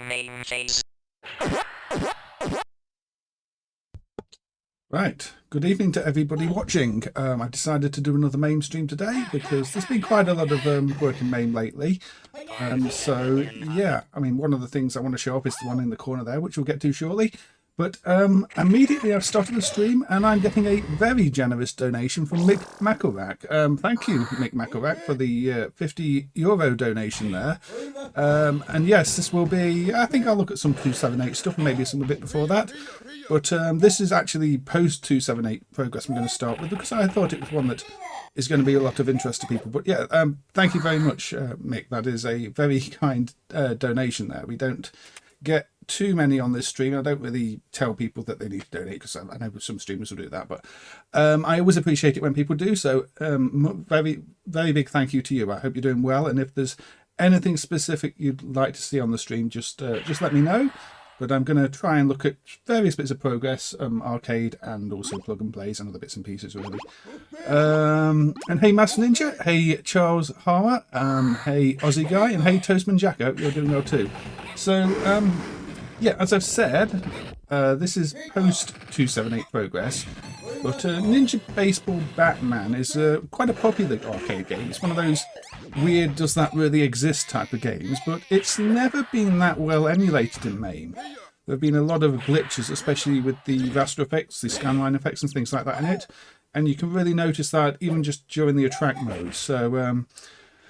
MAME phase. Right, good evening to everybody watching. I decided to do another MAME stream today because there's been quite a lot of work in MAME lately. So, yeah, I mean, one of the things I want to show off is the one in the corner there, which we'll get to shortly. But immediately I've started the stream and I'm getting a very generous donation from Mick McElrack. Thank you, Mick McElrack, for the €50 donation there. And yes, this will be, I think I'll look at some 278 stuff and maybe some a bit before that. But this is actually post 278 progress I'm going to start with because I thought it was one that is going to be a lot of interest to people. But yeah, thank you very much, Mick. That is a very kind donation there. We don't get too many on this stream. I don't really tell people that they need to donate because I know some streamers will do that, but I always appreciate it when people do. So very, very big thank you to you. I hope you're doing well, and if there's anything specific you'd like to see on the stream, just let me know. But I'm going to try and look at various bits of progress, arcade, and also plug and plays and other bits and pieces, really. And hey, Master Ninja, hey, Charles Harmer, hey, Aussie Guy, and hey, Toastman Jacko, you're doing well too. So, yeah, as I've said, this is post 278 progress, but Ninja Baseball Batman is quite a popular arcade game. It's one of those weird, does that really exist type of games, but it's never been that well emulated in MAME. There have been a lot of glitches, especially with the raster effects, the scanline effects and things like that in it, and you can really notice that even just during the attract mode. So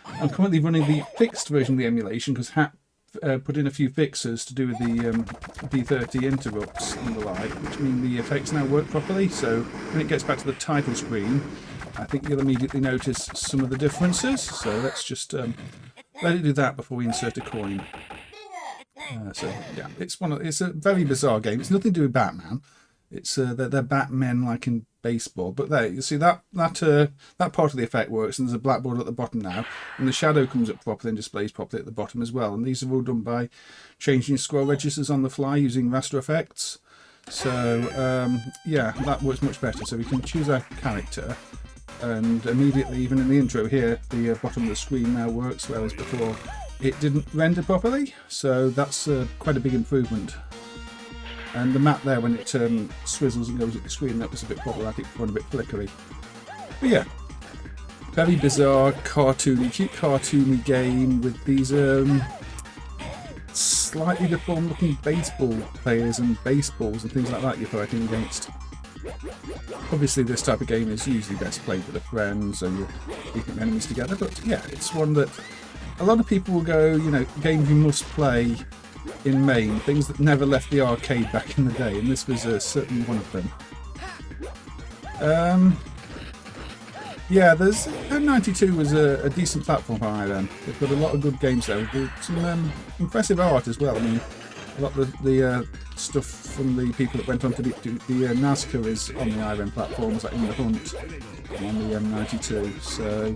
I'm currently running the fixed version of the emulation because Hat put in a few fixes to do with the V30 interrupts and the like, which mean the effects now work properly. So when it gets back to the title screen, I think you'll immediately notice some of the differences. So let's just let it do that before we insert a coin. So yeah, it's a very bizarre game. It's nothing to do with Batman. It's they're Batmen like in baseball. But there, you see that part of the effect works, and there's a blackboard at the bottom now, and the shadow comes up properly and displays properly at the bottom as well. And these are all done by changing scroll registers on the fly using raster effects. So yeah, that works much better. So we can choose our character, and immediately, even in the intro here, the bottom of the screen now works, whereas before it didn't render properly. So that's quite a big improvement. And the map there, when it swizzles and goes at the screen, that was a bit problematic before and a bit flickery. But yeah, very bizarre, cartoony, cute cartoony game with these slightly deformed looking baseball players and baseballs and things like that you're fighting against. Obviously this type of game is usually best played with a friend, so you're beating enemies together, but yeah, it's one that a lot of people will go, you know, games you must play in MAME, things that never left the arcade back in the day, and this was certainly one of them. Yeah, there's N92 was a decent platform for IRM. They've got a lot of good games there. Some impressive art as well. I mean, a lot of the stuff from the people that went on to do the NASCAR is on the IRM platforms, like In the Hunt on the M92. So,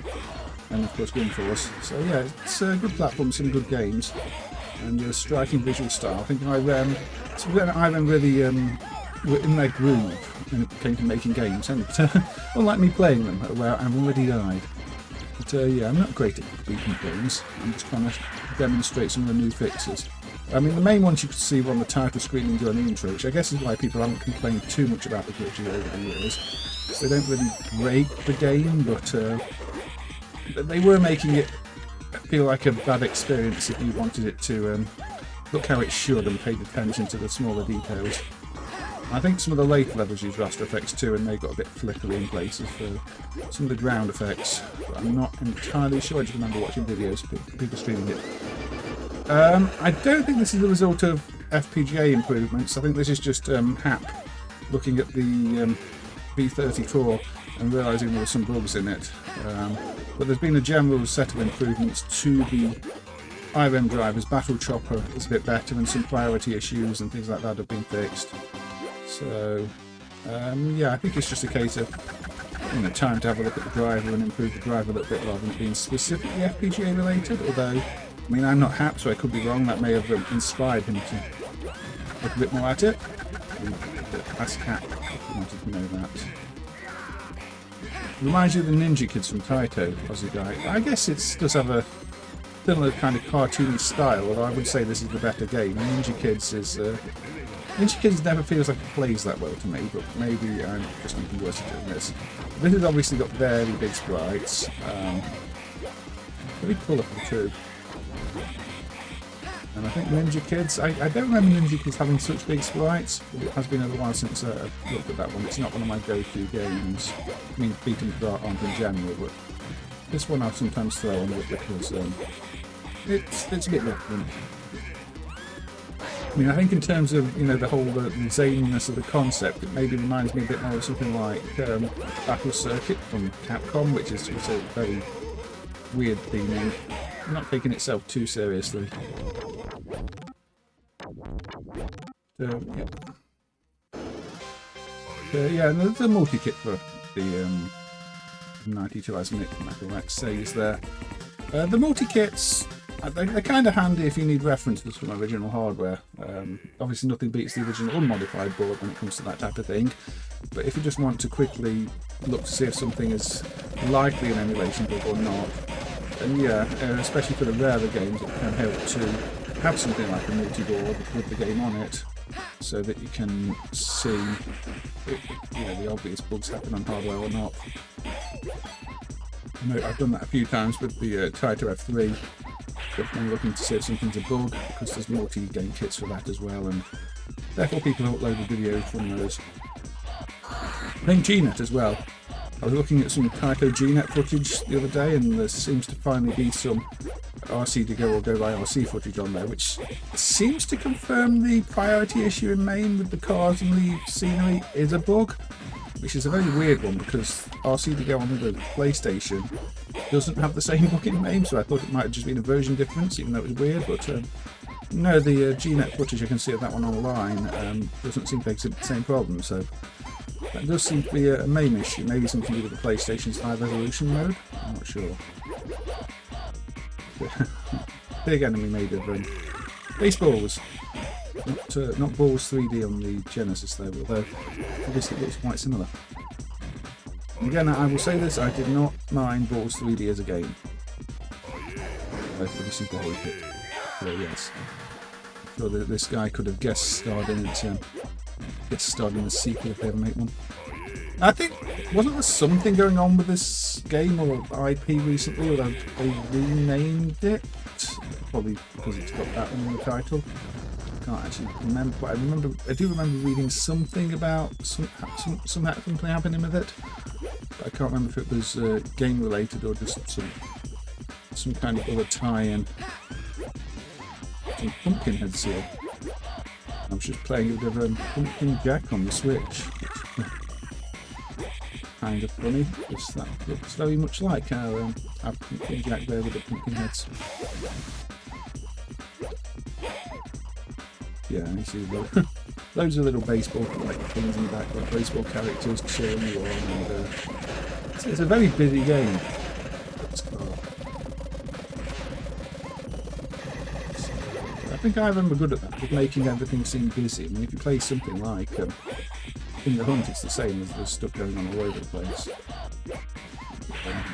and of course Gun Force. So yeah, it's a good platform, some good games, and a striking visual style. I think IRM really were in their groove when it came to making games, and unlike me playing them, where I've already died. But yeah, I'm not great at beating games. I'm just trying to demonstrate some of the new fixes. I mean, the main ones you could see were on the title screen and during the intro, which I guess is why people haven't complained too much about the glitches over the years. So they don't really break the game, but they were making it feel like a bad experience if you wanted it to look how it should and paid attention to the smaller details. I think some of the later levels use raster effects too, and they got a bit flickery in places for some of the ground effects. But I'm not entirely sure. I just remember watching videos of people streaming it. I don't think this is the result of FPGA improvements. I think this is just HAP looking at the V34 and realising there were some bugs in it. But there's been a general set of improvements to the IRM drivers. Battle Chopper is a bit better, and some priority issues and things like that have been fixed. So yeah, I think it's just a case of, you know, time to have a look at the driver and improve the driver a little bit rather than it being specifically FPGA related. Although, I mean, I'm not HAP, so I could be wrong. That may have inspired him to look a bit more at it. Ask HAP if you wanted to know that. Reminds you of the Ninja Kids from Taito, Aussie guy. I guess it does have a similar kind of cartoony style, although I would say this is the better game. Ninja Kids is Ninja Kids never feels like it plays that well to me, but maybe I'm just thinking worse at doing this. This has obviously got very big sprites. Very colourful too. And I think Ninja Kids, I don't remember Ninja Kids having such big sprites, but it has been a while since I've looked at that one. It's not one of my go-to games. I mean, beat 'em aren't in general, but this one I sometimes throw on it because it's a bit different. I mean, I think in terms of, you know, the whole zaniness of the concept, it maybe reminds me a bit more of something like Battle Circuit from Capcom, which is also very weird theming, not taking itself too seriously. So, yeah. Yeah, and there's a multi-kit for the 92 as Metal Max says there. The multi-kits, they're kind of handy if you need references from original hardware. Obviously nothing beats the original unmodified board when it comes to that type of thing, but if you just want to quickly look to see if something is likely an emulation bug or not, then yeah, especially for the rarer games, it can help to have something like a multi-board with the game on it, so that you can see if, you know, the obvious bugs happen on hardware or not. I know I've done that a few times with the Taito F3. Definitely looking to see if something's a bug, because there's multi-game kits for that as well, and therefore people have uploaded videos from those. Then GNet as well. I was looking at some Taito GNet footage the other day, and there seems to finally be some RC to go or go by RC footage on there, which seems to confirm the priority issue in MAME with the cars and the scenery is a bug, which is a very weird one because RC to go on the PlayStation doesn't have the same bug in MAME, so I thought it might have just been a version difference, even though it was weird. But no, the GNet footage I can see of that one online doesn't seem to exhibit the same problem, so that does seem to be a MAME issue, maybe something to do with the PlayStation's high resolution mode, I'm not sure. Big enemy made of baseballs, not balls 3D on the Genesis though, although obviously it looks quite similar. And again, I will say this, I did not mind balls 3D as a game. I really seem to hate it. So yes, I'm sure that this guy could have guest starred in it, guest starred in the sequel if they ever make one. I think, wasn't there something going on with this game or IP recently, or they renamed it? Probably because it's got that one in the title. I can't actually remember, but I do remember reading something about something happening with it. But I can't remember if it was game related or just some kind of other tie-in. Some Pumpkinheads here. I was just playing a bit of Pumpkin Jack on the Switch. Kind of funny, because that looks very much like our Pumpkin Jack there with the pumpkin heads. Yeah, you see loads of little baseball like things in the back, like baseball characters cheering you on, and it's a very busy game. I think I remember good at that, with making everything seem busy. I mean, if you play something like in the Hunt, it's the same as there's stuff going on all over the place.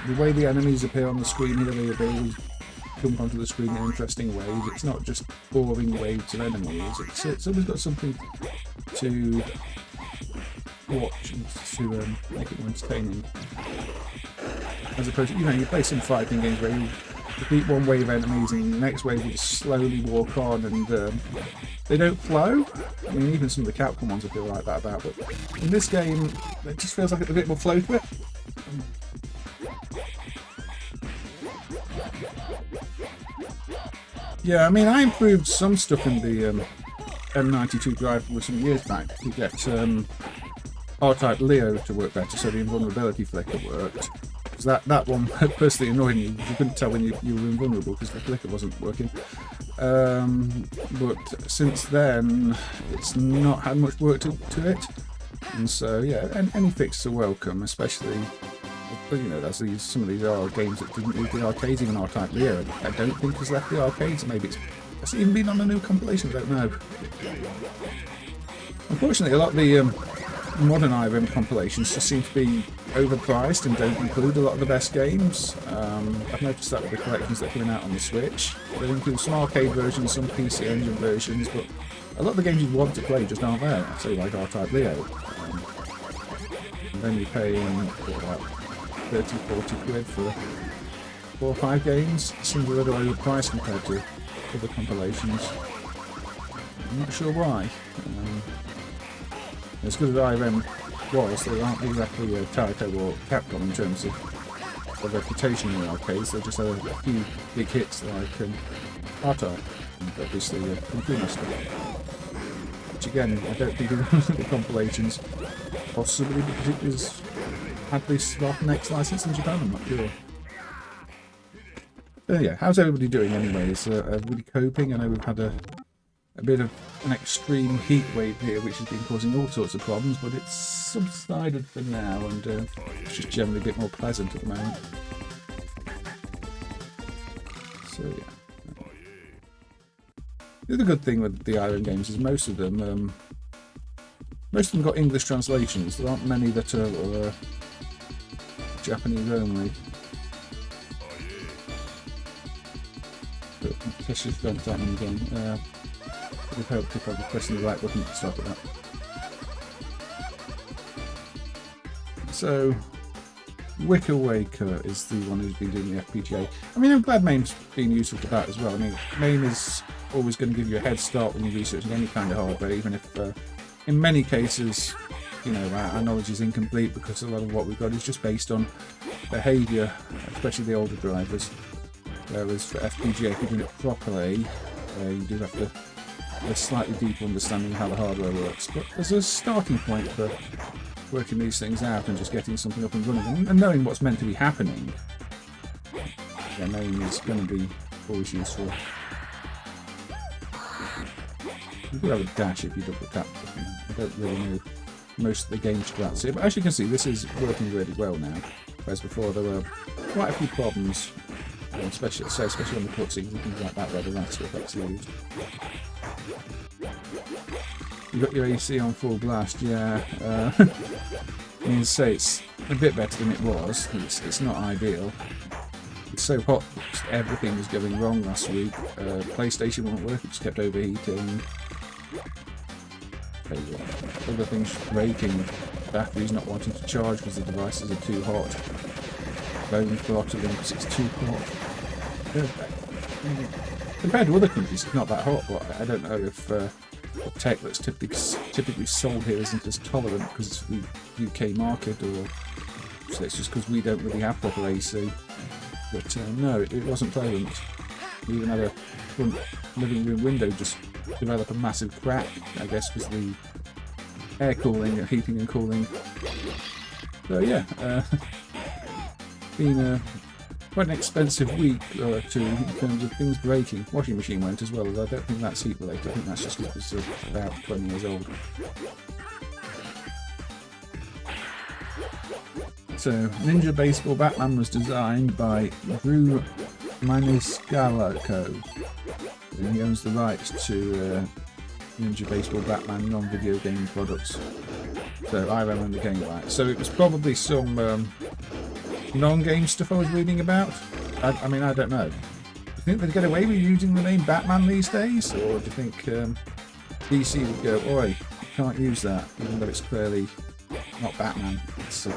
The way the enemies appear on the screen here, they always jump onto the screen in interesting ways. It's not just boring waves of enemies, it's always got something to watch and to make it more entertaining. As opposed to, you play some fighting games where you defeat one wave of enemies and the next wave you just slowly walk on and they don't flow. I mean, even some of the Capcom ones I feel like that about, but in this game it just feels like it's a bit more flow to it. Yeah, I mean, I improved some stuff in the M92 drive some years back to get R-Type Leo to work better, so the invulnerability flicker worked. Because that one personally annoyed me. You couldn't tell when you were invulnerable because the flicker wasn't working. But since then, it's not had much work to it. And so, yeah, any fixes are welcome, especially, as some of these are games that didn't leave the arcades, even R-Type Leo. I don't think has left the arcades. Maybe it's even been on a new compilation, I don't know. Unfortunately, a lot of the modern IRM compilations just seem to be overpriced and don't include a lot of the best games. I've noticed that with the collections that are coming out on the Switch. They include some arcade versions, some PC Engine versions, but a lot of the games you want to play just aren't there, say like R-Type Leo. And then you're paying about 30-40 quid for 4 or 5 games. It seems a little overpriced compared to other compilations. I'm not sure why. As good as IRM was, they aren't exactly Taito or Capcom in terms of their reputation in the arcades. They just had a few big hits like R-Type and obviously Kung Master. Which again, I don't think of the compilations, possibly because it was had this Next license in Japan, I'm not sure. Yeah, how's everybody doing anyway? Is everybody coping? I know we've had a bit of an extreme heat wave here which has been causing all sorts of problems, but it's subsided for now and it's just generally a bit more pleasant at the moment. So yeah. The other good thing with the Iron games is most of them got English translations. There aren't many that are Japanese only. But let's just go into that one again. Would have helped if I was pressing the right button to start with that. So, Wicker Waker is the one who's been doing the FPGA. I mean, I'm glad MAME's been useful for that as well. I mean, MAME is always going to give you a head start when you're researching any kind of hardware, even if, in many cases, our knowledge is incomplete because a lot of what we've got is just based on behaviour, especially the older drivers. Whereas for FPGA, if you're doing it properly, you do have to have a slightly deeper understanding of how the hardware works. But there's a starting point for working these things out and just getting something up and running, and knowing what's meant to be happening. Yeah, MAME is going to be always useful. You do have a dash if you double tap. I don't really know most of the game strats here, but as you can see, this is working really well now. Whereas before there were quite a few problems, especially on the cutscenes and things like that, where the raster effects are used. You've got your AC on full blast, yeah. I mean, say it's a bit better than it was. It's not ideal. It's so hot, everything was going wrong last week. PlayStation won't work, it just kept overheating. Other things breaking, batteries not wanting to charge because the devices are too hot. Phone throttling because it's too hot. Compared to other countries, it's not that hot, but I don't know if the tech that's typically sold here isn't as tolerant because it's for the UK market, or so it's just because we don't really have proper AC. But no, it wasn't pleasant. We even had a front living room window just develop a massive crack, I guess, because the air cooling, heating and cooling. So yeah, been quite an expensive week or two in terms of things breaking. Washing machine went as well, although I don't think that's heat related. I think that's just because it's about 20 years old. So, Ninja Baseball Batman was designed by Drew Maniscalco. And he owns the rights to Ninja Baseball Batman non-video game products. So I remember the game right. So it was probably some non-game stuff I was reading about. I mean, I don't know. Do you think they'd get away with using the name Batman these days? Or do you think DC would go, oi, you can't use that, even though it's clearly not Batman, it's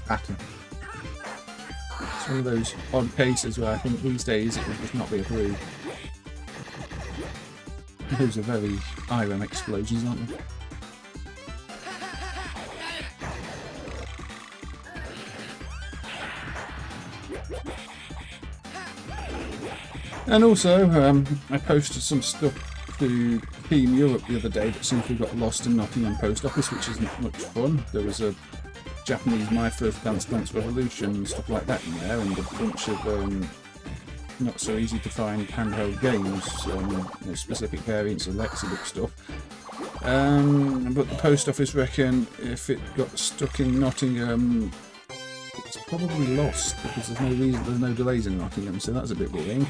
Batman. It's one of those odd cases where I think these days it would just not be approved. Those are very IRAM explosions, aren't they? And also, I posted some stuff to Team Europe the other day that simply got lost in Nottingham Post Office, which isn't much fun. There was a Japanese My First Dance Dance Revolution and stuff like that in there, and a bunch of not so easy to find handheld games, you know, specific variants of Lexibus stuff. But the post office reckon if it got stuck in Nottingham, it's probably lost because there's no delays in Nottingham, so that's a bit worrying.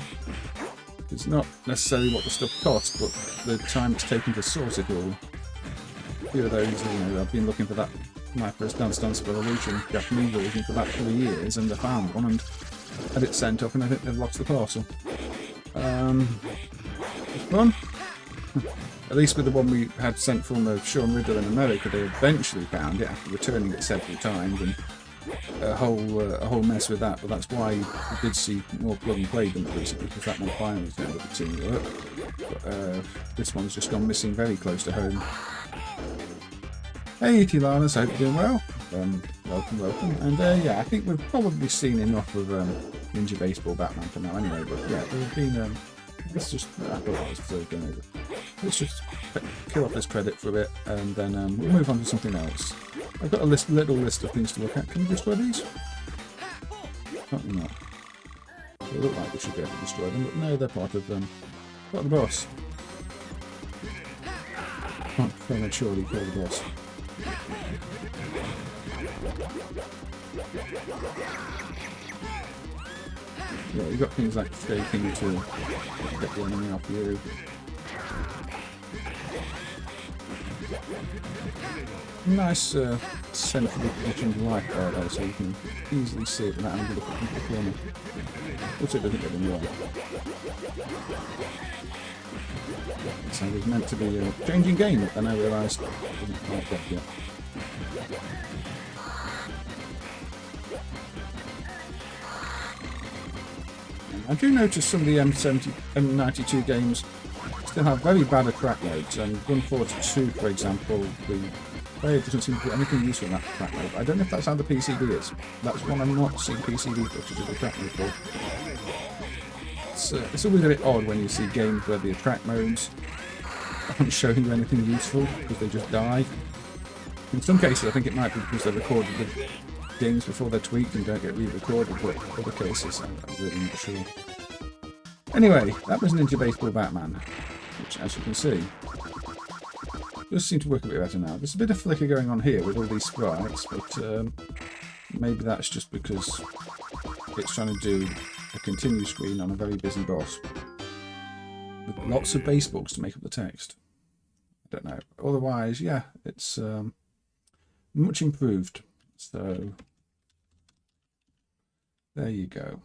It's not necessarily what the stuff costs, but the time it's taken to source it all. A few of those, you know, I've been looking for that My First Dance Dance Revolution Japanese version for about 3 years, and I found one and had it sent up, and I think they've lost the parcel. Fun. At least with the one we had sent from Sean Riddle in America, they eventually found it after returning it several times, and a whole mess with that. But that's why we did see more plug and play than recently, because that one finally turned up at Team Europe. But this one's just gone missing very close to home. Hey Tilanas, hope you're doing well. Welcome. And yeah, I think we've probably seen enough of Ninja Baseball Batman for now anyway, but yeah, there have been, let's just, I thought I was third going over. Let's just kill off this credit for a bit, and then we'll move on to something else. I've got a little list of things to look at. Can we destroy these? Apparently not. They look like we should be able to destroy them, but no, they're part of the boss. Can't prematurely kill the boss. Yeah, you've got things like shaking to get the enemy off you. Nice centrally positioned light there though, so you can easily see it without having to look at the corner. Also, it doesn't get in the way. So it was meant to be a changing game, but then I realised it wasn't quite that yet. I do notice some of the M92 games still have very bad track loads, and Gun 42, for example, the player doesn't seem to do anything useful in that track load. I don't know if that's how the PCB is. That's one I'm not seeing PCB footage of the track load for. it's always a bit odd when you see games where the attract modes aren't showing you anything useful because they just die. In some cases, I think it might be because they recorded the games before they're tweaked and don't get re-recorded, but in other cases, I'm really not sure. Anyway, that was Ninja Baseball Batman, which, as you can see, does seem to work a bit better now. There's a bit of flicker going on here with all these sprites, but maybe that's just because it's trying to do a continue screen on a very busy boss with lots of baseballs to make up the text. I don't know. Otherwise, yeah, it's much improved. So there you go.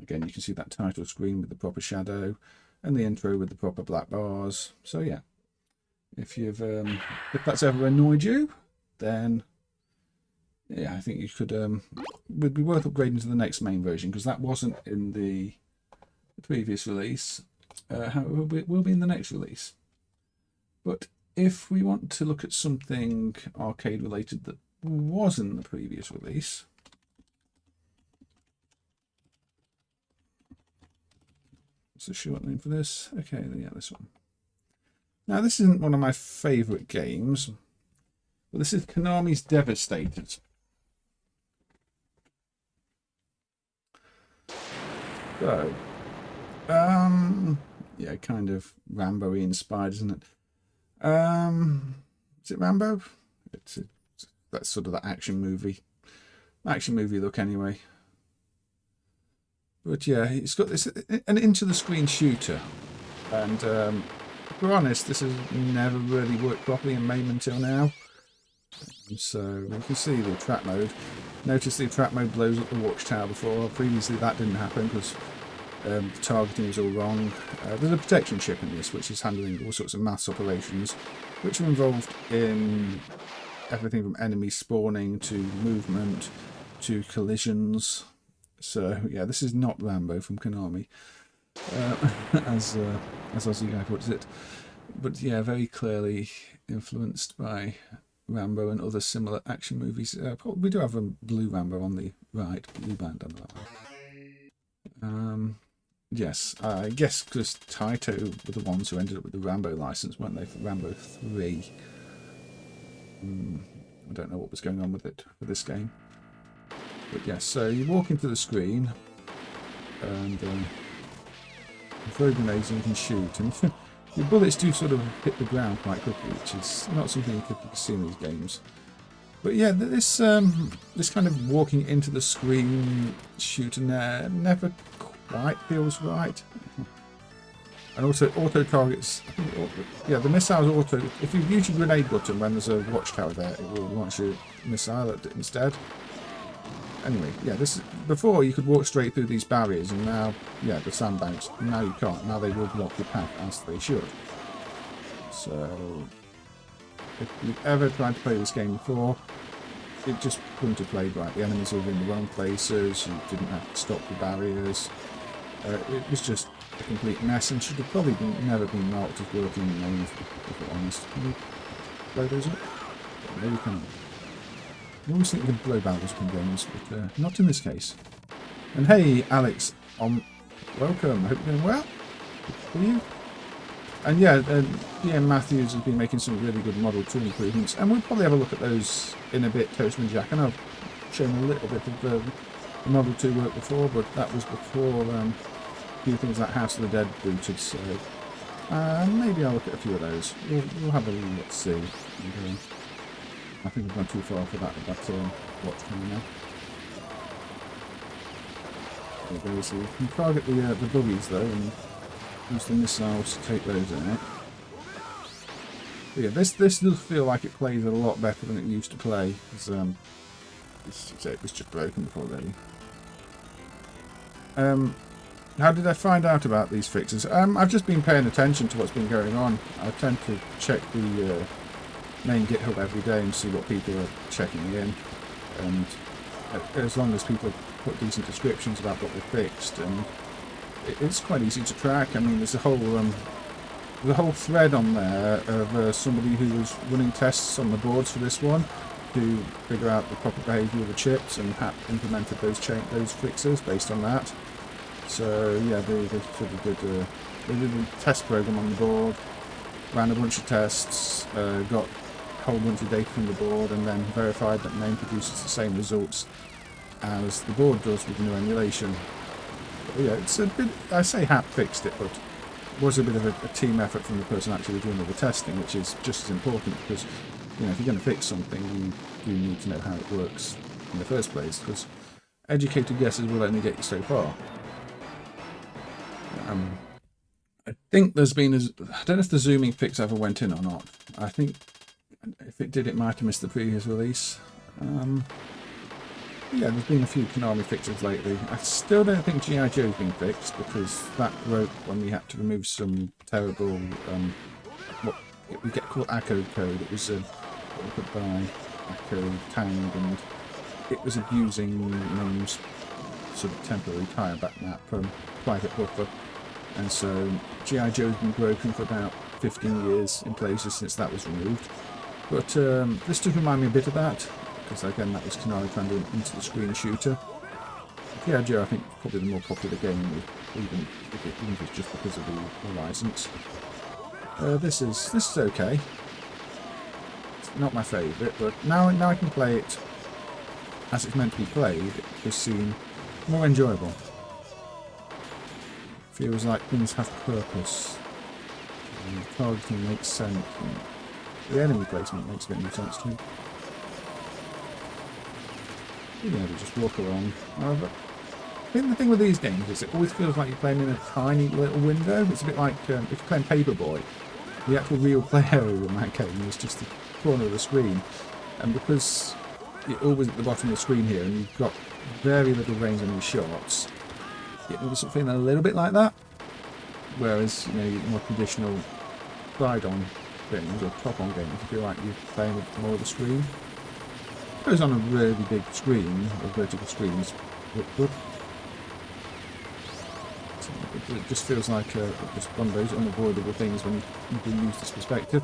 Again, you can see that title screen with the proper shadow and the intro with the proper black bars. So yeah, if that's ever annoyed you, then yeah, I think you could would be worth upgrading to the next MAME version, because that wasn't in the previous release. However, it will be in the next release. But if we want to look at something arcade related that was in the previous release, what's the short name for this? Okay, yeah, this one. Now, this isn't one of my favourite games, but this is Konami's Devastators. So, yeah, kind of Rambo-y inspired, isn't it? Is it Rambo? That's sort of the action movie look anyway. But yeah, it's got this an into the screen shooter, and to be honest, this has never really worked properly in MAME until now. So you can see the attract mode. Notice the attract mode blows up the watchtower before. Previously that didn't happen because the targeting was all wrong. There's a protection chip in this which is handling all sorts of mass operations which are involved in everything from enemy spawning to movement to collisions. So yeah, this is not Rambo from Konami, as Aussie guy puts it. But yeah, very clearly influenced by Rambo and other similar action movies. We do have a blue Rambo on the right, blue band on the right. Yes, I guess because Taito were the ones who ended up with the Rambo license, weren't they, for Rambo 3? I don't know what was going on with it for this game. But yes, so you walk into the screen and throw grenades and you can shoot. And your bullets do sort of hit the ground quite quickly, which is not something you typically see in these games. But yeah, this kind of walking into the screen shooting there never quite feels right. And also auto targets. Yeah, the missiles auto. If you use your grenade button when there's a watchtower there, it will launch your missile at it instead. Anyway, yeah, this is, before you could walk straight through these barriers, and now, yeah, the sandbags. Now you can't. Now they will block your path as they should. So, if you've ever tried to play this game before, it just wouldn't have played right. The enemies were in the wrong places. You didn't have to stop the barriers. It was just a complete mess, and should have probably never been marked as working in MAME, if we're honest. Can we blow those up? Maybe we can. I always think we can blow barrels from games, but not in this case. And hey, Alex, welcome. I hope you're doing well. Good for you. And yeah, DM Matthews has been making some really good Model 2 improvements, and we'll probably have a look at those in a bit, Toastman Jack. And I've shown a little bit of the Model 2 work before, but that was before a few things like House of the Dead booted, so maybe I'll look at a few of those. We'll have a let's see. And, I think we've gone too far for that watch coming now. There we go, so you can target the buggies though and use the missiles to take those out. But yeah, this does feel like it plays a lot better than it used to play, because it was just broken before really. How did I find out about these fixes? I've just been paying attention to what's been going on. I tend to check the main GitHub every day and see what people are checking in, and as long as people put decent descriptions about what they fixed, and it's quite easy to track. I mean, there's a whole thread on there of somebody who was running tests on the boards for this one to figure out the proper behaviour of the chips and implemented those fixes based on that. So yeah, they sort of did a test program on the board, ran a bunch of tests, got a whole bunch of data from the board, and then verified that MAME produces the same results as the board does with the new emulation. But yeah, it's a bit, I say Hap fixed it, but it was a bit of a team effort from the person actually doing all the testing, which is just as important, because you know, if you're going to fix something, you need to know how it works in the first place, because educated guesses will only get you so far. I think there's been I don't know if the zooming fix ever went in or not. I think if it did, it might have missed the previous release. Yeah, there's been a few Konami fixes lately. I still don't think G.I. Joe's been fixed, because that broke when we had to remove some terrible what we get called ACO code. It was what we could buy ACO Tang, and it was abusing MAME's sort of temporary tire back map from private buffer. And so G.I. Joe's been broken for about 15 years in places since that was removed. But this does remind me a bit of that, because again that was Konami trying to into the screen shooter. G.I. Joe, I think, is probably the more popular game, even if it's just because of the license. This is okay. It's not my favourite, but now I can play it as it's meant to be played. It does seem more enjoyable. Feels like things have purpose. And targeting makes sense. And the enemy placement makes a bit more sense too. You know, we just walk along. However, I think the thing with these games is it always feels like you're playing in a tiny little window. It's a bit like if you're playing Paperboy, the actual real play area in that game is just the corner of the screen. And because you're always at the bottom of the screen here and you've got very little range on your shots, it was sort of feeling a little bit like that. Whereas, you know, your more traditional side-on games or top-on games, you feel like you're playing with more of the screen. It goes on a really big screen, or vertical screens, but it just feels like just one of those unavoidable things when you do use this perspective.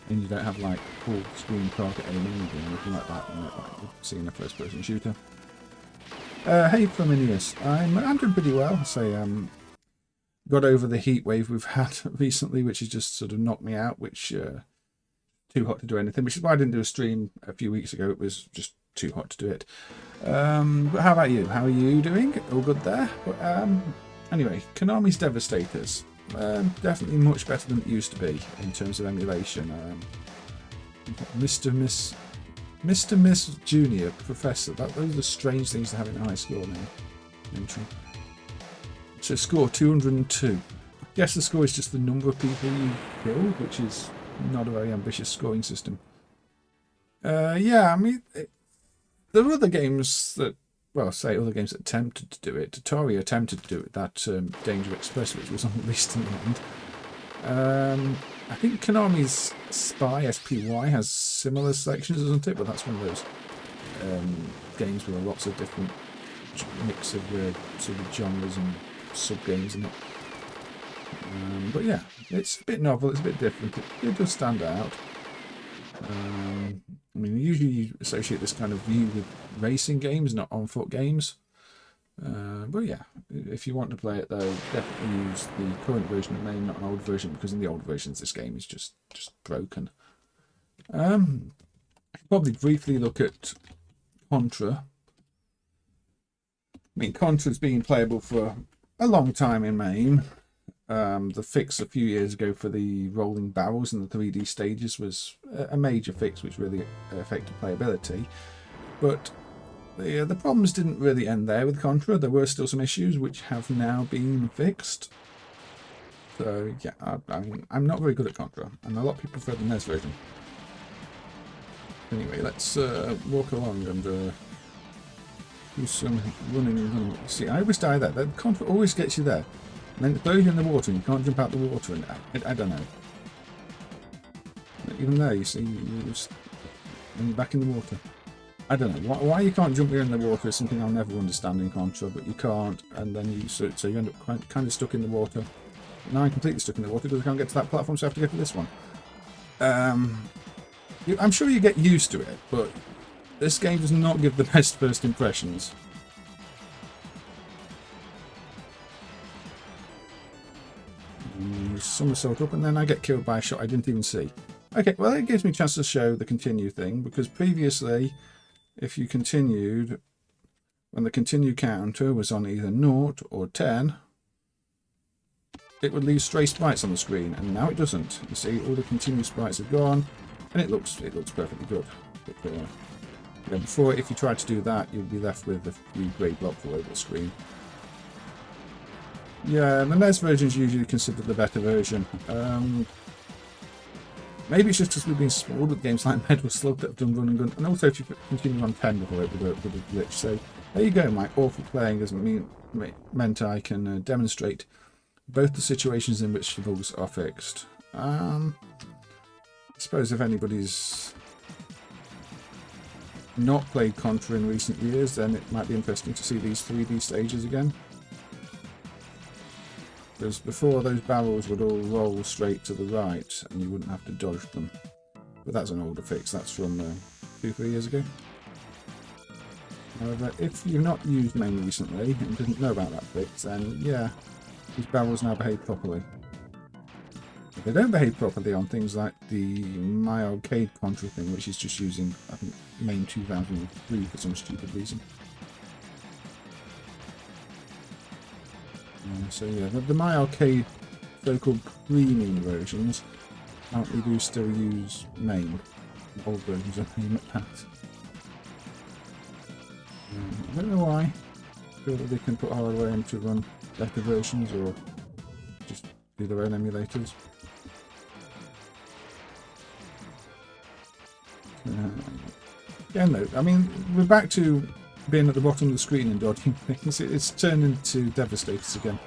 And you don't have like full screen target aiming or anything like that, like you see in a first-person shooter. Hey Flaminius, I'm doing pretty well. I say got over the heat wave we've had recently, which has just sort of knocked me out, which too hot to do anything, which is why I didn't do a stream a few weeks ago. It was just too hot to do it. But how about you? How are you doing? All good there? But anyway, Konami's Devastators. Definitely much better than it used to be in terms of emulation. Mr. Miss Junior Professor. Those are strange things to have in high school now. So score 202. I guess the score is just the number of people you killed, which is not a very ambitious scoring system. Yeah, I mean, there are other games that, well, say other games that attempted to do it. Atari attempted to do it, that Danger Express, which was unreleased in the end. I think Konami's Spy, SPY, has similar sections, doesn't it? But that's one of those games with lots of different mix of sort of genres and sub-games in it. But yeah, it's a bit novel, it's a bit different. It does stand out. I mean, usually you associate this kind of view with racing games, not on-foot games. But yeah, if you want to play it though, definitely use the current version of MAME, not an old version, because in the old versions this game is just broken. I should probably briefly look at Contra. I mean, Contra's been playable for a long time in MAME. The fix a few years ago for the rolling barrels and the 3D stages was a major fix which really affected playability. But the problems didn't really end there with Contra. There were still some issues which have now been fixed. So yeah, I'm not very good at Contra, and a lot of people prefer the NES version. Anyway, let's walk along and do some running. See, I always die there. The Contra always gets you there. And then it throws you in the water and you can't jump out the water, and I don't know. Even there, you see, you're back in the water. I don't know why you can't jump here in the water is something I'll never understand in Contra, but you can't, and then so you end up kind of stuck in the water. Now I'm completely stuck in the water because I can't get to that platform, so I have to get to this one. I'm sure you get used to it, but this game does not give the best first impressions. You somersault up and then I get killed by a shot I didn't even see. Okay, well it gives me a chance to show the continue thing, because previously if you continued, when the continue counter was on either 0 or 10, it would leave stray sprites on the screen, and now it doesn't. You see, all the continue sprites are gone, and it looks perfectly good. But, yeah, before, if you tried to do that, you'd be left with a few grey blocks all over the screen. Yeah, the NES version is usually considered the better version. Maybe it's just because we've been spoiled with games like Metal Slug that have done run and gun, and also if you continue on 10 before it would work with a glitch. So there you go, my awful playing has meant I can demonstrate both the situations in which the bugs are fixed. I suppose if anybody's not played Contra in recent years, then it might be interesting to see these 3D stages again. Because before, those barrels would all roll straight to the right and you wouldn't have to dodge them. But that's an older fix, that's from 2-3 years ago. However, if you've not used MAME recently and didn't know about that fix, then yeah, these barrels now behave properly. If they don't behave properly on things like the My Arcade Contra thing, which is just using, I think, MAME 2003 for some stupid reason. So yeah, the My Arcade so-called premium versions apparently do still use MAME. The old versions of MAME at that. I don't know why. I feel that they can put hardware in to run better versions or just do their own emulators. Yeah, no, I mean, we're back to being at the bottom of the screen and dodging things. It's turned into Devastators again.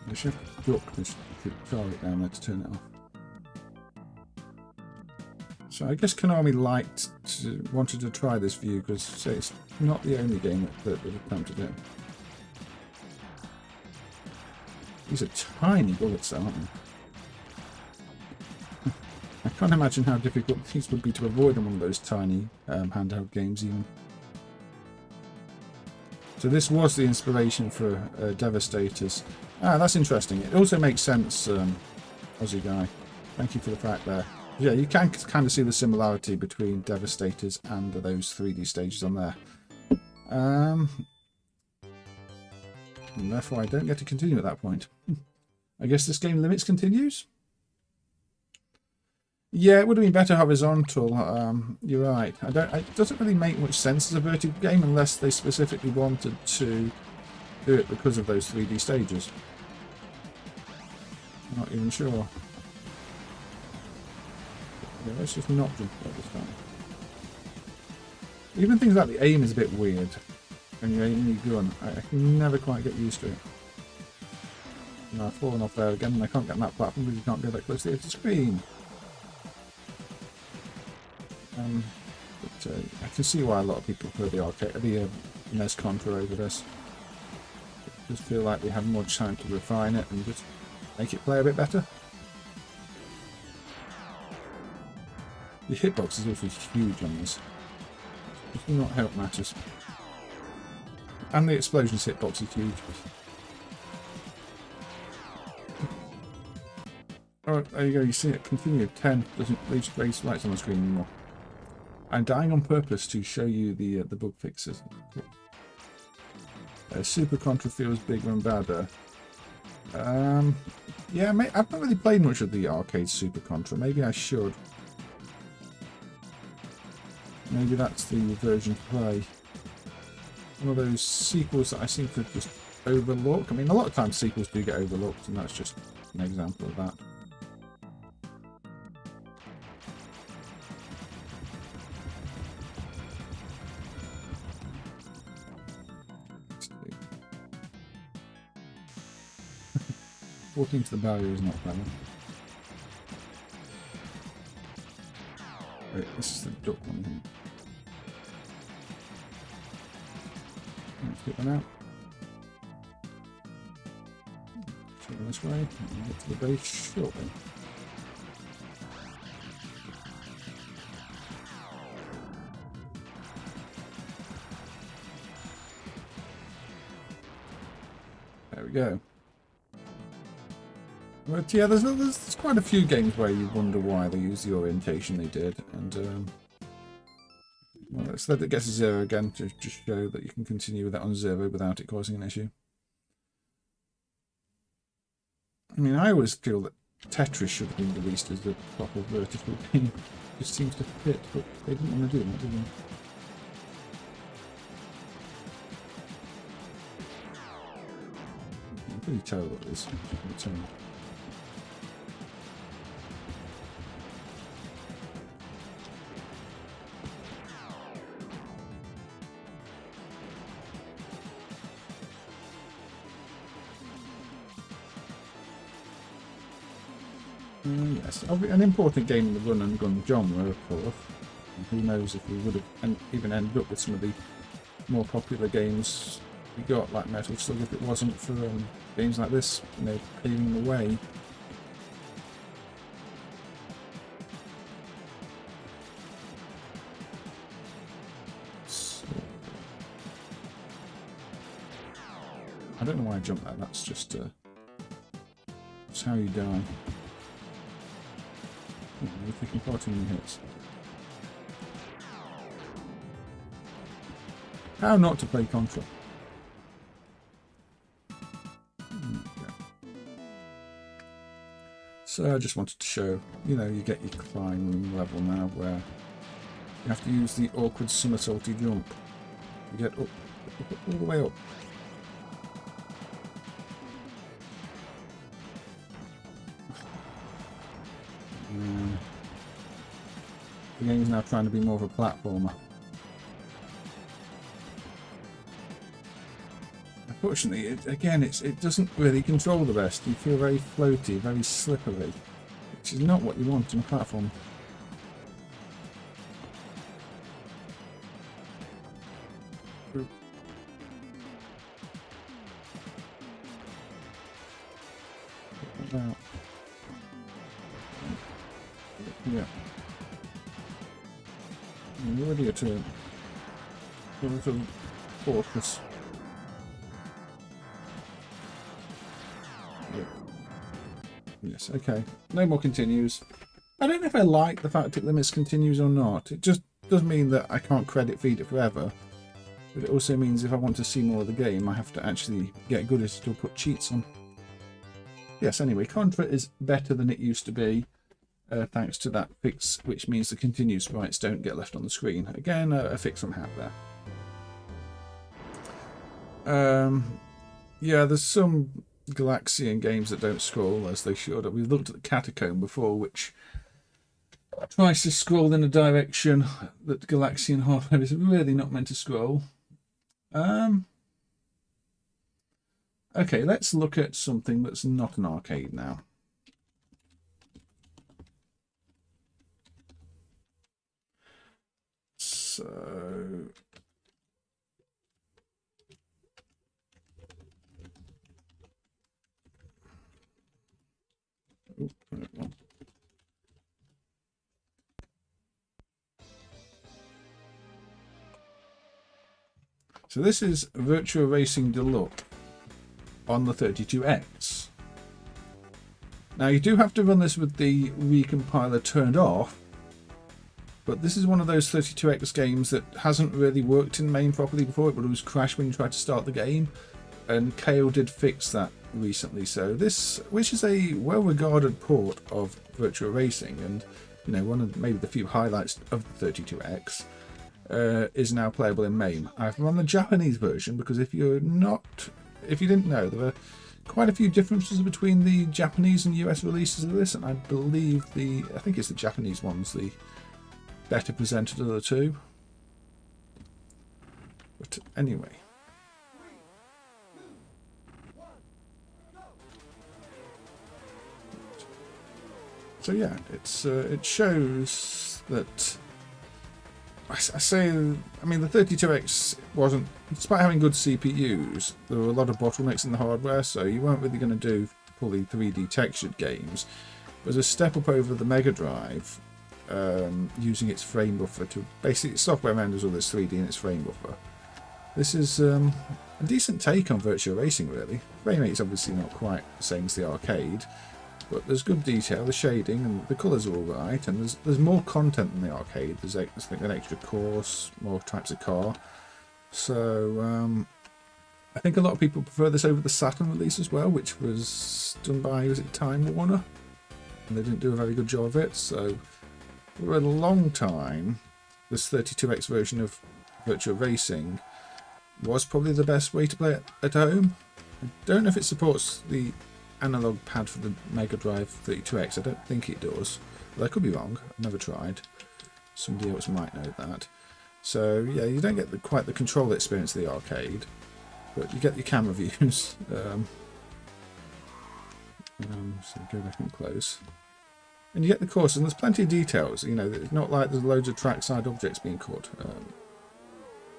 I should duck this target down there to turn it off. So I guess Konami wanted to try this view because it's not the only game that attempted it. These are tiny bullets, though, aren't they? I can't imagine how difficult these would be to avoid on one of those tiny handheld games even. So this was the inspiration for Devastators. Ah, that's interesting. It also makes sense, Aussie guy. Thank you for the fact there. Yeah, you can kind of see the similarity between Devastators and those 3D stages on there. And therefore I don't get to continue at that point. I guess this game limits continues? Yeah, it would have been better horizontal. You're right. It doesn't really make much sense as a vertical game unless they specifically wanted to do it because of those 3D stages. I'm not even sure. Yeah, let's just not jump at this time. Even things like the aim is a bit weird. When you're aiming your gun, I can never quite get used to it. No, I've fallen off there again and I can't get on that platform because you can't go that close to the screen. But I can see why a lot of people prefer the NES Contra over this. I just feel like they have more time to refine it and just make it play a bit better. The hitbox is also huge on this. It does not help matters. And the explosions hitbox is huge. Alright, there you go, you see it continue. 10 doesn't leave space lights on the screen anymore. I'm dying on purpose to show you the bug fixes. Super Contra feels bigger and badder. Yeah, I've not really played much of the arcade Super Contra. Maybe I should. Maybe that's the version to play. One of those sequels that I seem to just overlook. I mean, a lot of times sequels do get overlooked, and that's just an example of that. Walking to the barrier is not clever. Wait, this is the duck one, isn't it? Let's get one out. Turn this way and get to the base shortly. There we go. But yeah, there's quite a few games where you wonder why they used the orientation they did, and well, let's let it get to 0 again to just show that you can continue with that on 0 without it causing an issue. I mean, I always feel that Tetris should have been released as the proper vertical game. It just seems to fit, but they didn't want to do that, did they? I'm pretty terrible at this. Yes, an important game in the run and gun genre, of course. And who knows if we would have even ended up with some of the more popular games we got, like Metal Slug, if it wasn't for games like this, you know, paving the way. So, I don't know why I jumped that. That's just that's how you die. You're taking 14 hits. How not to play Contra? So I just wanted to show, you know, you get your climbing level now where you have to use the awkward somersaulty jump. You get up, all the way up. The game is now trying to be more of a platformer. Unfortunately, it doesn't really control the best. You feel very floaty, very slippery, which is not what you want in a platform. Yeah. You're ready to turn. You're a little fortress. Yeah. Yes, okay. No more continues. I don't know if I like the fact it limits continues or not. It just does mean that I can't credit feed it forever. But it also means if I want to see more of the game, I have to actually get good at it to put cheats on. Yes, anyway, Contra is better than it used to be. Thanks to that fix, which means the continue sprites don't get left on the screen. Again, a fix I'm happy there. Yeah, there's some Galaxian games that don't scroll as they should. We've looked at the Catacomb before, which tries to scroll in a direction that Galaxian hardware is really not meant to scroll. Okay, let's look at something that's not an arcade now. So, so this is Virtua Racing Deluxe on the 32X. Now you do have to run this with the recompiler turned off, but this is one of those 32X games that hasn't really worked in MAME properly before. It would always crash when you tried to start the game, and KO did fix that recently. So this, which is a well-regarded port of Virtua Racing, and you know, one of maybe the few highlights of the 32X, is now playable in MAME. I've run the Japanese version because if you didn't know, there are quite a few differences between the Japanese and US releases of this, and I believe I think it's the Japanese one's the better presented of the two. But anyway. So yeah, it shows that I mean, the 32X wasn't, despite having good CPUs, there were a lot of bottlenecks in the hardware, so you weren't really going to do fully 3D textured games. It was a step up over the Mega Drive, using its frame buffer to basically software renders all this 3D in its frame buffer. This is a decent take on Virtua Racing, really. Frame rate's obviously not quite the same as the arcade, but there's good detail, the shading, and the colours are alright, and there's more content than the arcade. There's I think an extra course, more types of car. So I think a lot of people prefer this over the Saturn release as well, which was done by, was it Time Warner? And they didn't do a very good job of it, so for a long time this 32X version of Virtua Racing was probably the best way to play it at home. I don't know if it supports the analog pad for the Mega Drive 32X. I don't think it does, but I could be wrong. I've never tried. Somebody else might know that. So yeah, you don't get quite the control experience of the arcade, but you get your camera views. So go back and close. And you get the course, and there's plenty of details. You know, it's not like there's loads of trackside objects being caught.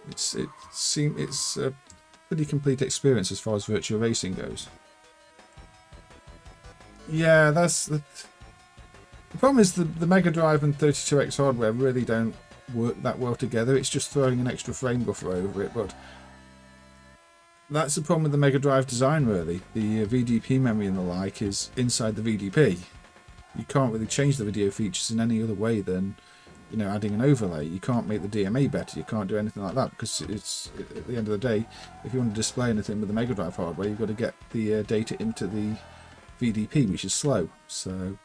It's a pretty complete experience as far as Virtua Racing goes. Yeah, that's the problem. Is the Mega Drive and 32X hardware really don't work that well together. It's just throwing an extra frame buffer over it, but that's the problem with the Mega Drive design, really. The VDP memory and the like is inside the VDP. You can't really change the video features in any other way than, you know, adding an overlay. You can't make the DMA better. You can't do anything like that, because it's, at the end of the day, if you want to display anything with the Mega Drive hardware, you've got to get the data into the VDP, which is slow. So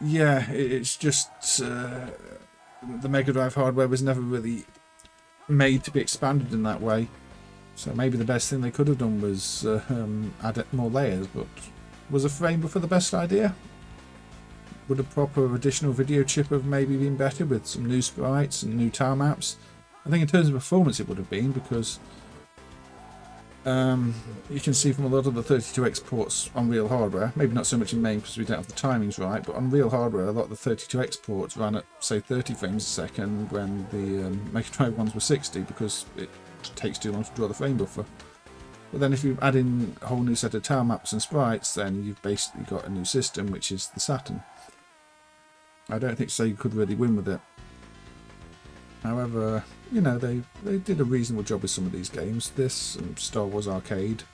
yeah, it's just the Mega Drive hardware was never really made to be expanded in that way. So maybe the best thing they could have done was add more layers. But was a frame buffer the best idea? Would a proper additional video chip have maybe been better, with some new sprites and new tile maps? I think in terms of performance it would have been, because you can see from a lot of the 32X ports on real hardware, maybe not so much in MAME because we don't have the timings right, but on real hardware a lot of the 32X ports ran at, say, 30 frames a second when the Mega Drive ones were 60, because it takes too long to draw the frame buffer. But then if you add in a whole new set of tile maps and sprites, then you've basically got a new system, which is the Saturn. I don't think Sega could really win with it. However, you know, they did a reasonable job with some of these games. This and Star Wars Arcade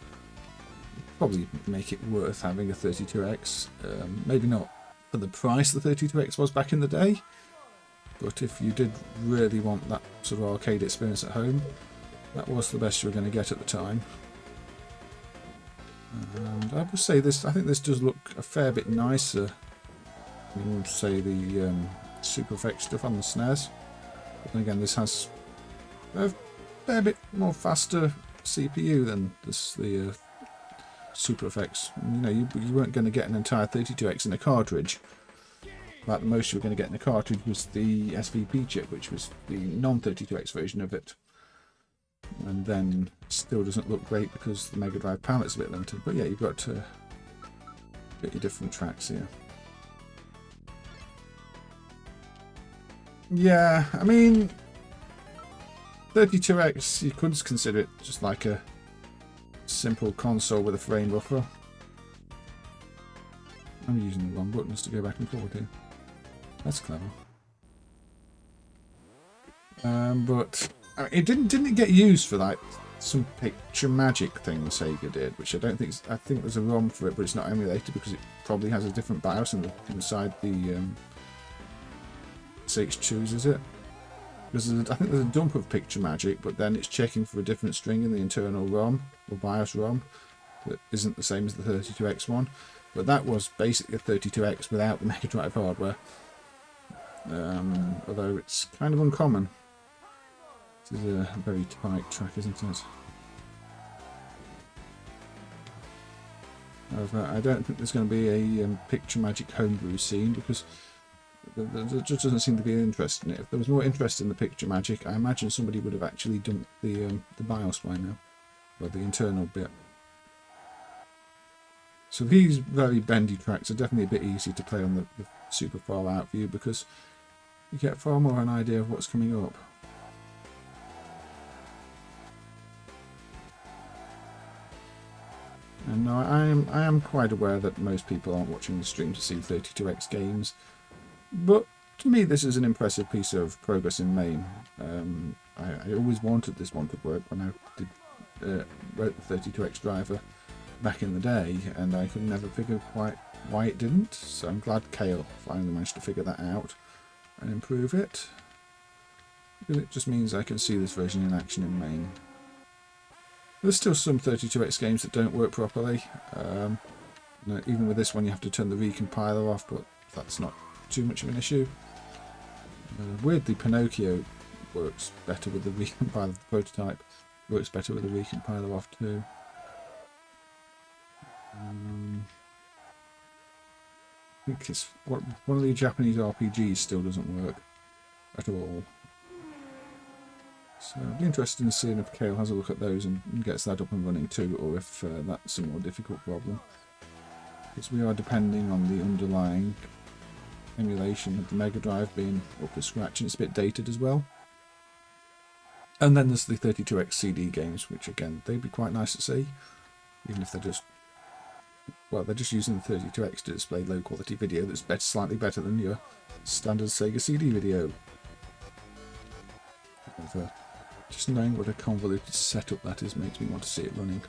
probably make it worth having a 32X. Maybe not for the price the 32X was back in the day, but if you did really want that sort of arcade experience at home, that was the best you were going to get at the time. And I would say this, I think this does look a fair bit nicer than, say, the Super Effects stuff on the SNES. But then again, this has a fair bit more faster CPU than the Super Effects. You know, you weren't going to get an entire 32X in a cartridge. Like the most you were going to get in a cartridge was the SVP chip, which was the non-32X version of it. And then still doesn't look great because the Mega Drive palette's a bit limited. But yeah, you've got your different tracks here. Yeah, I mean, 32X, you could consider it just like a simple console with a frame buffer. I'm using the wrong buttons to go back and forward here. That's clever. But it didn't get used for like some picture magic thing Sega did, which I don't think. I think there's a ROM for it, but it's not emulated because it probably has a different BIOS inside the SH chooses it. Because I think there's a dump of picture magic, but then it's checking for a different string in the internal ROM or BIOS ROM that isn't the same as the 32X one. But that was basically a 32X without the Mega Drive hardware. Although it's kind of uncommon. This is a very tight track, isn't it? However, I don't think there's going to be a picture magic homebrew scene, because there just doesn't seem to be interest in it. If there was more interest in the picture magic, I imagine somebody would have actually dumped the BIOS by now, or the internal bit. So these very bendy tracks are definitely a bit easy to play on the super far out view, because you get far more an idea of what's coming up. And now I am quite aware that most people aren't watching the stream to see 32X games, but to me this is an impressive piece of progress in MAME. I always wanted this one to work when I did wrote the 32X driver back in the day, and I could never figure quite why it didn't. So I'm glad Kale finally managed to figure that out and improve it. Because it just means I can see this version in action in MAME. There's still some 32X games that don't work properly. Even with this one you have to turn the recompiler off, but that's not too much of an issue. Weirdly, Pinocchio works better with the recompiler. The prototype works better with the recompiler off too. I think it's one of the Japanese RPGs still doesn't work at all. So I'd be interested in seeing if Kale has a look at those and gets that up and running too, or if that's a more difficult problem. Because we are depending on the underlying emulation of the Mega Drive being up to scratch, and it's a bit dated as well. And then there's the 32X CD games, which again, they'd be quite nice to see, even if they're just, well, they're just using the 32X to display low quality video that's slightly better than your standard Sega CD video. Just knowing what a convoluted setup that is makes me want to see it running.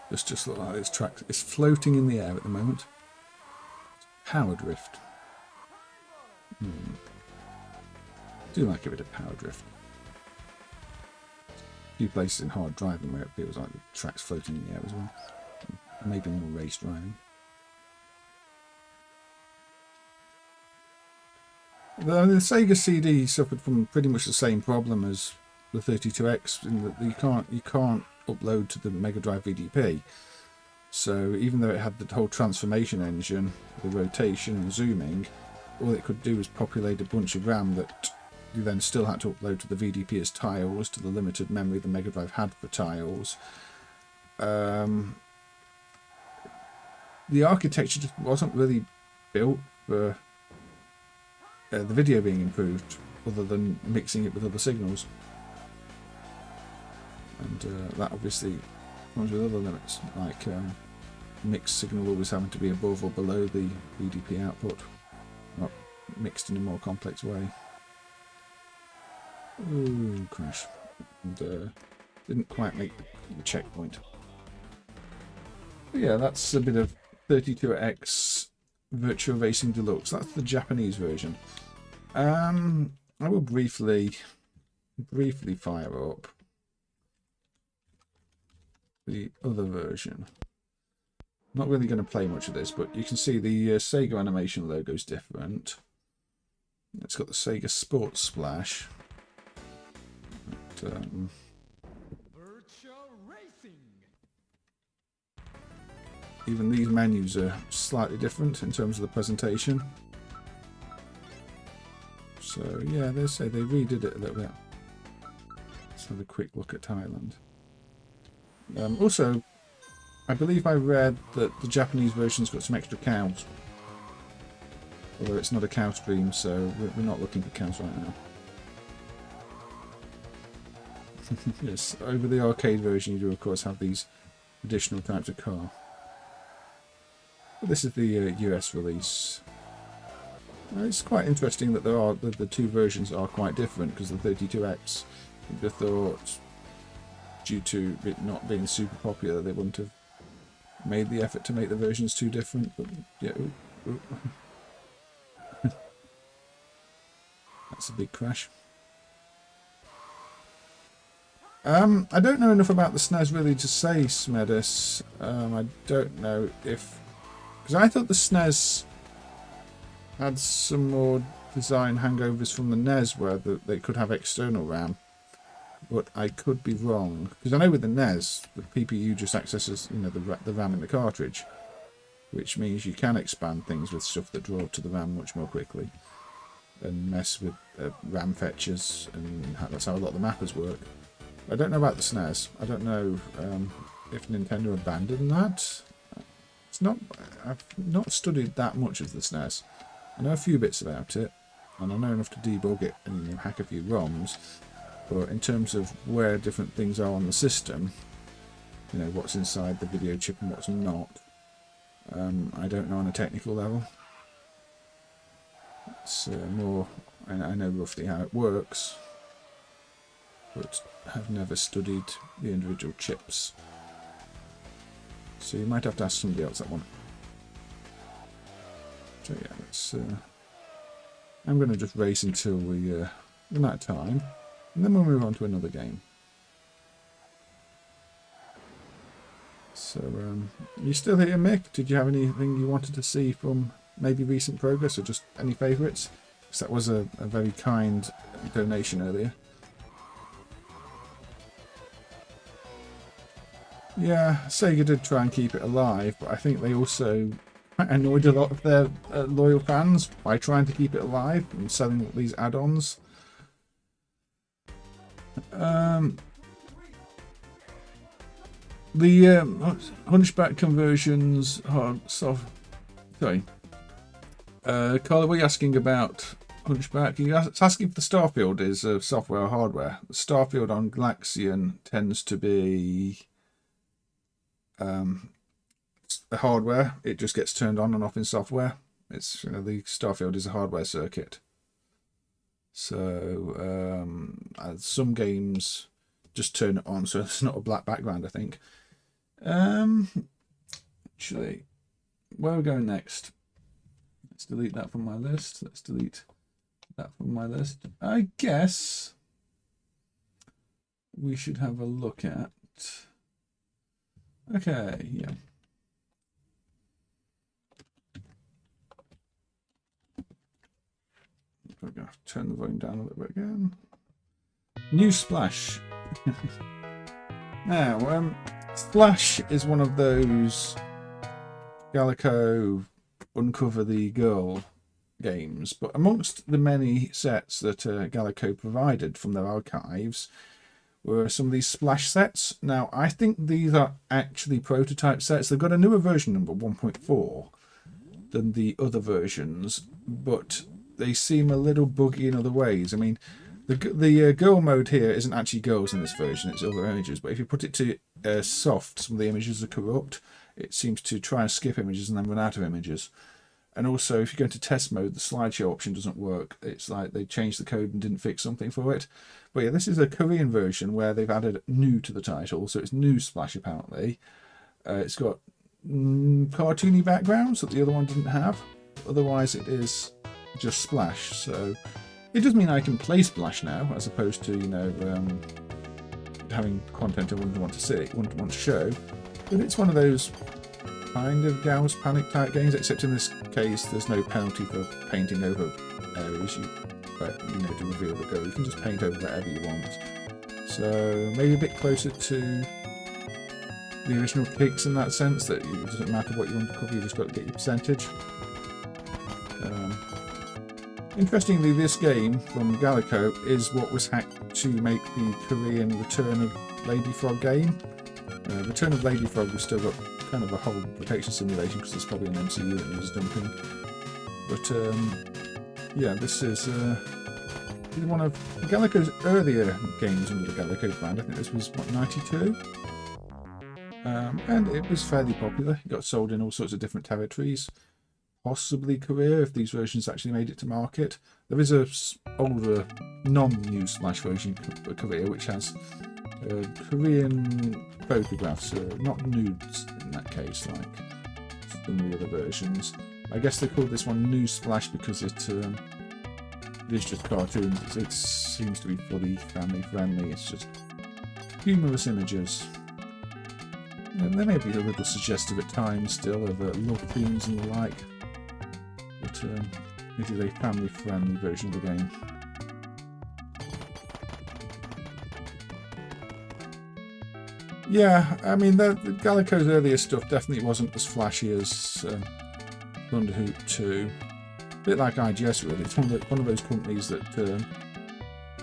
But, just look like this track is floating in the air at the moment. Power drift. Do like a bit of power drift. A few places in hard driving where it feels like the track's floating in the air as well. Maybe more race driving. The Sega CD suffered from pretty much the same problem as the 32X, in that you can't upload to the Mega Drive VDP. So even though it had the whole transformation engine, the rotation and zooming, all it could do was populate a bunch of RAM that you then still had to upload to the VDP as tiles, to the limited memory the Mega Drive had for tiles. The architecture just wasn't really built for the video being improved, other than mixing it with other signals. And that obviously comes with other limits, like mixed signal always having to be above or below the VDP output, not mixed in a more complex way. Ooh, crash. And didn't quite make the checkpoint. But yeah, that's a bit of 32X Virtua Racing Deluxe. That's the Japanese version. I will briefly fire up the other version. Not really going to play much of this, but you can see the Sega animation logo is different. It's got the Sega Sports Splash. But, even these menus are slightly different in terms of the presentation. So yeah, they say they redid it a little bit. Let's have a quick look at Thailand. Also, I believe I read that the Japanese version's got some extra cows. Although it's not a cow stream, so we're not looking for cows right now. Yes, over the arcade version you do of course have these additional types of car. But this is the US release. It's quite interesting that the two versions are quite different, because the 32X, you'd have thought, due to it not being super popular, they wouldn't have made the effort to make the versions too different. But yeah, that's a big crash. I don't know enough about the SNES really to say, Smedis. I don't know if... Because I thought the SNES had some more design hangovers from the NES, where they could have external RAM. But I could be wrong. Because I know with the NES, the PPU just accesses, you know, the RAM in the cartridge. Which means you can expand things with stuff that draw to the RAM much more quickly. And mess with RAM fetchers, and that's how a lot of the mappers work. I don't know about the SNES. I don't know if Nintendo abandoned that. I've not studied that much of the SNES. I know a few bits about it, and I know enough to debug it and hack a few ROMs. But in terms of where different things are on the system, you know, what's inside the video chip and what's not, I don't know on a technical level. It's more, I know roughly how it works, but have never studied the individual chips. So you might have to ask somebody else that one. So yeah, let's. I'm going to just race until we run out of time, and then we'll move on to another game. So, you still here, Mick? Did you have anything you wanted to see from maybe recent progress, or just any favourites? Because that was a very kind donation earlier. Yeah, Sega did try and keep it alive, but I think they also annoyed a lot of their loyal fans by trying to keep it alive and selling these add-ons. The Hunchback conversions are sorry. Carla, what are you asking about Hunchback? It's asking if the Starfield is software or hardware. The Starfield on Galaxian tends to be the hardware. It just gets turned on and off in software. It's the Starfield is a hardware circuit. So some games just turn it on, so it's not a black background, I think. Actually, where are we going next? Let's delete that from my list. Let's delete that from my list. I guess we should have a look at. Okay, yeah. I'm going to turn the volume down a little bit again. New Splash. Now, Splash is one of those Galaco Uncover the Girl games, but amongst the many sets that Galaco provided from their archives were some of these Splash sets. Now, I think these are actually prototype sets. They've got a newer version number, 1.4, than the other versions, but they seem a little buggy in other ways. I mean, the girl mode here isn't actually girls in this version, it's other images, but if you put it to soft, some of the images are corrupt. It seems to try and skip images and then run out of images. And also, if you go into test mode, the slideshow option doesn't work. It's like they changed the code and didn't fix something for it. But yeah, this is a Korean version where they've added new to the title, so it's New Splash apparently. It's got cartoony backgrounds that the other one didn't have. Otherwise, it is just Splash. So it does mean I can play Splash now, as opposed to, you know, having content I wouldn't want to see, wouldn't want to show. But it's one of those kind of Gauss Panic type games, except in this case there's no penalty for painting over areas you know, to reveal the goal. You can just paint over whatever you want. So maybe a bit closer to the original Kicks in that sense, that it doesn't matter what you want to cover, you just got to get your percentage. Interestingly, this game from Galaco is what was hacked to make the Korean Return of Lady Frog game. Return of Lady Frog has still got kind of a whole protection simulation because there's probably an MCU that needs dumping. But yeah, this is one of Galaco's earlier games under the Galaco brand. I think this was, what, 92? And it was fairly popular. It got sold in all sorts of different territories. Possibly Korea, if these versions actually made it to market. There is a older non-new Smash version for Korea, which has Korean photographs, not nudes in that case, like some of the other versions. I guess they called this one New Splash because it is just cartoons. It seems to be fully family friendly. It's just humorous images. They may be a little suggestive at times still of love themes and the like, but it is a family friendly version of the game. Yeah, I mean, the Galaco's earlier stuff definitely wasn't as flashy as Thunderhoot 2. A bit like IGS, really. It's one of those companies that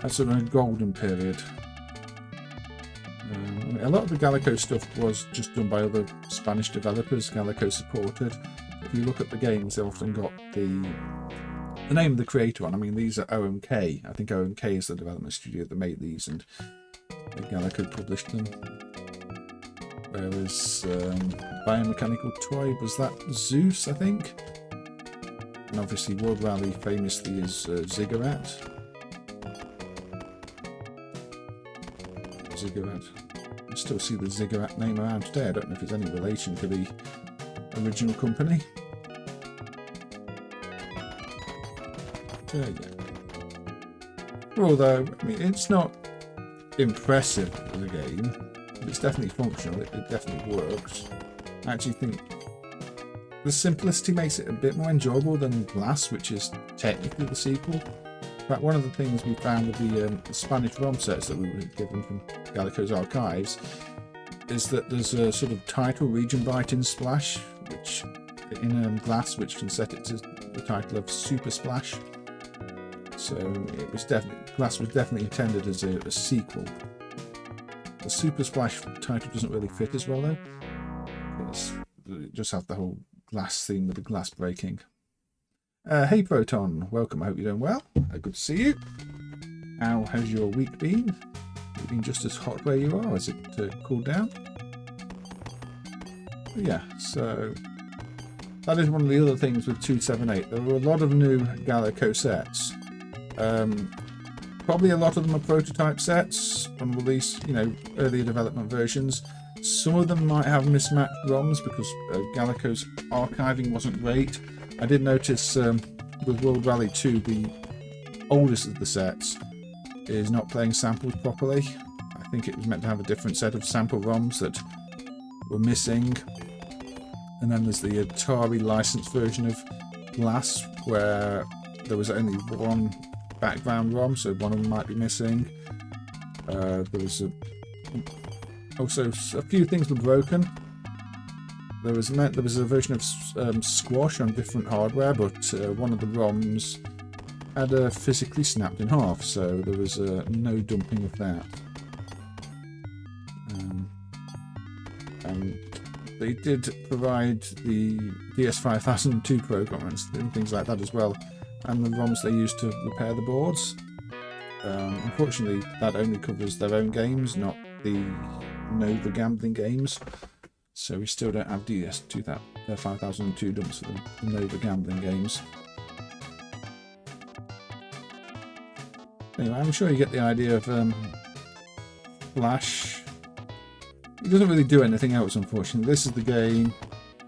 had sort of a golden period. A lot of the Galaco stuff was just done by other Spanish developers, Galaco supported. If you look at the games, they've often got the name of the creator on. I mean, these are OMK. I think OMK is the development studio that made these, and Galaco published them. Whereas biomechanical toy, was that Zeus, I think? And obviously World Rally famously is Ziggurat. Ziggurat. I still see the Ziggurat name around today. I don't know if it's any relation to the original company. Yeah. Although, I mean, it's not impressive as a game, but it's definitely functional. It definitely works. I actually think the simplicity makes it a bit more enjoyable than Glass, which is technically the sequel. In fact, one of the things we found with the Spanish ROM sets that we were given from Galaxy's archives is that there's a sort of title region byte in Splash, which in Glass, which can set it to the title of Super Splash. So it was Glass was definitely intended as a sequel. The Super Splash title doesn't really fit as well though. It just have the whole glass theme with the glass breaking. Hey Proton, welcome. I hope you're doing well. Good to see you. How has your week been? Has it been just as hot where you are? Has it cooled down? But yeah, so that is one of the other things with 278. There were a lot of new Galaga sets. Probably a lot of them are prototype sets on release, earlier development versions. Some of them might have mismatched ROMs because Galaga's archiving wasn't great. I did notice with World Rally 2, the oldest of the sets is not playing samples properly. I think it was meant to have a different set of sample ROMs that were missing. And then there's the Atari licensed version of Glass, where there was only one background ROM, so one of them might be missing. There was also a few things were broken. There was a version of Squash on different hardware, but one of the ROMs had physically snapped in half, so there was no dumping of that. And they did provide the DS5002 programs and things like that as well, and the ROMs they used to repair the boards. Unfortunately, that only covers their own games, not the Nova gambling games. So we still don't have DS5002 dumps for the Nova gambling games. Anyway, I'm sure you get the idea of Flash. It doesn't really do anything else, unfortunately. This is the game.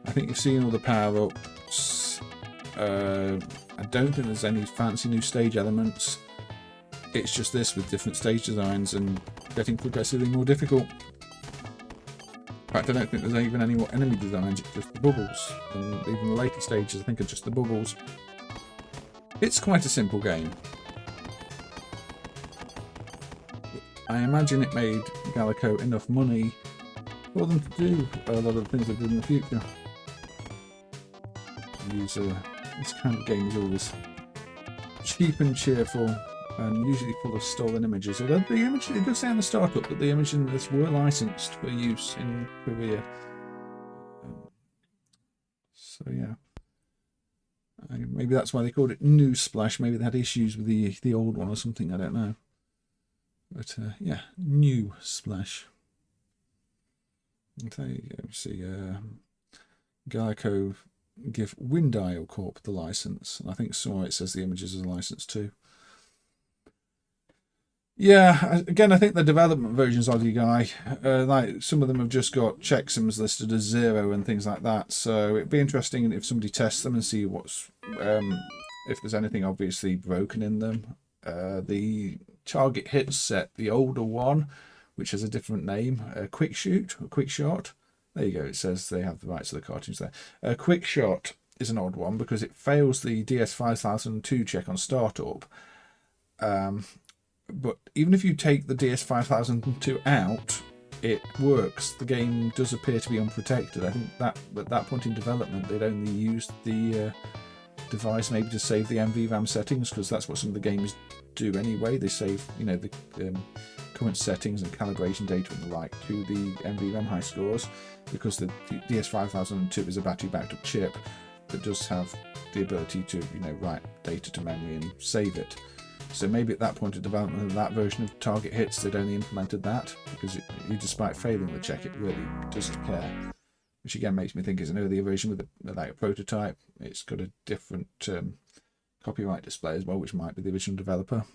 I think you've seen all the power-ups. I don't think there's any fancy new stage elements. It's just this with different stage designs and getting progressively more difficult. In fact, I don't think there's even any more enemy designs, it's just the bubbles. And even the later stages, I think, are just the bubbles. It's quite a simple game. I imagine it made Galaga enough money for them to do a lot of the things they did in the future. This kind of game is always cheap and cheerful, and usually full of stolen images. Although the image, it does say on the startup that the images in this were licensed for use in Korea. So yeah, maybe that's why they called it New Splash. Maybe they had issues with the old one or something. I don't know. But yeah, New Splash. There you go. See, Galaga give Windial Corp the license, and I think somewhere it says the images are licensed too. Yeah, again, I think the development versions are the guy. Like some of them have just got checksums listed as 0 and things like that. So it'd be interesting if somebody tests them and see what's if there's anything obviously broken in them. The Target Hits set, the older one, which has a different name, Quick Shoot or Quick Shot. There you go. It says they have the rights to the cartoons there. Quick Shot is an odd one because it fails the DS5002 check on startup. But even if you take the DS5002 out, it works. The game does appear to be unprotected. I think that at that point in development, they'd only used the device maybe to save the MVRAM settings, because that's what some of the games do anyway. They save, the current settings and calibration data and the like to the MVRAM high scores, because the DS5002 is a battery backed up chip that does have the ability to write data to memory and save it. So maybe at that point of development of that version of Target Hits, they'd only implemented that, because despite failing the check, it really doesn't care. Which again makes me think it's an earlier version with like a prototype. It's got a different copyright display as well, which might be the original developer.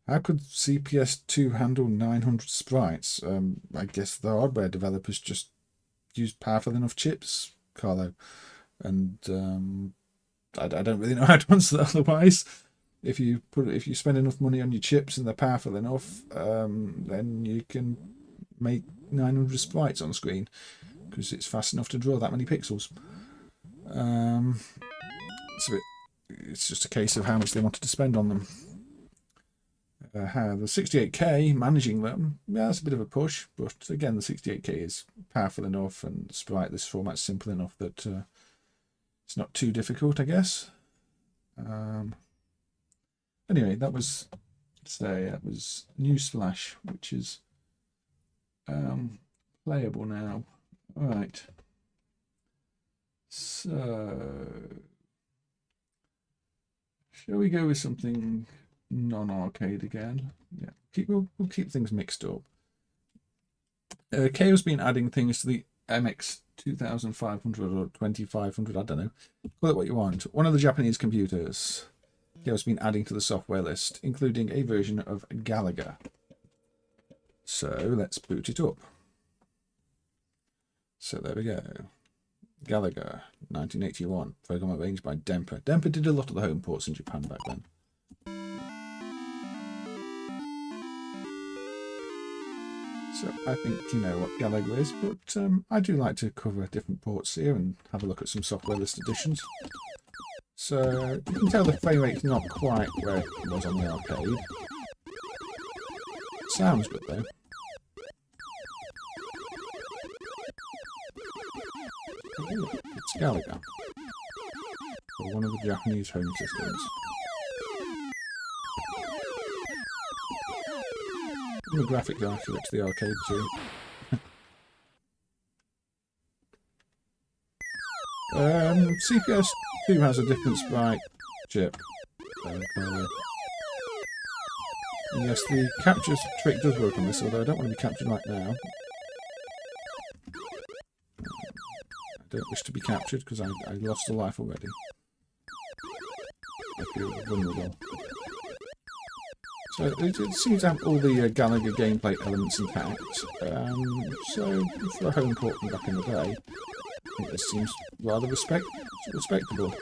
How could CPS2 handle 900 sprites? I guess the hardware developers just use powerful enough chips, Carlo. And I don't really know how to answer that otherwise. If you spend enough money on your chips and they're powerful enough, then you can make 900 sprites on screen, because it's fast enough to draw that many pixels. So it's just a case of how much they wanted to spend on them. How the 68K, managing them, yeah, that's a bit of a push, but again, the 68K is powerful enough and spriteless format's simple enough that it's not too difficult, I guess. Anyway, that was Newsflash, which is playable now. All right. So, shall we go with something non-arcade again? Yeah, we'll keep things mixed up. KO's been adding things to the MX 2500 or 2500, I don't know. Call it what you want. One of the Japanese computers. KO's been adding to the software list, including a version of Galaga. So let's boot it up. So there we go. Galaga, 1981. Program arranged by Dempa. Dempa did a lot of the home ports in Japan back then. So I think you know what Galaga is, but I do like to cover different ports here and have a look at some software list additions. So you can tell the frame rate's not quite where it was on the arcade. Sounds good though. Oh, it's Galaga. For one of the Japanese home systems. And the graphics are accurate to the arcade too. CPS2 has a different sprite chip. And yes, the capture trick does work on this, although I don't want to be captured right now. I don't wish to be captured because I lost a life already. I feel vulnerable. So it seems to have all the Galaga gameplay elements intact. So for a home port from back in the day, I think this seems rather respectable.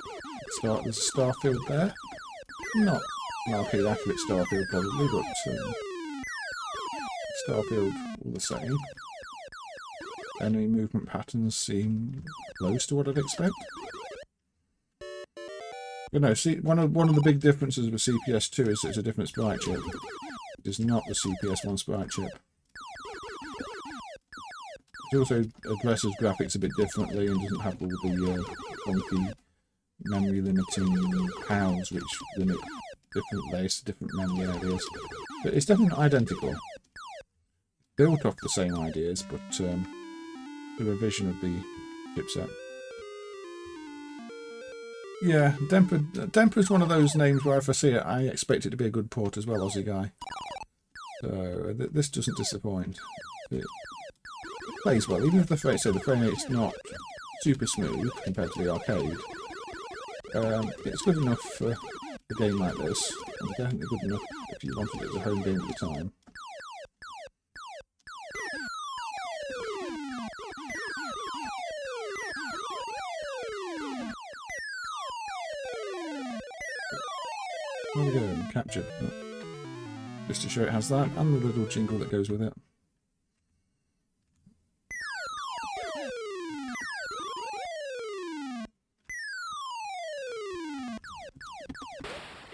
There's a star field there. Not an arcade accurate star field probably, but star field all the same. Enemy movement patterns seem close to what I'd expect. But no, see, one of the big differences with CPS2 is it's a different sprite chip. It is not the CPS1 sprite chip. It also addresses graphics a bit differently and doesn't have all the funky memory limiting PALs which limit different layers to different memory areas. But it's definitely not identical. Built off the same ideas, but the revision of the chipset. Yeah, Dempa is one of those names where if I see it, I expect it to be a good port as well, Aussie guy. So this doesn't disappoint. It plays well, even if the frame rate's not super smooth compared to the arcade. It's good enough for a game like this, and definitely good enough if you wanted it as a home game at the time. There we go, captured. Just to show it has that, and the little jingle that goes with it.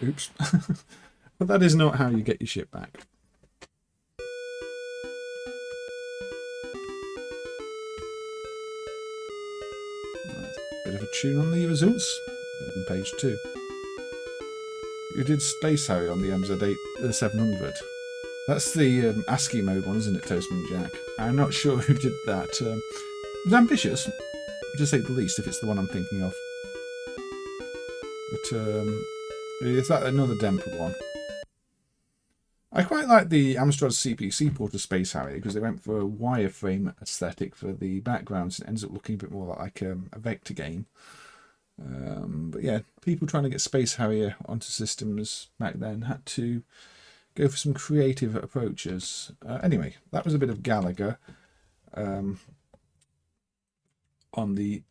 Oops. But that is not how you get your ship back. Bit of a tune on the results. On page 2. You did Space Harry on the MZ8 700. That's the ASCII mode one, isn't it, Toastman Jack? I'm not sure who did that. It was ambitious, to say the least, if it's the one I'm thinking of. But Is that another Denver one? I quite like the Amstrad's CPC port of Space Harrier because they went for a wireframe aesthetic for the backgrounds and it ends up looking a bit more like a vector game. But yeah, people trying to get Space Harrier onto systems back then had to go for some creative approaches. Anyway, that was a bit of Galaga on the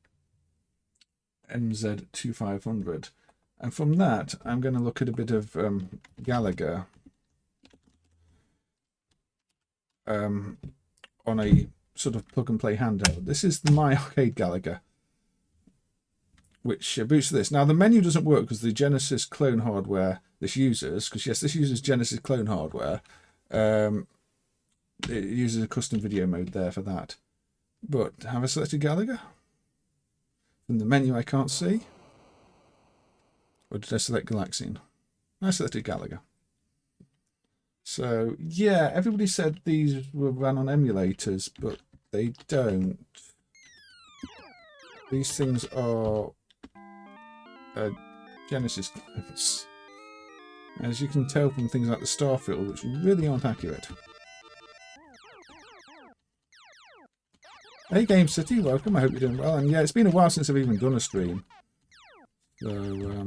MZ2500. And from that, I'm going to look at a bit of Galaga on a sort of plug-and-play handheld. This is the My Arcade Galaga, which boots this. Now, the menu doesn't work because the Genesis clone hardware this uses, because yes, this uses Genesis clone hardware. It uses a custom video mode there for that. But have I selected Galaga? From the menu I can't see. Or did I select Galaxian? I selected Galaga. So, yeah, everybody said these were run on emulators, but they don't. These things are Genesis clones. As you can tell from things like the Starfield, which really aren't accurate. Hey Game City, welcome, I hope you're doing well. And yeah, it's been a while since I've even done a stream. So,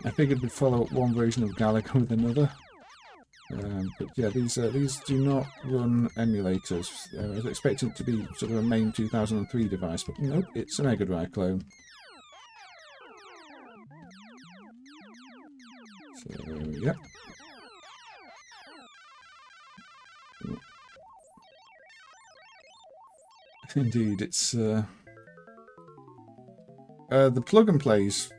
I figured we'd follow up one version of Galaga with another. But yeah, these do not run emulators. I was expecting it to be sort of a MAME 2003 device, but nope, it's a Mega Drive clone. So, yep. Indeed, it's the plug and plays.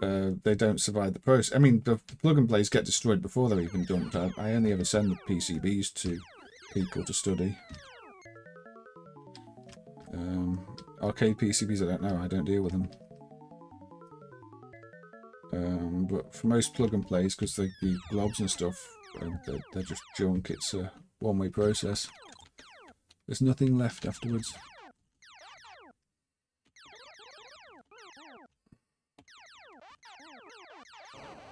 They don't survive the process. I mean, the plug and plays get destroyed before they're even dumped. I only ever send the PCBs to people to study. Arcade PCBs, I don't know. I don't deal with them. But for most plug and plays, because they the globs and stuff, they're just junk. It's a one-way process. There's nothing left afterwards.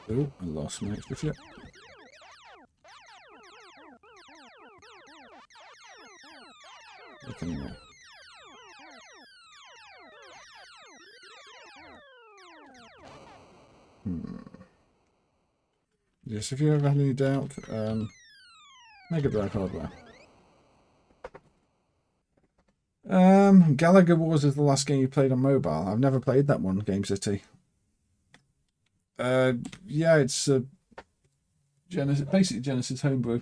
Oh, I lost my extra flip. Look anyway. Yes, if you ever had any doubt, Mega Drive hardware. Galaga Wars is the last game you played on mobile. I've never played that one, Game City. Yeah, it's Genesis, basically Genesis homebrew,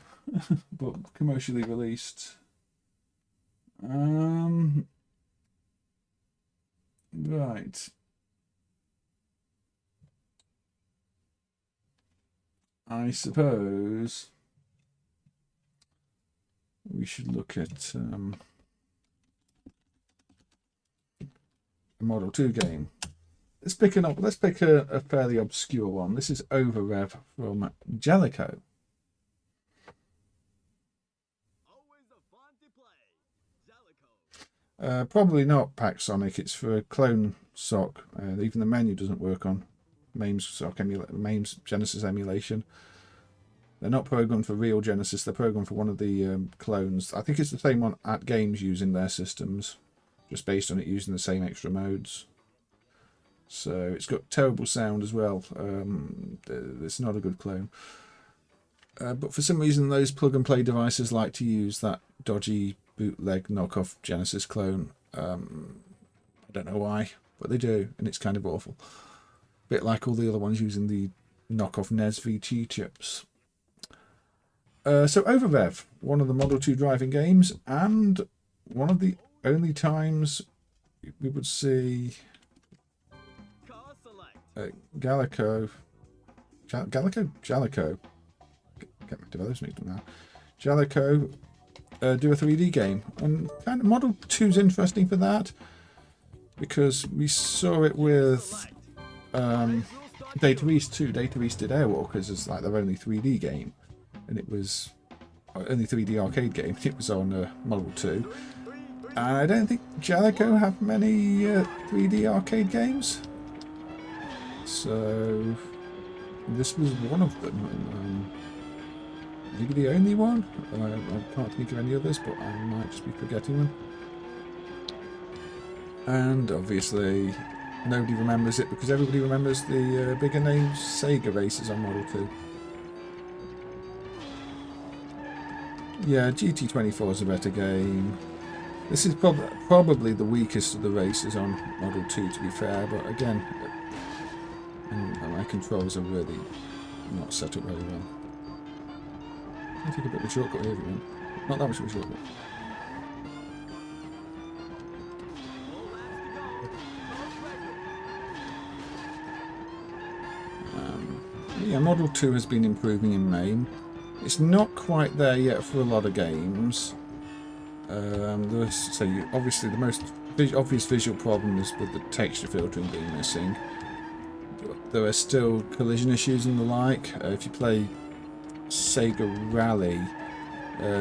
but commercially released. Right. I suppose we should look at a Model 2 game. Let's pick a fairly obscure one. This is Over Rev from Jellicoe. Probably not Pack Sonic. It's for Clone Sock. Even the menu doesn't work on MAME's Genesis emulation. They're not programmed for real Genesis. They're programmed for one of the clones. I think it's the same one at Games using their systems, just based on it using the same extra modes. So it's got terrible sound as well. It's not a good clone. But for some reason, those plug-and-play devices like to use that dodgy bootleg knockoff Genesis clone. I don't know why, but they do, and it's kind of awful. A bit like all the other ones using the knockoff NES VT chips. So Over Rev, one of the Model 2 driving games, and one of the only times we would see Jellicoe. Get my developers mixed up now. Jellicoe do a 3D game, and kind of Model 2 is interesting for that because we saw it with Data East too. Data East did Airwalkers as like their only 3D game, and it was only 3D arcade game. It was on Model 2, and I don't think Jellicoe have many 3D arcade games. So this was one of them. Maybe the only one? I can't think of any others, but I might just be forgetting them. And obviously, nobody remembers it because everybody remembers the bigger name Sega races on Model 2. Yeah, GT24 is a better game. This is probably the weakest of the races on Model 2, to be fair, but again, my controls are really not set up very well. I take a bit of a shortcut here, everyone. Not that much of a shortcut. Yeah, Model 2 has been improving in MAME. It's not quite there yet for a lot of games. Obviously the most obvious visual problem is with the texture filtering being missing. There are still collision issues and the like. If you play Sega Rallye,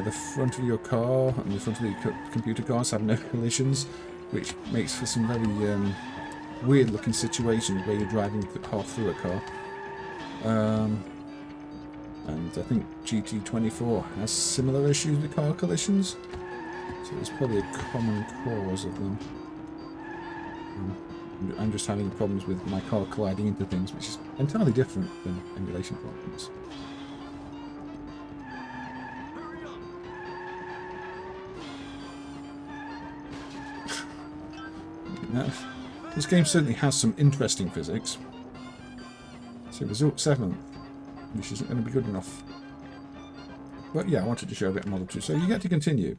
the front of your car and the front of the computer cars have no collisions, which makes for some very weird looking situations where you're driving half through a car. And I think GT24 has similar issues with car collisions, so it's probably a common cause of them. I'm just having problems with my car colliding into things, which is entirely different than emulation problems. Now, this game certainly has some interesting physics. So result 7th, which isn't going to be good enough. But yeah, I wanted to show a bit of Model 2. So you get to continue.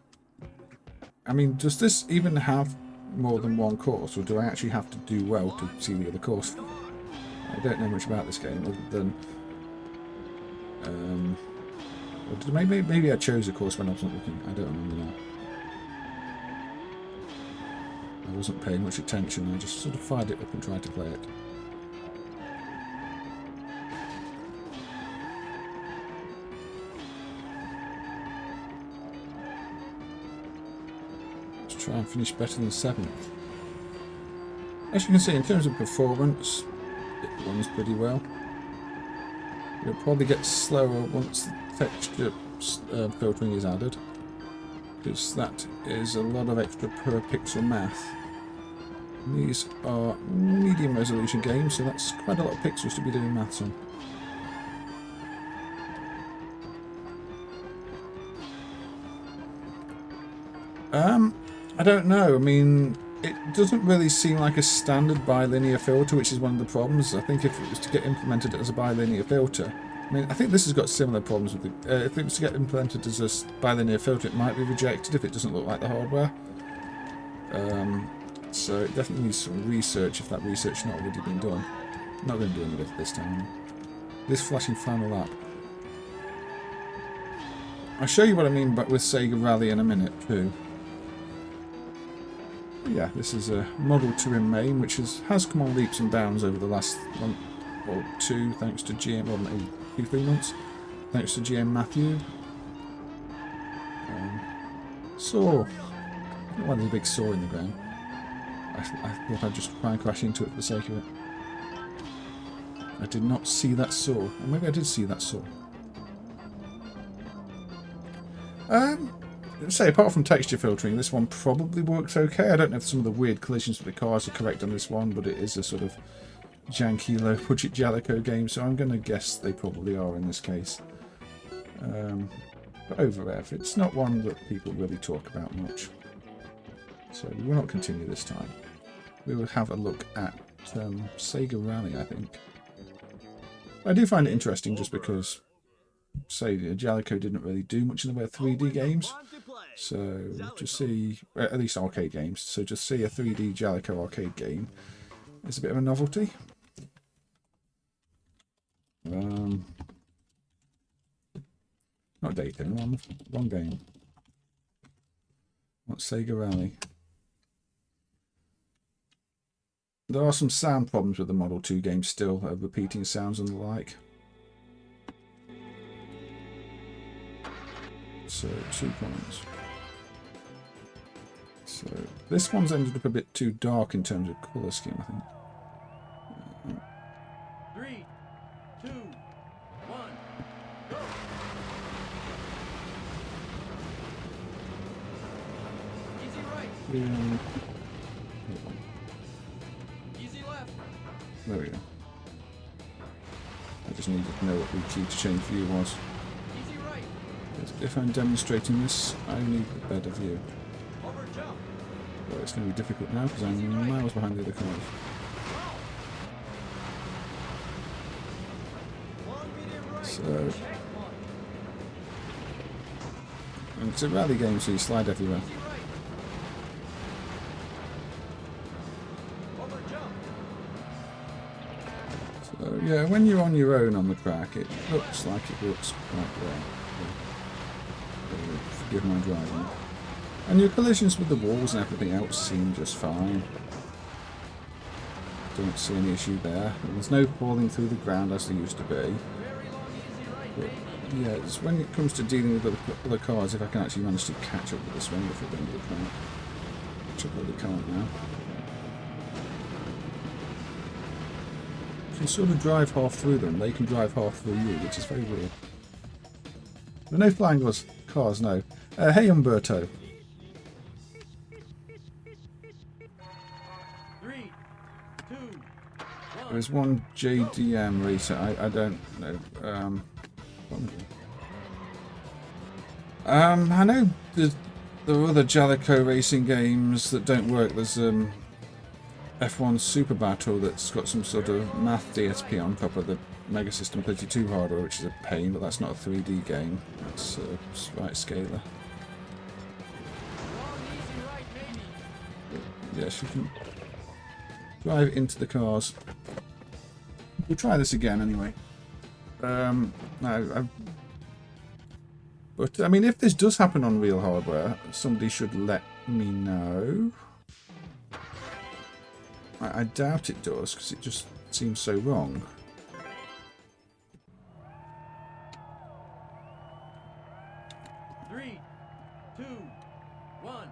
I mean, does this even have more than one course, or do I actually have to do well to see the other course? I don't know much about this game other than maybe I chose a course when I wasn't looking. I don't remember now. I wasn't paying much attention. I just sort of fired it up and tried to play it. Let's try and finish better than 7th. As you can see, in terms of performance, it runs pretty well. It'll probably get slower once the texture filtering is added, because that is a lot of extra per pixel math. And these are medium resolution games, so that's quite a lot of pixels to be doing maths on. I don't know. I mean, it doesn't really seem like a standard bilinear filter, which is one of the problems. I think if it was to get implemented as a bilinear filter, I mean, I think this has got similar problems with the. If it was to get implemented as a bilinear filter, it might be rejected if it doesn't look like the hardware. So it definitely needs some research if that research has not already been done. I'm not going to do any of it this time. This flashing final lap. I'll show you what I mean with Sega Rallye in a minute too. Yeah, this is a Model 2 in MAME, which has come on leaps and bounds over the last month or two, thanks to GM, or maybe 2-3 months, thanks to GM Matthew. Saw. Why there's a big saw in the ground. I thought I'd just try and crash into it for the sake of it. I did not see that saw. Or maybe I did see that saw. Say, apart from texture filtering, this one probably works okay. I don't know if some of the weird collisions with the cars are correct on this one, but it is a sort of janky low-budget Jalico game, so I'm going to guess they probably are in this case. But over there, it's not one that people really talk about much. So we will not continue this time. We will have a look at Sega Rallye, I think. I do find it interesting just because, say, Jalico didn't really do much in the way of 3D games. So to see, at least arcade games, so just see a 3D Jalico arcade game is a bit of a novelty. Not dating, wrong game. What's Sega Rallye? There are some sound problems with the Model 2 game still, repeating sounds and the like. So 2 points. So this one's ended up a bit too dark in terms of colour scheme, I think. 3, 2, Easy left. There we go. I just needed to know what the key to change view was. Easy right. Because if I'm demonstrating this, I need a better view. Over jump. Well, it's going to be difficult now because I'm miles behind the other cars. Long medium right. So, Checkpoint. and it's a rally game, so you slide everywhere. Easy right. Over jump. So yeah, when you're on your own on the track, it looks like it works quite well. Forgive my driving. And your collisions with the walls and everything else seem just fine. Don't see any issue there. And there's no falling through the ground as there used to be. Very long easy right. But yeah, it's when it comes to dealing with other cars, if I can actually manage to catch up with this one before the end of the track. Which I probably can't now. You can sort of drive half through them, they can drive half through you, which is very weird. There are no flying cars, no. Hey Umberto. 3, 2, 1. There's one JDM racer, I don't know. I know there are other Jalico racing games that don't work. There's F1 Super Battle that's got some sort of math DSP on top of the Mega System 32 hardware, which is a pain, but that's not a 3D game. That's sprite scaler. Long easy right maybe. Yes, you can drive into the cars. We'll try this again anyway. But I mean, if this does happen on real hardware, somebody should let me know. I doubt it does, because it just seems so wrong. Three, two, one,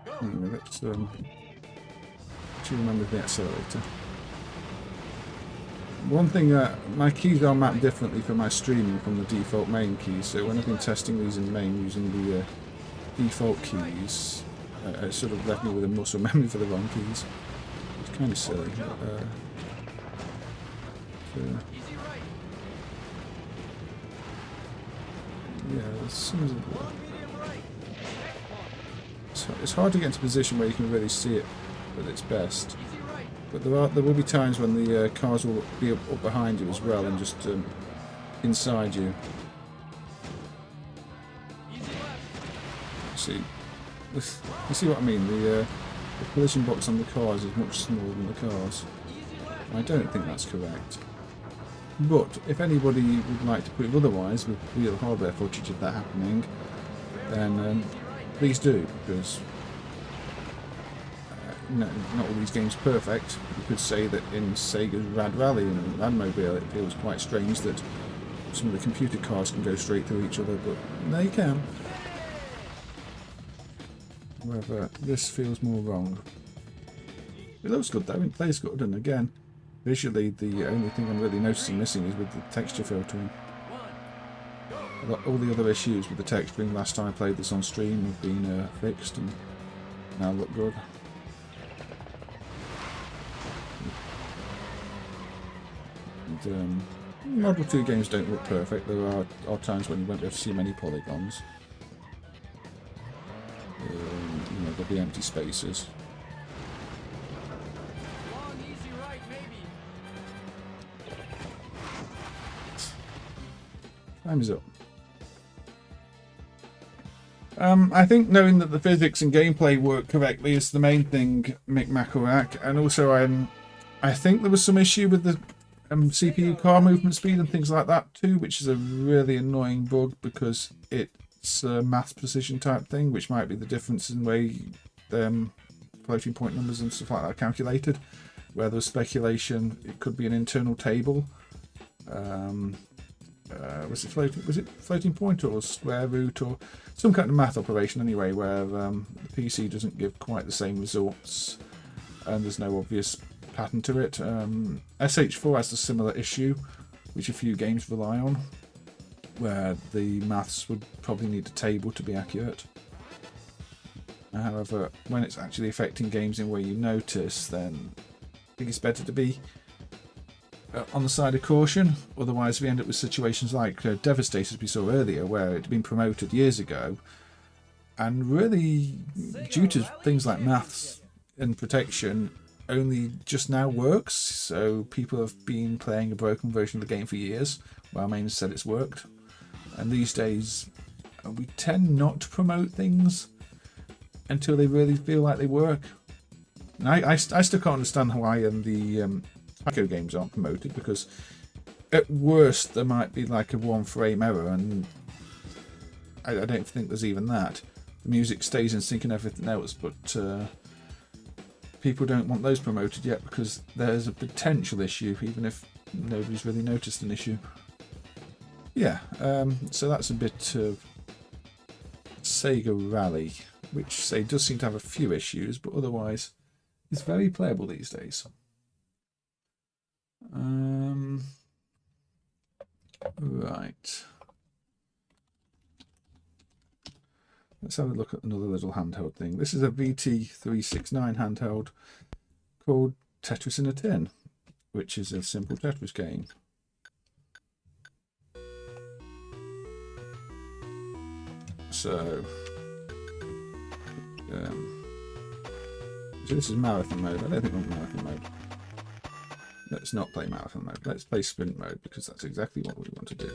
go. Anyway, let's actually remember the accelerator. One thing, my keys are mapped differently for my streaming from the default MAME keys, so when I've been testing these in MAME using the default keys, it sort of left me with a muscle memory for the wrong keys. It's kind of silly. But, Easy right. yeah, it seems Long medium right. Checkpoint. it's hard to get into a position where you can really see it at its best. Easy right. But there will be times when the cars will be up behind you as well and just inside you. Easy left. See, you see what I mean? The collision box on the cars is much smaller than the cars. Easy left. I don't think that's correct. But if anybody would like to prove otherwise with real hardware footage of that happening, then please do, because not all these games are perfect. You could say that in Sega's Rallye and Ragnagard it feels quite strange that some of the computer cars can go straight through each other, but they can. However, this feels more wrong. It looks good though, it plays good, and again, visually the only thing I'm really noticing missing is with the texture filtering. All the other issues with the texturing last time I played this on stream have been fixed and now look good. And, Model 2 games don't look perfect. There are times when you won't be able to see many polygons. You know, there'll be empty spaces. Long easy right maybe. Time is up. I think knowing that the physics and gameplay work correctly is the main thing, Mick Macarak, and also I think there was some issue with the CPU car movement speed and things like that too, which is a really annoying bug because it's a math precision type thing, which might be the difference in the way floating point numbers and stuff like that are calculated. Where there's speculation, it could be an internal table. Was it floating point or square root or some kind of math operation anyway, where the PC doesn't give quite the same results and there's no obvious pattern to it. SH4 has a similar issue, which a few games rely on, where the maths would probably need a table to be accurate. However, when it's actually affecting games in where you notice, then I think it's better to be on the side of caution. Otherwise, we end up with situations like Devastators we saw earlier, where it had been promoted years ago, and really, due to things like maths and protection, only just now works. So people have been playing a broken version of the game for years, while MAME said it's worked. And these days, we tend not to promote things until they really feel like they work. And I still can't understand why the Taco games aren't promoted, because at worst there might be like a one frame error, and I don't think there's even that. The music stays in sync and everything else, but people don't want those promoted yet because there's a potential issue, even if nobody's really noticed an issue. Yeah, so that's a bit of Sega Rallye, which say does seem to have a few issues, but otherwise is very playable these days. Right. Let's have a look at another little handheld thing. This is a VT369 handheld called Tetris in a Tin, which is a simple Tetris game. So this is marathon mode. I don't think we want marathon mode. Let's not play marathon mode. Let's play sprint mode, because that's exactly what we want to do.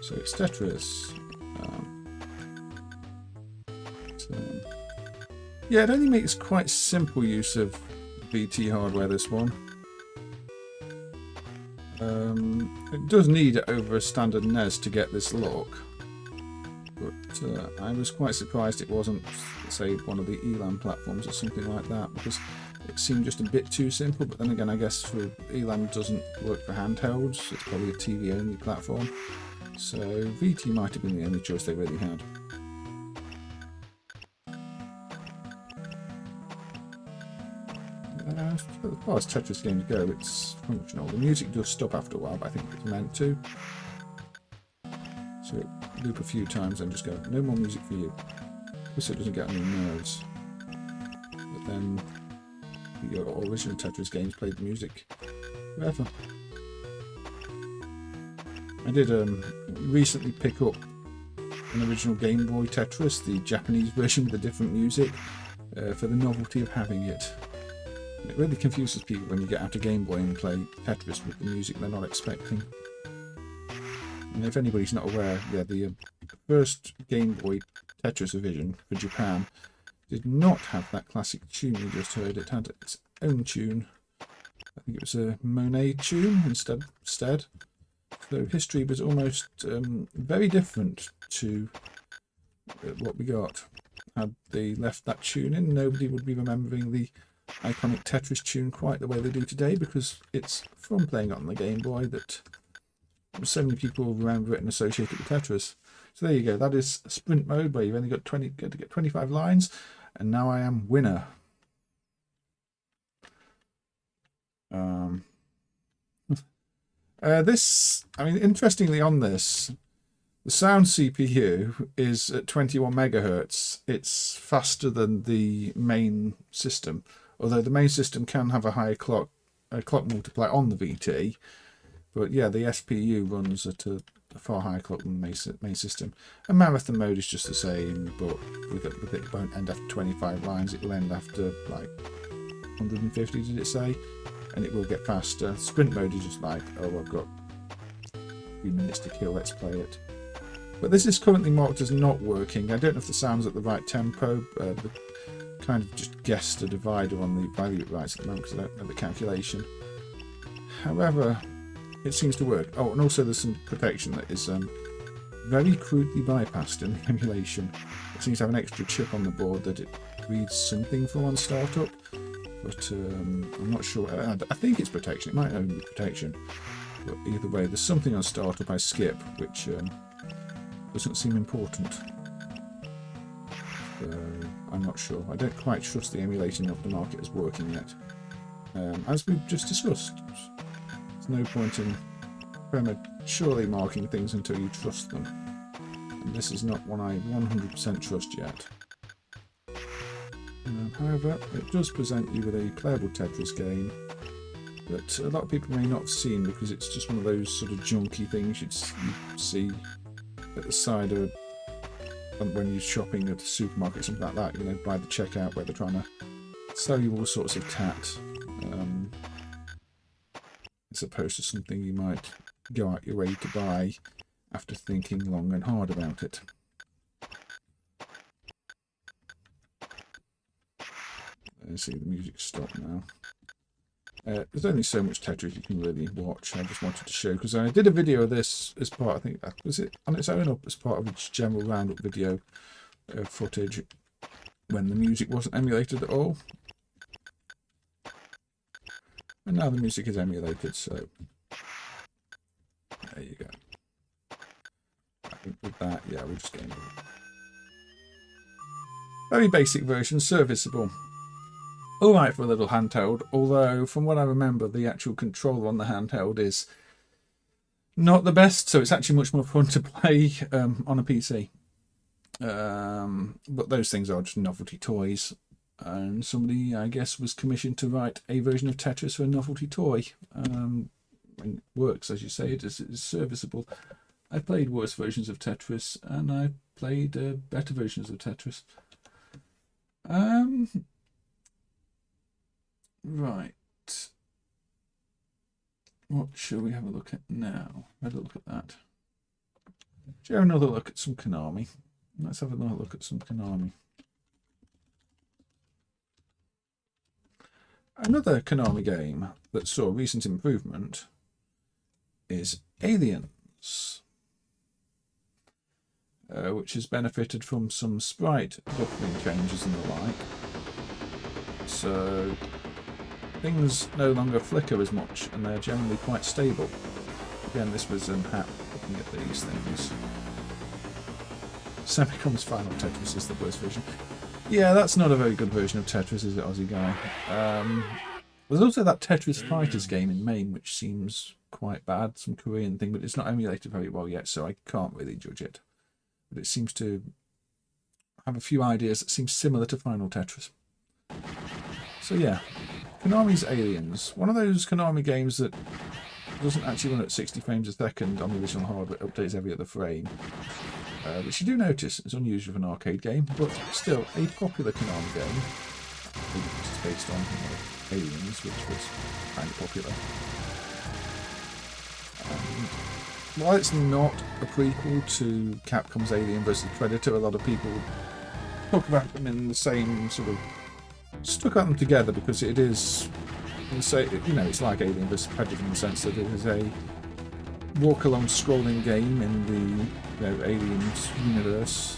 So it's Tetris. Yeah, it only makes quite simple use of VT hardware, this one. It does need it over a standard NES to get this look, but I was quite surprised it wasn't, say, one of the Elan platforms or something like that, because it seemed just a bit too simple. But then again, I guess for Elan doesn't work for handhelds, it's probably a TV only platform, so VT might have been the only choice they really had. As far as Tetris games go, it's functional. The music does stop after a while, but I think it's meant to. So loop a few times and just go, no more music for you. So it doesn't get on your nerves. But then your original Tetris games played the music forever. I did recently pick up an original Game Boy Tetris, the Japanese version with a different music, for the novelty of having it. It really confuses people when you get out a Game Boy and play Tetris with the music they're not expecting. And if anybody's not aware, yeah, the first Game Boy Tetris revision for Japan did not have that classic tune you just heard. It had its own tune. I think it was a Monet tune instead. So history was almost very different to what we got. Had they left that tune in, nobody would be remembering the iconic Tetris tune quite the way they do today, because it's from playing it on the Game Boy that so many people remember it and associate it with Tetris. So there you go. That is sprint mode, where you've only got to get 25 lines, and now I am winner. Interestingly on this, the sound CPU is at 21 megahertz. It's faster than the main system, although the main system can have a higher clock multiplier on the VT. But yeah, the SPU runs at a far higher clock than the main system. And marathon mode is just the same, but with it won't end after 25 lines. It will end after like 150, did it say? And it will get faster. Sprint mode is just like, oh, I've got a few minutes to kill, let's play it. But this is currently marked as not working. I don't know if the sound's at the right tempo. The kind of just guessed a divider on the value it writes at the moment, because I don't know the calculation. However, it seems to work. Oh, and also there's some protection that is very crudely bypassed in the emulation. It seems to have an extra chip on the board that it reads something from on startup, but I'm not sure. I think it's protection. It might only be protection. But either way, there's something on startup I skip, which doesn't seem important. So I'm not sure. I don't quite trust the emulation of the market as working yet. As we've just discussed, there's no point in surely marking things until you trust them. And this is not one I 100% trust yet. However, it does present you with a playable Tetris game that a lot of people may not have seen because it's just one of those sort of junky things you'd see at the side of when you're shopping at a supermarket, something like that, you know, by the checkout where they're trying to sell you all sorts of tat, as opposed to something you might go out your way to buy after thinking long and hard about it. Let's see, the music's stopped now. There's only so much Tetris you can really watch. I just wanted to show, because I did a video of this as part, I think, was it on its own or as part of a general roundup video footage when the music wasn't emulated at all. And now the music is emulated, so there you go. I think with that, yeah, we're just getting very basic version, serviceable. Alright for a little handheld, although from what I remember the actual controller on the handheld is not the best, so it's actually much more fun to play on a PC. But those things are just novelty toys, and somebody, I guess, was commissioned to write a version of Tetris for a novelty toy. It works, as you say, it is serviceable. I've played worse versions of Tetris, and I've played better versions of Tetris. Right. What shall we have a look at now? Have a look at that. Shall we have another look at some Konami? Let's have another look at some Konami. Another Konami game that saw recent improvement is Aliens, which has benefited from some sprite buffering changes and the like. So things no longer flicker as much, and they're generally quite stable. Again, this was an app looking at these things. Semicom's Final Tetris is the worst version. Yeah, that's not a very good version of Tetris, is it, Aussie guy? There's also that Tetris Fighters game in MAME, which seems quite bad, some Korean thing, but it's not emulated very well yet, so I can't really judge it. But it seems to have a few ideas that seem similar to Final Tetris. So yeah, Konami's Aliens. One of those Konami games that doesn't actually run at 60 frames a second on the original hardware, it updates every other frame. Which you do notice is unusual for an arcade game, but still a popular Konami game. Which is based on Aliens, which was kind of popular. While it's not a prequel to Capcom's Alien vs Predator, a lot of people talk about them in the same sort of stuck at them together because it is, you know, it's like Alien vs Predator in the sense that it is a walk-along scrolling game in the, you know, Aliens universe.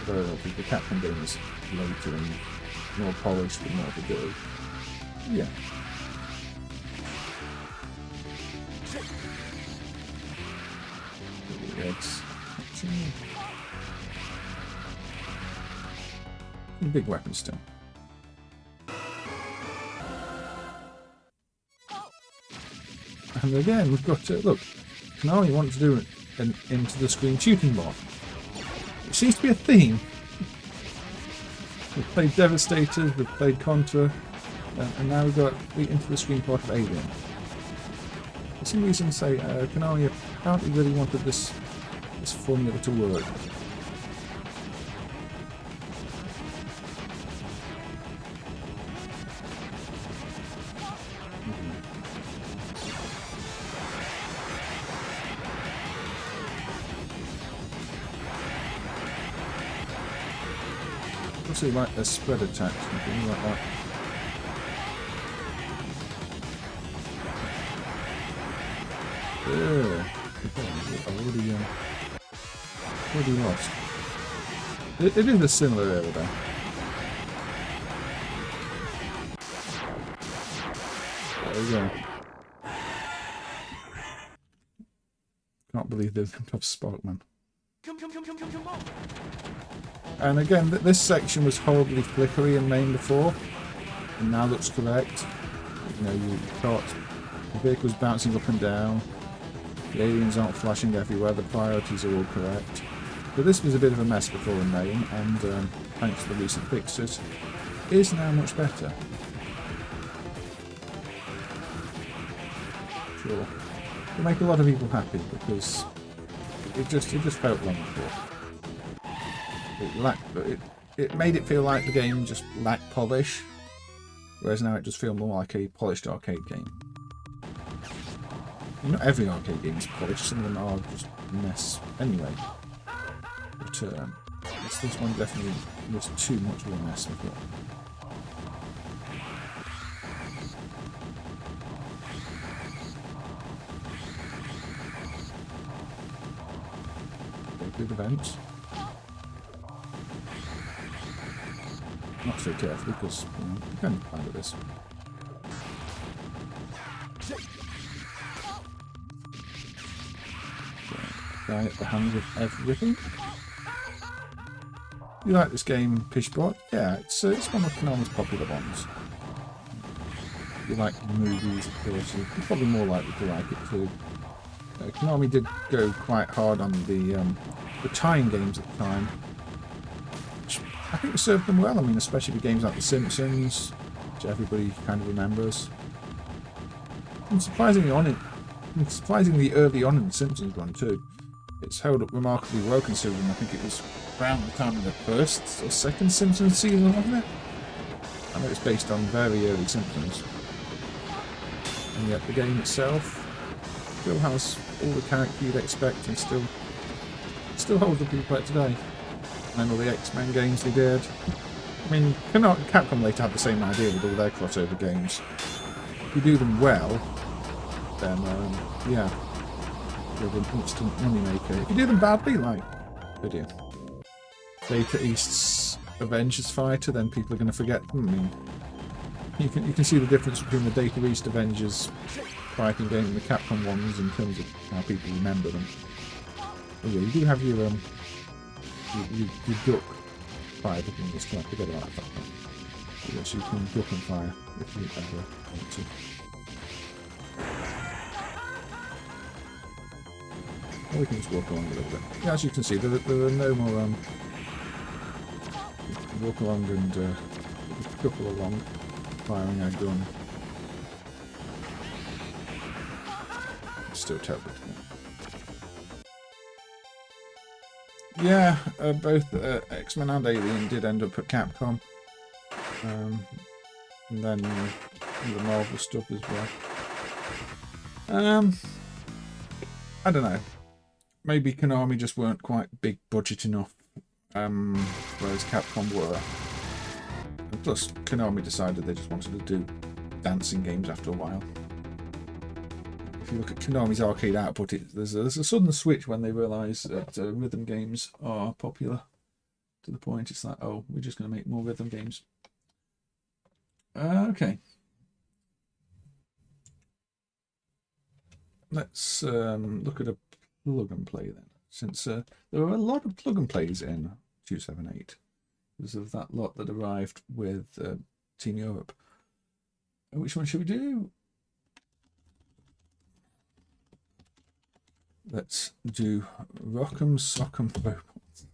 Although I think the Capcom game is later and more polished and more to do. Yeah. Eggs. Big weapon still. And again, we've got to look. Konami want to do an into the screen shooting mod. It seems to be a theme. We've played Devastators, we've played Contra, and now we've got the into the screen part of Alien. For some reason, say Konami apparently really wanted this formula to work. Also like a spread attack, something like that. Yeah, already lost. It is a similar area though. There we go. Can't believe they've come off Sparkman. And again, this section was horribly flickery in MAME before. It now looks correct. You know, you've got the vehicles bouncing up and down. The aliens aren't flashing everywhere. The priorities are all correct. But this was a bit of a mess before in MAME, and thanks to the recent fixes, it is now much better. Sure. It'll make a lot of people happy because it just felt wrong before. It made it feel like the game just lacked polish, whereas now it just feels more like a polished arcade game. Not every arcade game is polished, some of them are just a mess anyway. But this one definitely was too much of a mess before. Big events. Not so carefully because you can find this. Guy at the hands of everything. You like this game, Pishbot? Yeah, it's one of Konami's popular ones. You like movies, of course, you're probably more likely to like it too. Konami did go quite hard on the tie-in games at the time, which I think served them well. I mean, especially with games like The Simpsons, which everybody kind of remembers. And surprisingly early on in The Simpsons one too. It's held up remarkably well considering I think it was around the time of the first or second Simpsons season, wasn't it? I know it's based on very early Simpsons. And yet the game itself still has all the character you'd expect and still holds up people play it today. And then all the X-Men games they did. I mean, Capcom later had the same idea with all their crossover games. If you do them well, then yeah, they're an instant moneymaker. If you do them badly, like they do, Data East's Avengers Fighter, then people are going to forget them. I mean, you can see the difference between the Data East Avengers fighting game and the Capcom ones in terms of how people remember them. Oh yeah, you do have your duck fire in this time. Forget about that. Yes, you can duck and fire if you ever want to. Or we can just walk along a little bit. Yeah, as you can see, there are no more. You can walk along and couple along, firing our gun. It's still terrible. Yeah, both X-Men and Alien did end up at Capcom. And then the Marvel stuff as well. I don't know. Maybe Konami just weren't quite big budget enough, whereas Capcom were. And plus, Konami decided they just wanted to do dancing games after a while. If you look at Konami's arcade output, there's a sudden switch when they realise that rhythm games are popular. To the point, it's like, oh, we're just going to make more rhythm games. Okay. Let's look at a plug and play then. Since there were a lot of plug and plays in 278. Because of that lot that arrived with Team Europe. Which one should we do? Let's do Rock'em Sock'em Robots.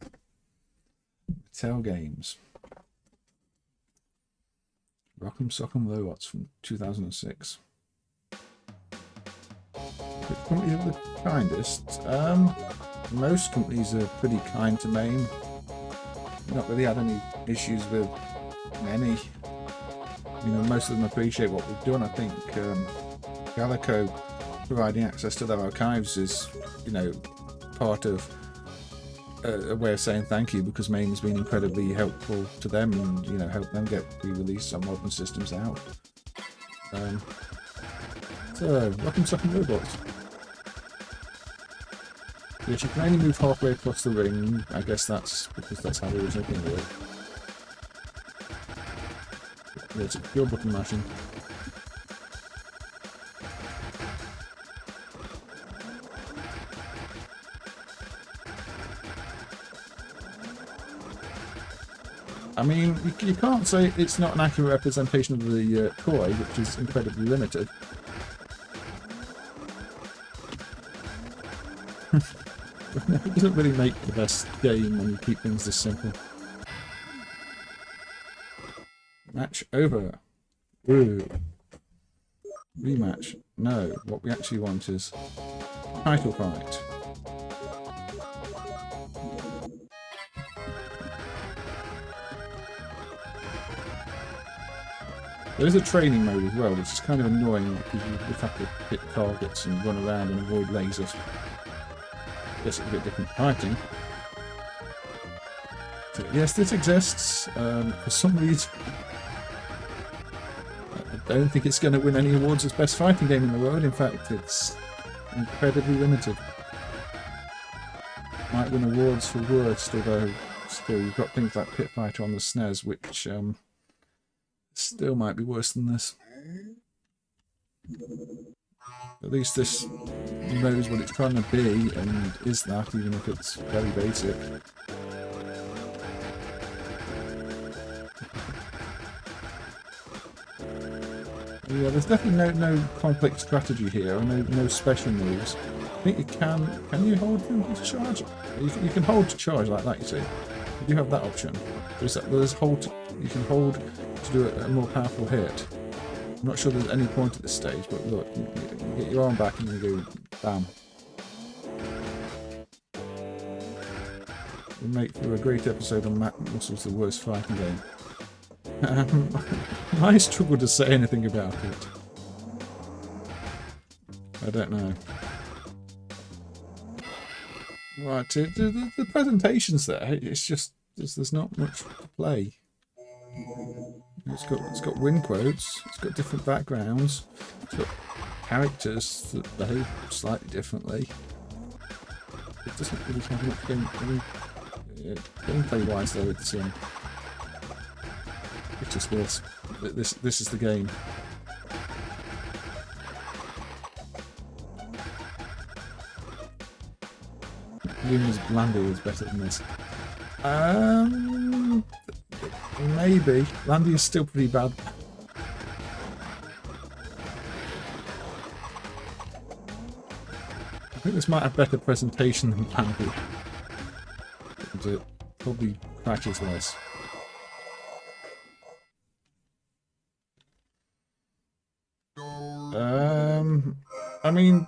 Mattel Games. Rock'em Sock'em Robots from 2006. Which companies are the kindest? Most companies are pretty kind to MAME. Not really had any issues with many. You know, most of them appreciate what we've done. I think Galaga providing access to their archives is, you know, part of a way of saying thank you, because MAME has been incredibly helpful to them and, you know, helped them get re-released on modern systems out. So, Rock'em Sock'em Robots. Which you can only move halfway across the ring. I guess that's because that's how the original thing worked. It's pure button mashing. I mean, you can't say it's not an accurate representation of the toy, which is incredibly limited. It doesn't really make the best game when you keep things this simple. Match over. Ooh. Rematch. No, what we actually want is title fight. There is a training mode as well, which is kind of annoying because you just have to hit targets and run around and avoid lasers. I guess it's a bit different fighting. So, yes, this exists. For some reason, I don't think it's going to win any awards as best fighting game in the world. In fact, it's incredibly limited. Might win awards for worst, although still you've got things like Pit Fighter on the SNES, which still might be worse than this. At least this knows what it's trying to be and is that, even if it's very basic. Yeah, there's definitely no conflict strategy here, and no special moves. I think you can you hold them to charge? You can hold to charge like that, you see. You do have that option. There's hold, you can hold to do a more powerful hit. I'm not sure there's any point at this stage, but look, you get your arm back and you go bam. We'll make for a great episode on Matt Muscle's the worst fighting game. I struggle to say anything about it. I don't know. Right, the presentation's there. It's just there's not much to play. It's got win quotes. It's got different backgrounds. It's got characters that behave slightly differently. It doesn't really have much gameplay wise though. It's just this. This is the game. Luna's Landy is better than this. Maybe. Landy is still pretty bad. I think this might have better presentation than Landy. It probably crashes less. I mean,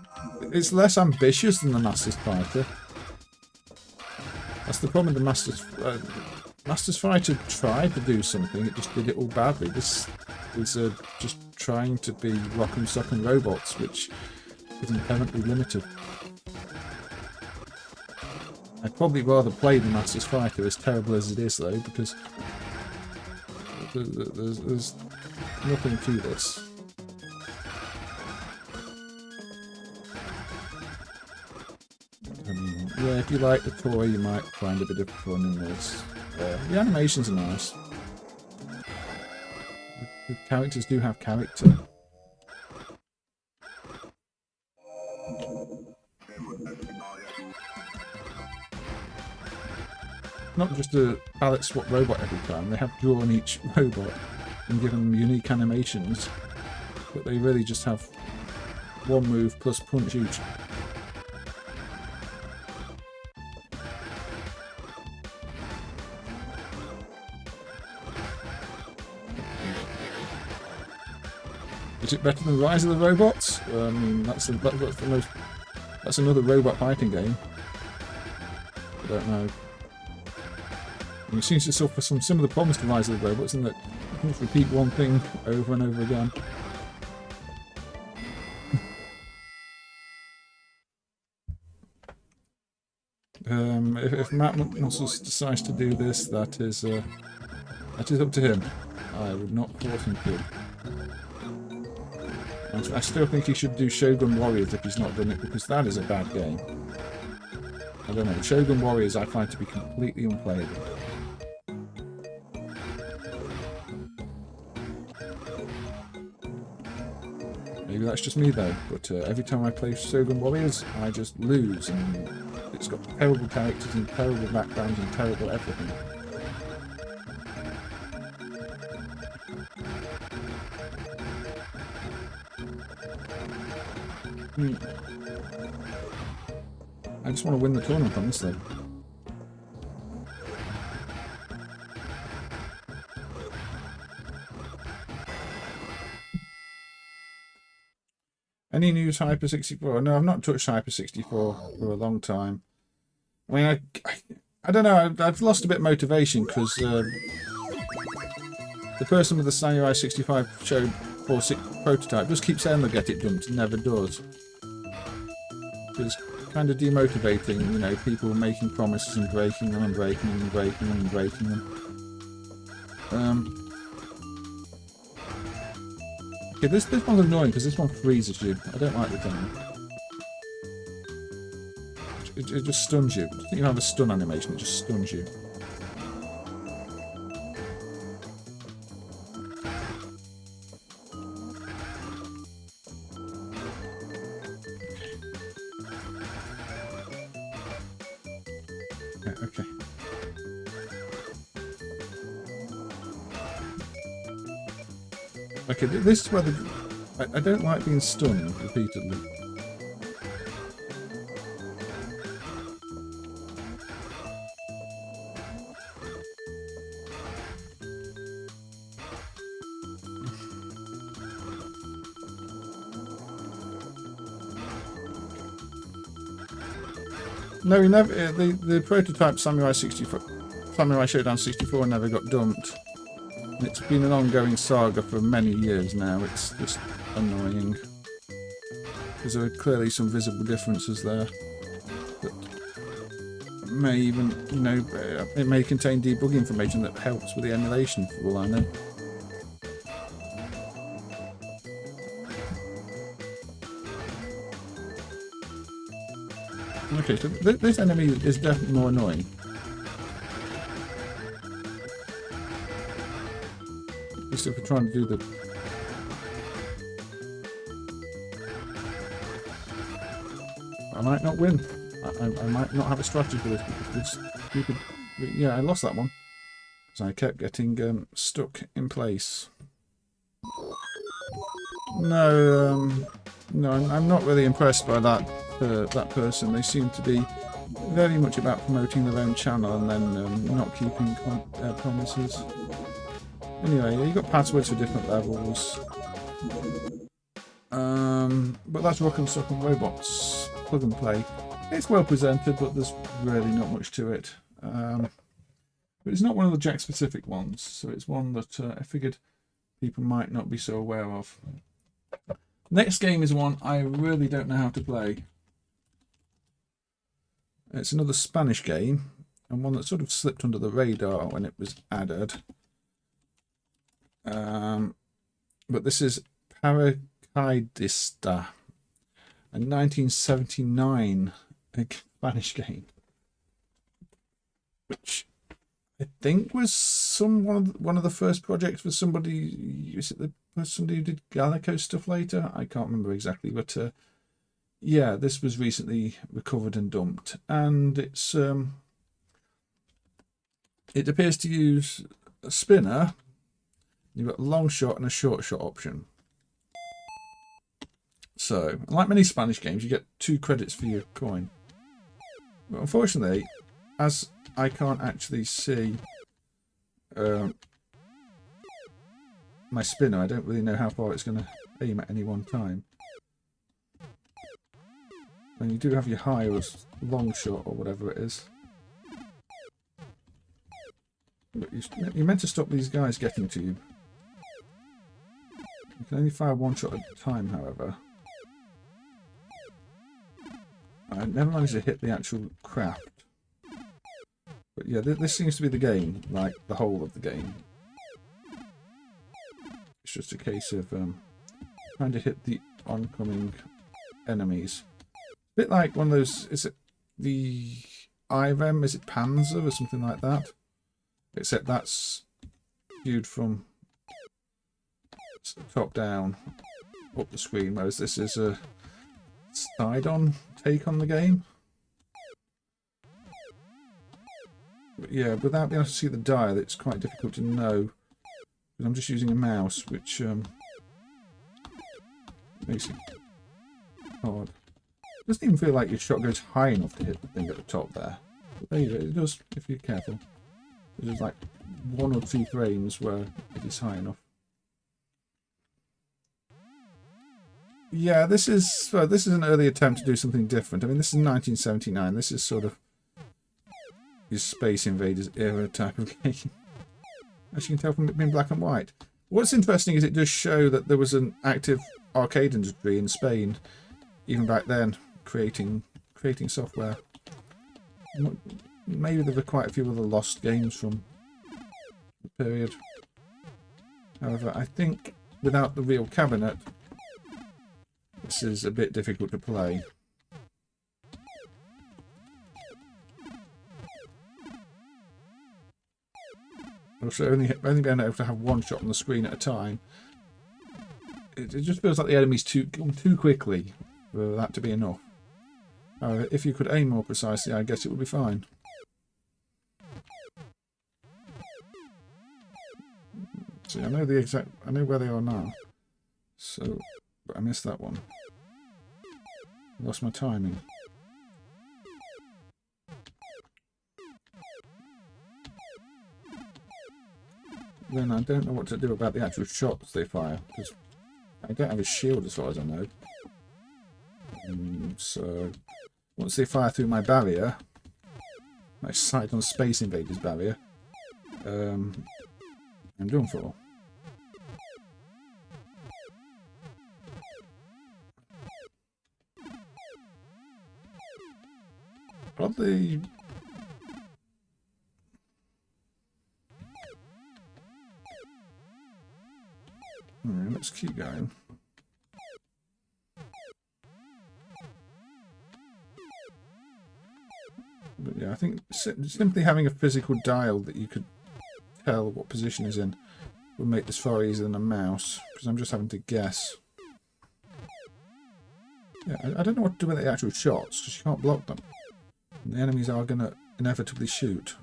it's less ambitious than the Masters Fighter. That's the problem with the Masters Fighter tried to do something, it just did it all badly. This is just trying to be rock'em sock'em robots, which is inherently limited. I'd probably rather play the Masters Fighter, as terrible as it is though, because there's nothing to this. Yeah, if you like the toy, you might find a bit of fun in this. The animations are nice. The characters do have character. Not just a palette swap robot every time, they have drawn each robot and given them unique animations, but they really just have one move plus punch each. Is it better than Rise of the Robots? I mean, that's another robot fighting game. I don't know. And it seems to suffer some similar problems to Rise of the Robots in that you can just repeat one thing over and over again. If Matt Muscles decides to do this, that is up to him. I would not force him to. I still think he should do Shogun Warriors if he's not done it, because that is a bad game. I don't know, Shogun Warriors I find to be completely unplayable. Maybe that's just me though, but every time I play Shogun Warriors I just lose, and it's got terrible characters and terrible backgrounds and terrible everything. I just want to win the tournament on this though. Any news Hyper 64? No, I've not touched Hyper 64 for a long time. I mean, I don't know. I've lost a bit of motivation because the person with the Samurai 65 showed 4.6 prototype just keeps saying they'll get it dumped and never does. It's kind of demotivating, you know, people making promises and breaking them and breaking them and breaking them and breaking them. Okay, this one's annoying because this one freezes you. I don't like the thing. It just stuns you. I think you have a stun animation, it just stuns you. Okay. Okay, this is where I don't like being stunned repeatedly. No, he never. The prototype Samurai Showdown 64 never got dumped. It's been an ongoing saga for many years now. It's just annoying because there are clearly some visible differences there that may even, you know, it may contain debug information that helps with the emulation, for all I know. Okay, so this enemy is definitely more annoying. At least if we're trying to do the... I might not win. I might not have a strategy for this because this stupid... Yeah, I lost that one. Because I kept getting stuck in place. No, no, I'm not really impressed by that person. They seem to be very much about promoting their own channel and then not keeping promises. Anyway, you got passwords for different levels. But that's Rock and Sock and Robots. Plug and play. It's well presented, but there's really not much to it. But it's not one of the Jack specific ones, so it's one that I figured people might not be so aware of. Next game is one I really don't know how to play. It's another Spanish game, and one that sort of slipped under the radar when it was added. But this is Paracaidista, a 1979 Spanish game, which I think was one of the first projects for somebody. Is it the somebody who did Galaga stuff later? I can't remember exactly, but yeah, this was recently recovered and dumped, and it's it appears to use a spinner. You've got a long shot and a short shot option. So, like many Spanish games, you get 2 credits for your coin. But unfortunately, as I can't actually see my spinner, I don't really know how far it's going to aim at any one time. And you do have your high or long shot or whatever it is. But you're meant to stop these guys getting to you. You can only fire 1 shot at a time, however. I never managed to hit the actual craft. But yeah, this seems to be the game, like the whole of the game. It's just a case of trying to hit the oncoming enemies. A bit like one of those, is it the IVM, is it Panzer or something like that? Except that's viewed from top down up the screen, whereas this is a side-on take on the game. But yeah, without being able to see the dial, it's quite difficult to know. But I'm just using a mouse, which makes it hard. It doesn't even feel like your shot goes high enough to hit the thing at the top there. But there you go, it does if you're careful. There's like 1 or 2 frames where it is high enough. Yeah, this is an early attempt to do something different. I mean, this is 1979. This is sort of your Space Invaders era type of game. As you can tell from it being black and white. What's interesting is it does show that there was an active arcade industry in Spain, even back then, creating software. Maybe there were quite a few other lost games from the period. However, I think without the real cabinet, this is a bit difficult to play. Also, only being able to have one shot on the screen at a time. It just feels like the enemies come too quickly for that to be enough. If you could aim more precisely, I guess it would be fine. See, I know where they are now. So, but I missed that one. Lost my timing. Then I don't know what to do about the actual shots they fire, because I don't have a shield as far as I know. So once they fire through my barrier, my sight on Space Invaders barrier, I'm done for. Probably. Alright, let's keep going. But yeah, I think simply having a physical dial that you could tell what position is in would make this far easier than a mouse, because I'm just having to guess. Yeah, I don't know what to do with the actual shots, because you can't block them. And the enemies are going to inevitably shoot.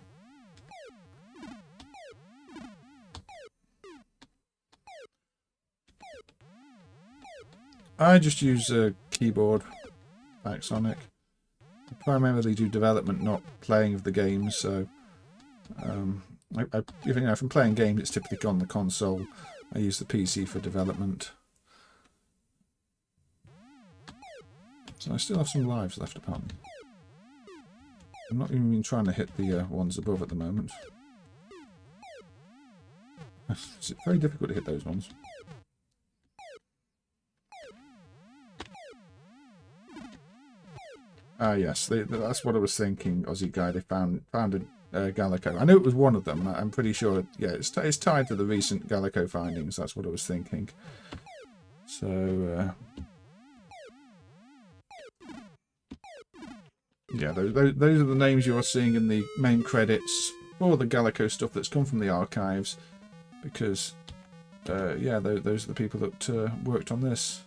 I just use a keyboard like Sonic. I primarily do development, not playing of the games, so if I'm playing games, it's typically on the console. I use the PC for development. So I still have some lives left apparently. I'm not even trying to hit the ones above at the moment. It's very difficult to hit those ones. Ah, yes, that's what I was thinking, Aussie guy. They found a Galaga. I knew it was one of them. I'm pretty sure, yeah, it's tied to the recent Galaga findings. That's what I was thinking. So, yeah, those are the names you're seeing in the main credits for the Galaga stuff that's come from the archives. Because, yeah, those are the people that worked on this.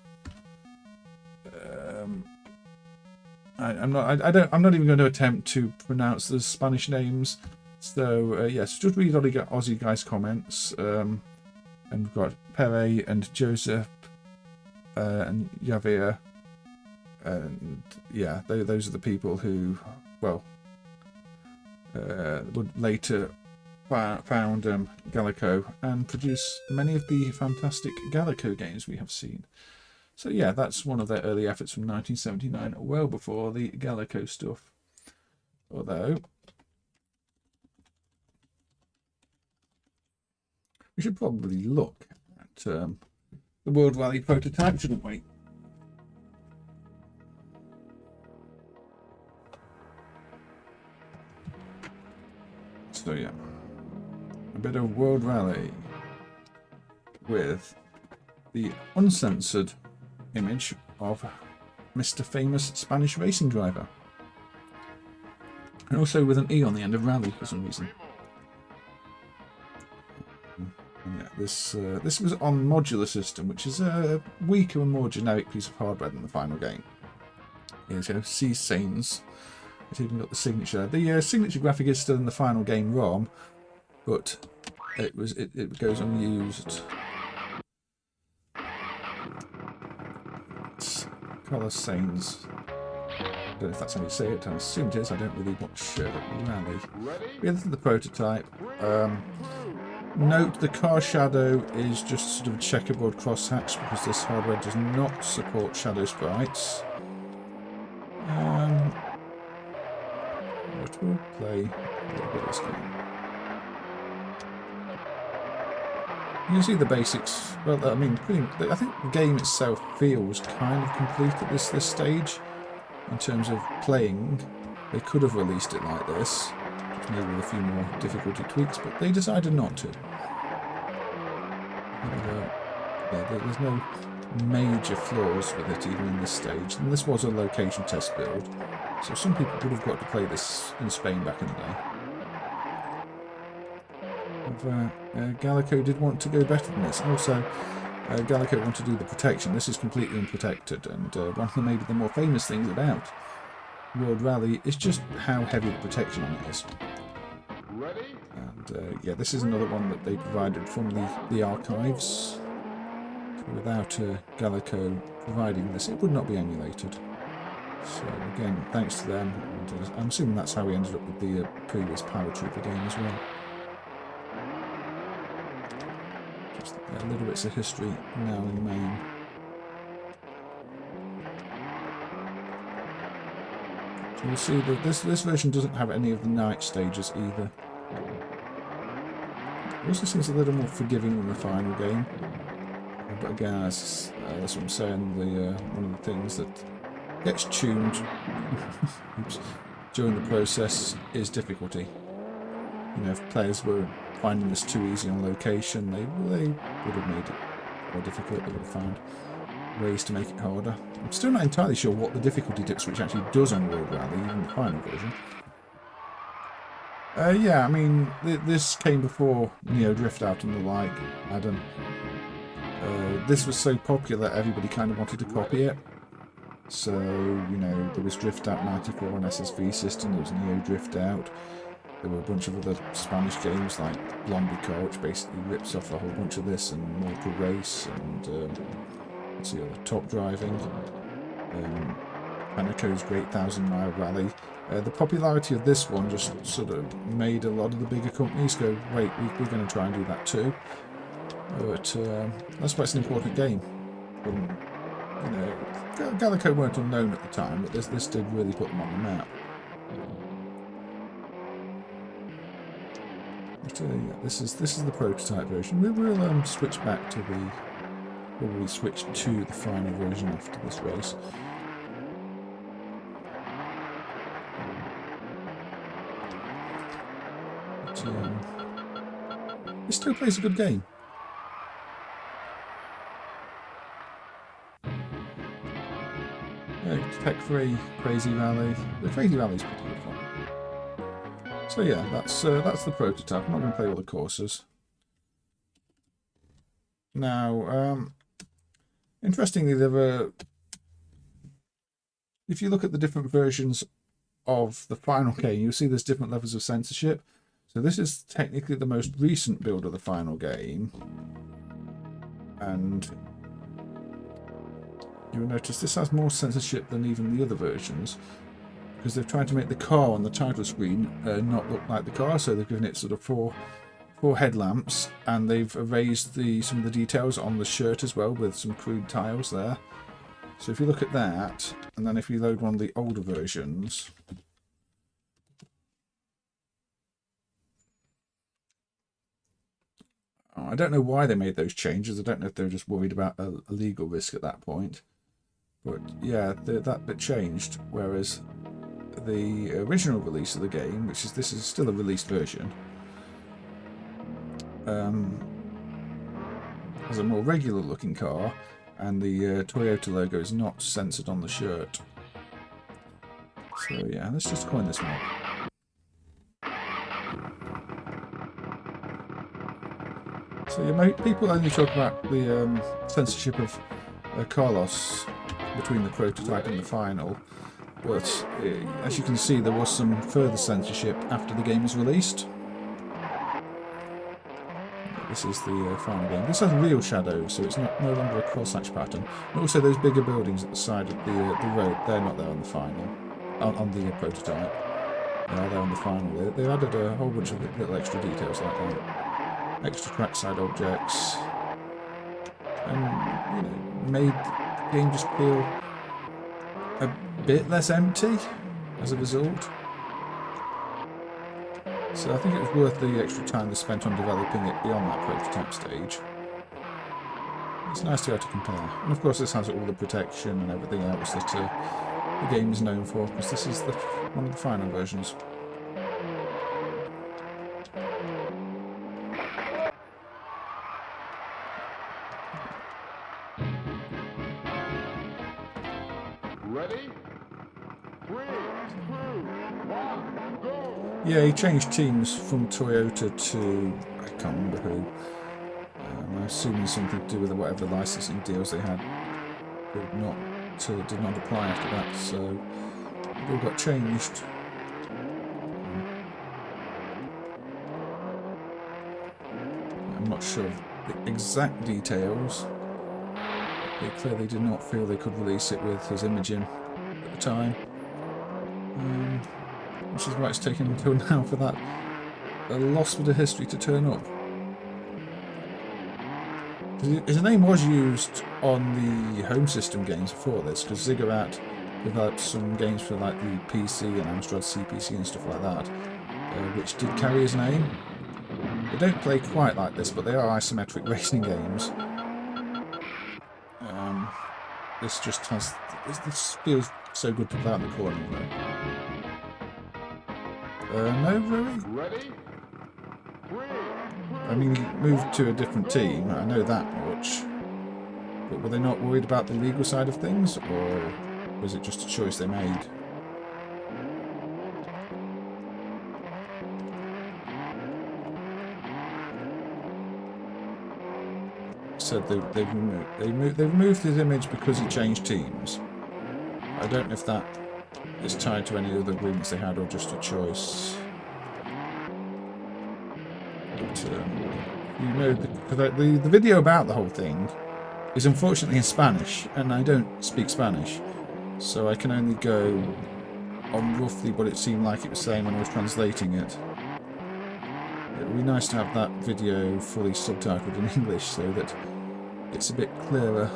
I'm not even going to attempt to pronounce the Spanish names. So yes, just read Aussie guys' comments. And we've got Pere and Joseph and Javier, and yeah, those are the people who, well, would later found Galaga and produce many of the fantastic Galaga games we have seen. So yeah, that's one of their early efforts from 1979, well before the Galaga stuff. Although, we should probably look at the World Rally prototype, shouldn't we? So yeah, a bit of World Rally with the uncensored image of Mr. Famous Spanish racing driver, and also with an E on the end of Rally for some reason. Yeah, this was on Modular system, which is a weaker and more generic piece of hardware than the final game. Here's C scenes. It's even got the signature. The signature graphic is still in the final game ROM, but it goes unused. Carlos Sainz. I don't know if that's how you say it. I assume it is. I don't really watch Rally. Yeah, this is the prototype. Note the car shadow is just sort of a checkerboard crosshatch because this hardware does not support shadow sprites. But we'll play a little bit of this game. You can see the basics. Well, I mean, I think the game itself feels kind of complete at this stage in terms of playing. They could have released it like this, maybe with a few more difficulty tweaks, but they decided not to. There's no major flaws with it even in this stage, and this was a location test build, so some people would have got to play this in Spain back in the day. Galaga did want to go better than this, and also Galaga wanted to do the protection. This is completely unprotected, and one of maybe the more famous things about World Rally is just how heavy the protection on it is. And yeah, this is another one that they provided from the archives. So without Galaga providing this, it would not be emulated. So again, thanks to them, and I'm assuming that's how we ended up with the previous Paratrooper game as well. Just a little bits of history now in MAME. So you'll see that this version doesn't have any of the night stages either. It also seems a little more forgiving than the final game. But again, that's what I'm saying, one of the things that gets tuned oops, during the process is difficulty. You know, if players were finding this too easy on location, they would have made it more difficult. They would have found ways to make it harder. I'm still not entirely sure what the difficulty dip switch actually does on World Rally, even the final version. Yeah, I mean, this came before Neo Drift Out and the like, Adam. This was so popular, everybody kind of wanted to copy it. So, you know, there was Drift Out 94 on SSV system, there was Neo Drift Out. There were a bunch of other Spanish games like Blombicar, which basically rips off a whole bunch of this, and Mortal Race, and let's see, Top Driving, Panaco's Great 1000-Mile Rally. The popularity of this one just sort of made a lot of the bigger companies go, wait, we're going to try and do that too. But that's why it's an important game. You know, Galaga weren't unknown at the time, but this did really put them on the map. But yeah, this is the prototype version. We'll switch back to probably switch to the final version after this race. But, it still plays a good game. Yeah, tech-free, Crazy Rally. The Crazy Rally's pretty good fun. So yeah, that's the prototype. I'm not going to play all the courses. Now, interestingly, there were, if you look at the different versions of the final game, you'll see there's different levels of censorship. So this is technically the most recent build of the final game, and you'll notice this has more censorship than even the other versions, because they've tried to make the car on the title screen not look like the car, so they've given it sort of four headlamps, and they've erased some of the details on the shirt as well with some crude tiles there. So if you look at that, and then if you load one of the older versions, I don't know why they made those changes. I don't know if they were just worried about a legal risk at that point. But yeah, that bit changed. Whereas the original release of the game, this is still a released version, has a more regular looking car, and the Toyota logo is not censored on the shirt. So yeah, let's just coin this one. So yeah, people only talk about the censorship of Carlos between the prototype and the final, but as you can see, there was some further censorship after the game was released. this is the final game. This has real shadows, so it's no longer a cross-hatch pattern. And also those bigger buildings at the side of the road, they're not there on the final, on the prototype. They are there on the final. They added a whole bunch of little extra details like that. Extra trackside objects. And, you know, made the game just feel a bit less empty as a result. So I think it was worth the extra time they spent on developing it beyond that prototype stage. It's nice to be able to compare. And of course this has all the protection and everything else that the game is known for, because this is one of the final versions. Ready? 3, 2, 1, go! Yeah, he changed teams from Toyota to I can't remember who. I'm assuming something to do with whatever licensing deals they had did not apply after that, so it all got changed. I'm not sure of the exact details. They clearly did not feel they could release it with his image in at the time. Which is why it's taken until now for that lost bit of history to turn up. His name was used on the home system games before this, because Ziggurat developed some games for like the PC and Amstrad CPC and stuff like that, which did carry his name. They don't play quite like this, but they are isometric racing games. This just has... This feels so good to play out in the corner, though. No, really? Ready? 3, 2, I mean, he moved to a different team, I know that much. But were they not worried about the legal side of things, or was it just a choice they made? Said they've removed his image because he changed teams. I don't know if that is tied to any other agreements they had or just a choice. But, you know, the video about the whole thing is unfortunately in Spanish, and I don't speak Spanish, so I can only go on roughly what it seemed like it was saying when I was translating it. It would be nice to have that video fully subtitled in English so that it's a bit clearer.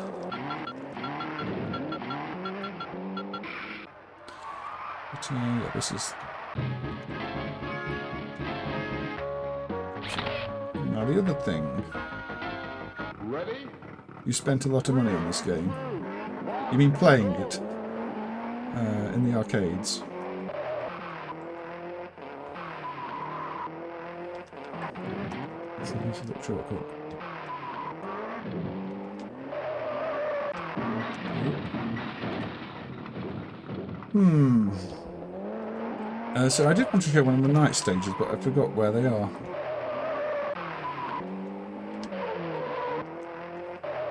But yeah, this is... Now the other thing... ready? You spent a lot of money on this game. You mean playing it in the arcades? So here's a little shortcut. So I did want to show one of the night stages, but I forgot where they are.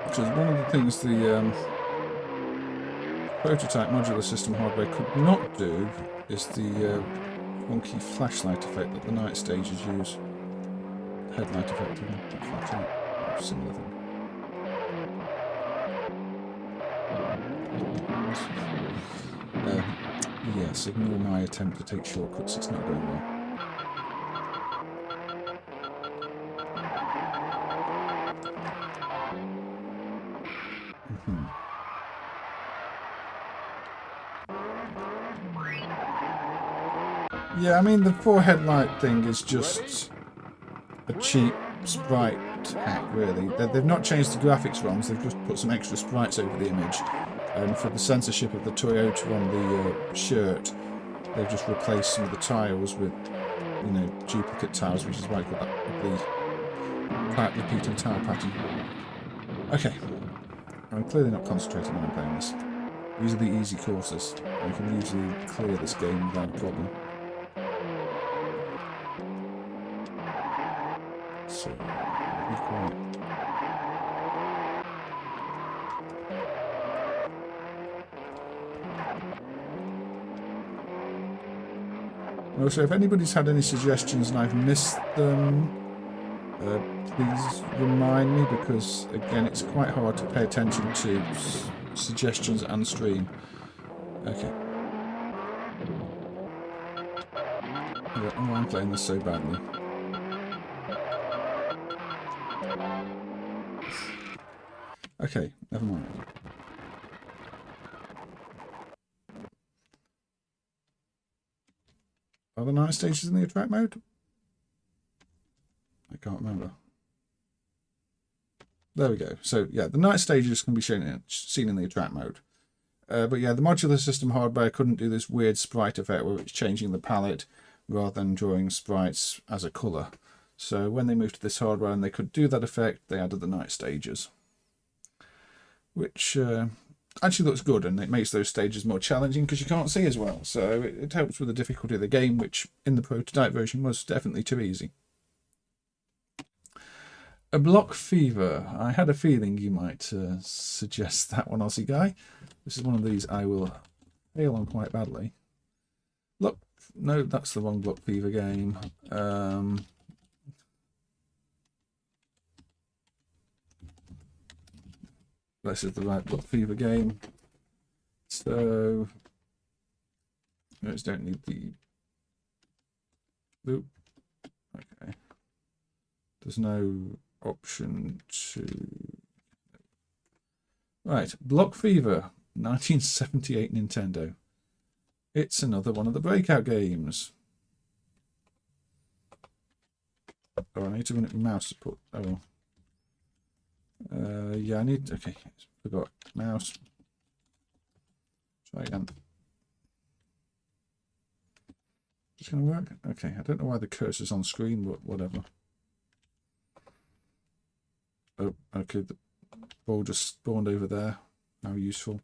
Because one of the things the prototype modular system hardware could not do is the wonky flashlight effect that the night stages use. Headlight effect, flashlight, similar thing. Yes, ignore my attempt to take shortcuts, it's not going well. Yeah, I mean, the 4 headlight thing is just a cheap sprite hack, really. They've not changed the graphics ROMs, they've just put some extra sprites over the image. And for the censorship of the Toyota on the shirt, they've just replaced some of the tiles with, you know, duplicate tiles, which is why I got that repeating tile pattern. Okay, I'm clearly not concentrating when I'm playing this. These are the easy courses. I can usually clear this game without a problem. So, be quiet. Also, if anybody's had any suggestions and I've missed them, please remind me, because again it's quite hard to pay attention to suggestions and stream. Okay. I don't know why I'm playing this so badly. Okay, never mind. Are the night stages in the attract mode? I can't remember. There we go. So yeah, the night stages can be seen in the attract mode. But yeah, the modular system hardware couldn't do this weird sprite effect where it's changing the palette rather than drawing sprites as a colour. So when they moved to this hardware and they could do that effect, they added the night stages, which actually looks good, and it makes those stages more challenging because you can't see as well. So it helps with the difficulty of the game, which in the prototype version was definitely too easy. A block fever. I had a feeling you might suggest that one, Aussie guy. This is one of these I will fail on quite badly. Look, no, that's the wrong block fever game. This is the right block fever game. So, I just don't need the. Oop. Okay. There's no option to. Right, Block Fever, 1978 Nintendo. It's another one of the breakout games. Oh, I need to run it with mouse to put. Oh. Yeah, I need. Okay, forgot mouse. Try again. It's gonna work. Okay, I don't know why the cursor's on screen, but whatever. Oh, okay. The ball just spawned over there. How useful.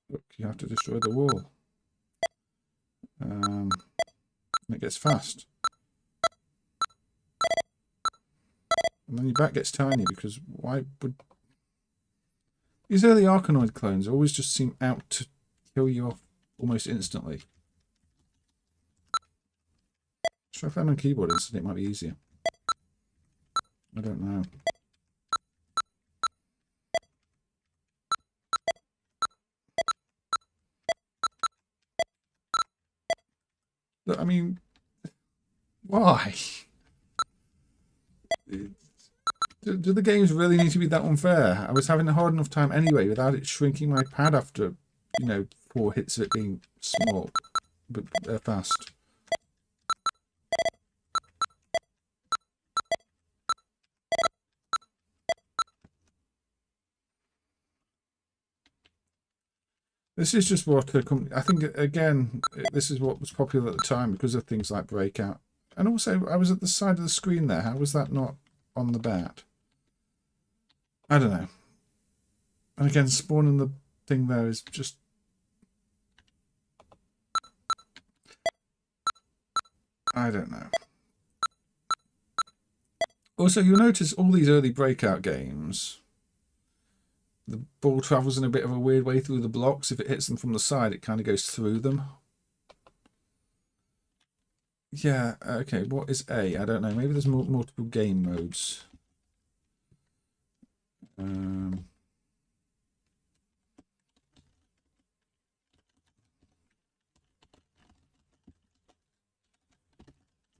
Look, you have to destroy the wall. And it gets fast. And then your back gets tiny, because why would... These early Arkanoid clones always just seem out to kill you off almost instantly. Try playing on keyboard instead, it might be easier. I don't know. Look, I mean, why? Do the games really need to be that unfair? I was having a hard enough time anyway without it shrinking my pad after, 4 hits of it being small, but fast. This is just what I think, again, this is what was popular at the time because of things like Breakout. And also, I was at the side of the screen there. How was that not on the bat? I don't know. And again, spawning the thing there is just... I don't know. Also, you'll notice all these early Breakout games... The ball travels in a bit of a weird way through the blocks. If it hits them from the side, it kind of goes through them. Yeah, okay, what is A? I don't know. Maybe there's multiple game modes.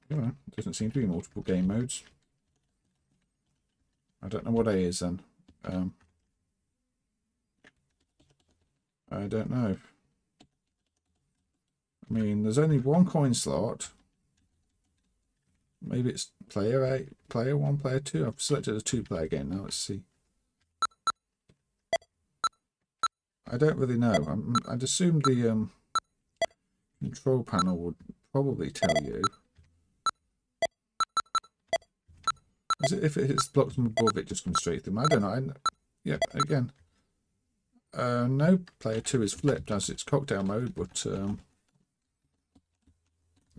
Yeah, doesn't seem to be multiple game modes. I don't know what A is then. I don't know. I mean, there's only one coin slot. Maybe it's player 8, player 1, player 2. I've selected a 2-player game now. Let's see. I don't really know. I'd assume the control panel would probably tell you. Is it, if it hits blocks from above, it just comes straight through? I don't know. Yeah, again. No, player 2 is flipped as it's cocktail mode, but it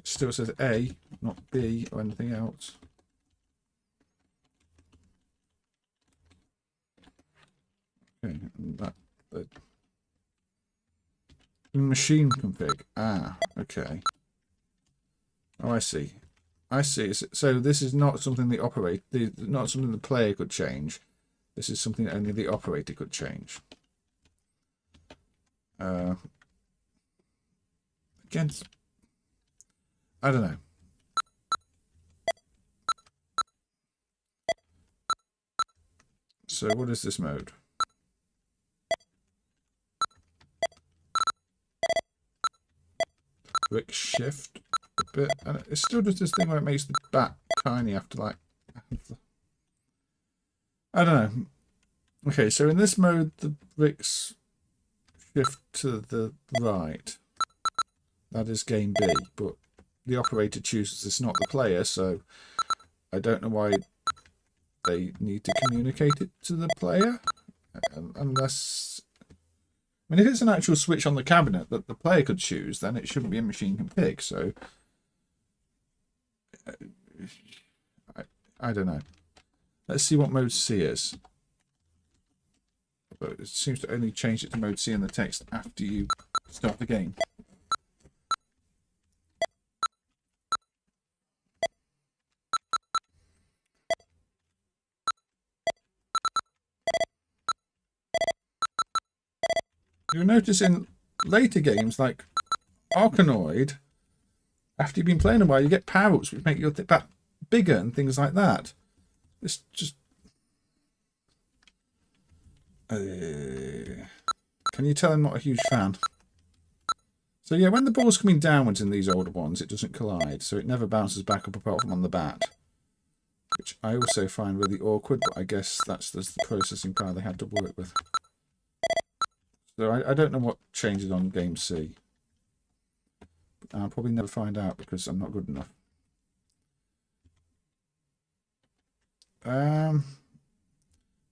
still says A, not B or anything else. Okay, and that Machine config. Ah, okay. Oh, I see. I see. So this is not something not something the player could change. This is something that only the operator could change. Again, I don't know. So what is this mode? Quick shift a bit, and it still does this thing where it makes the bat tiny after like. I don't know. Okay, so in this mode, the bricks shift to the right. That is game B, but the operator chooses it's not the player, so I don't know why they need to communicate it to the player, unless... I mean, if it's an actual switch on the cabinet that the player could choose, then it shouldn't be a machine config, so... I don't know. Let's see what mode C is. But it seems to only change it to mode C in the text after you start the game. You'll notice in later games like Arkanoid, after you've been playing a while, you get power-ups which make your bat bigger and things like that. It's just... can you tell I'm not a huge fan? So yeah, when the ball's coming downwards in these older ones, it doesn't collide, so it never bounces back up apart from on the bat. Which I also find really awkward, but I guess that's the processing power they had to work with. So I don't know what changes on game C. I'll probably never find out because I'm not good enough.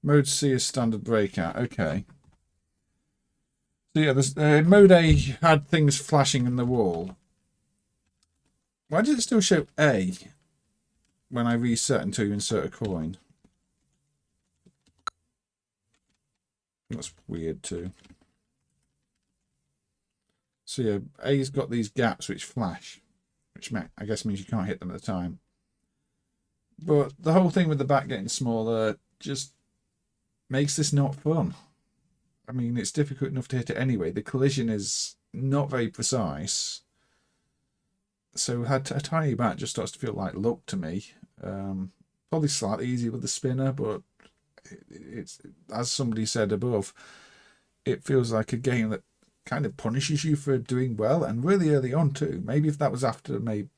Mode C is standard breakout. Okay. So yeah, mode A had things flashing in the wall. Why does it still show A when I reset until you insert a coin? That's weird too. So yeah, A's got these gaps which flash, which I guess means you can't hit them at the time. But the whole thing with the bat getting smaller just makes this not fun. I mean, it's difficult enough to hit it anyway. The collision is not very precise. So a tiny bat just starts to feel like luck to me. Probably slightly easier with the spinner, but it's, as somebody said above, it feels like a game that kind of punishes you for doing well, and really early on too. Maybe if that was after maybe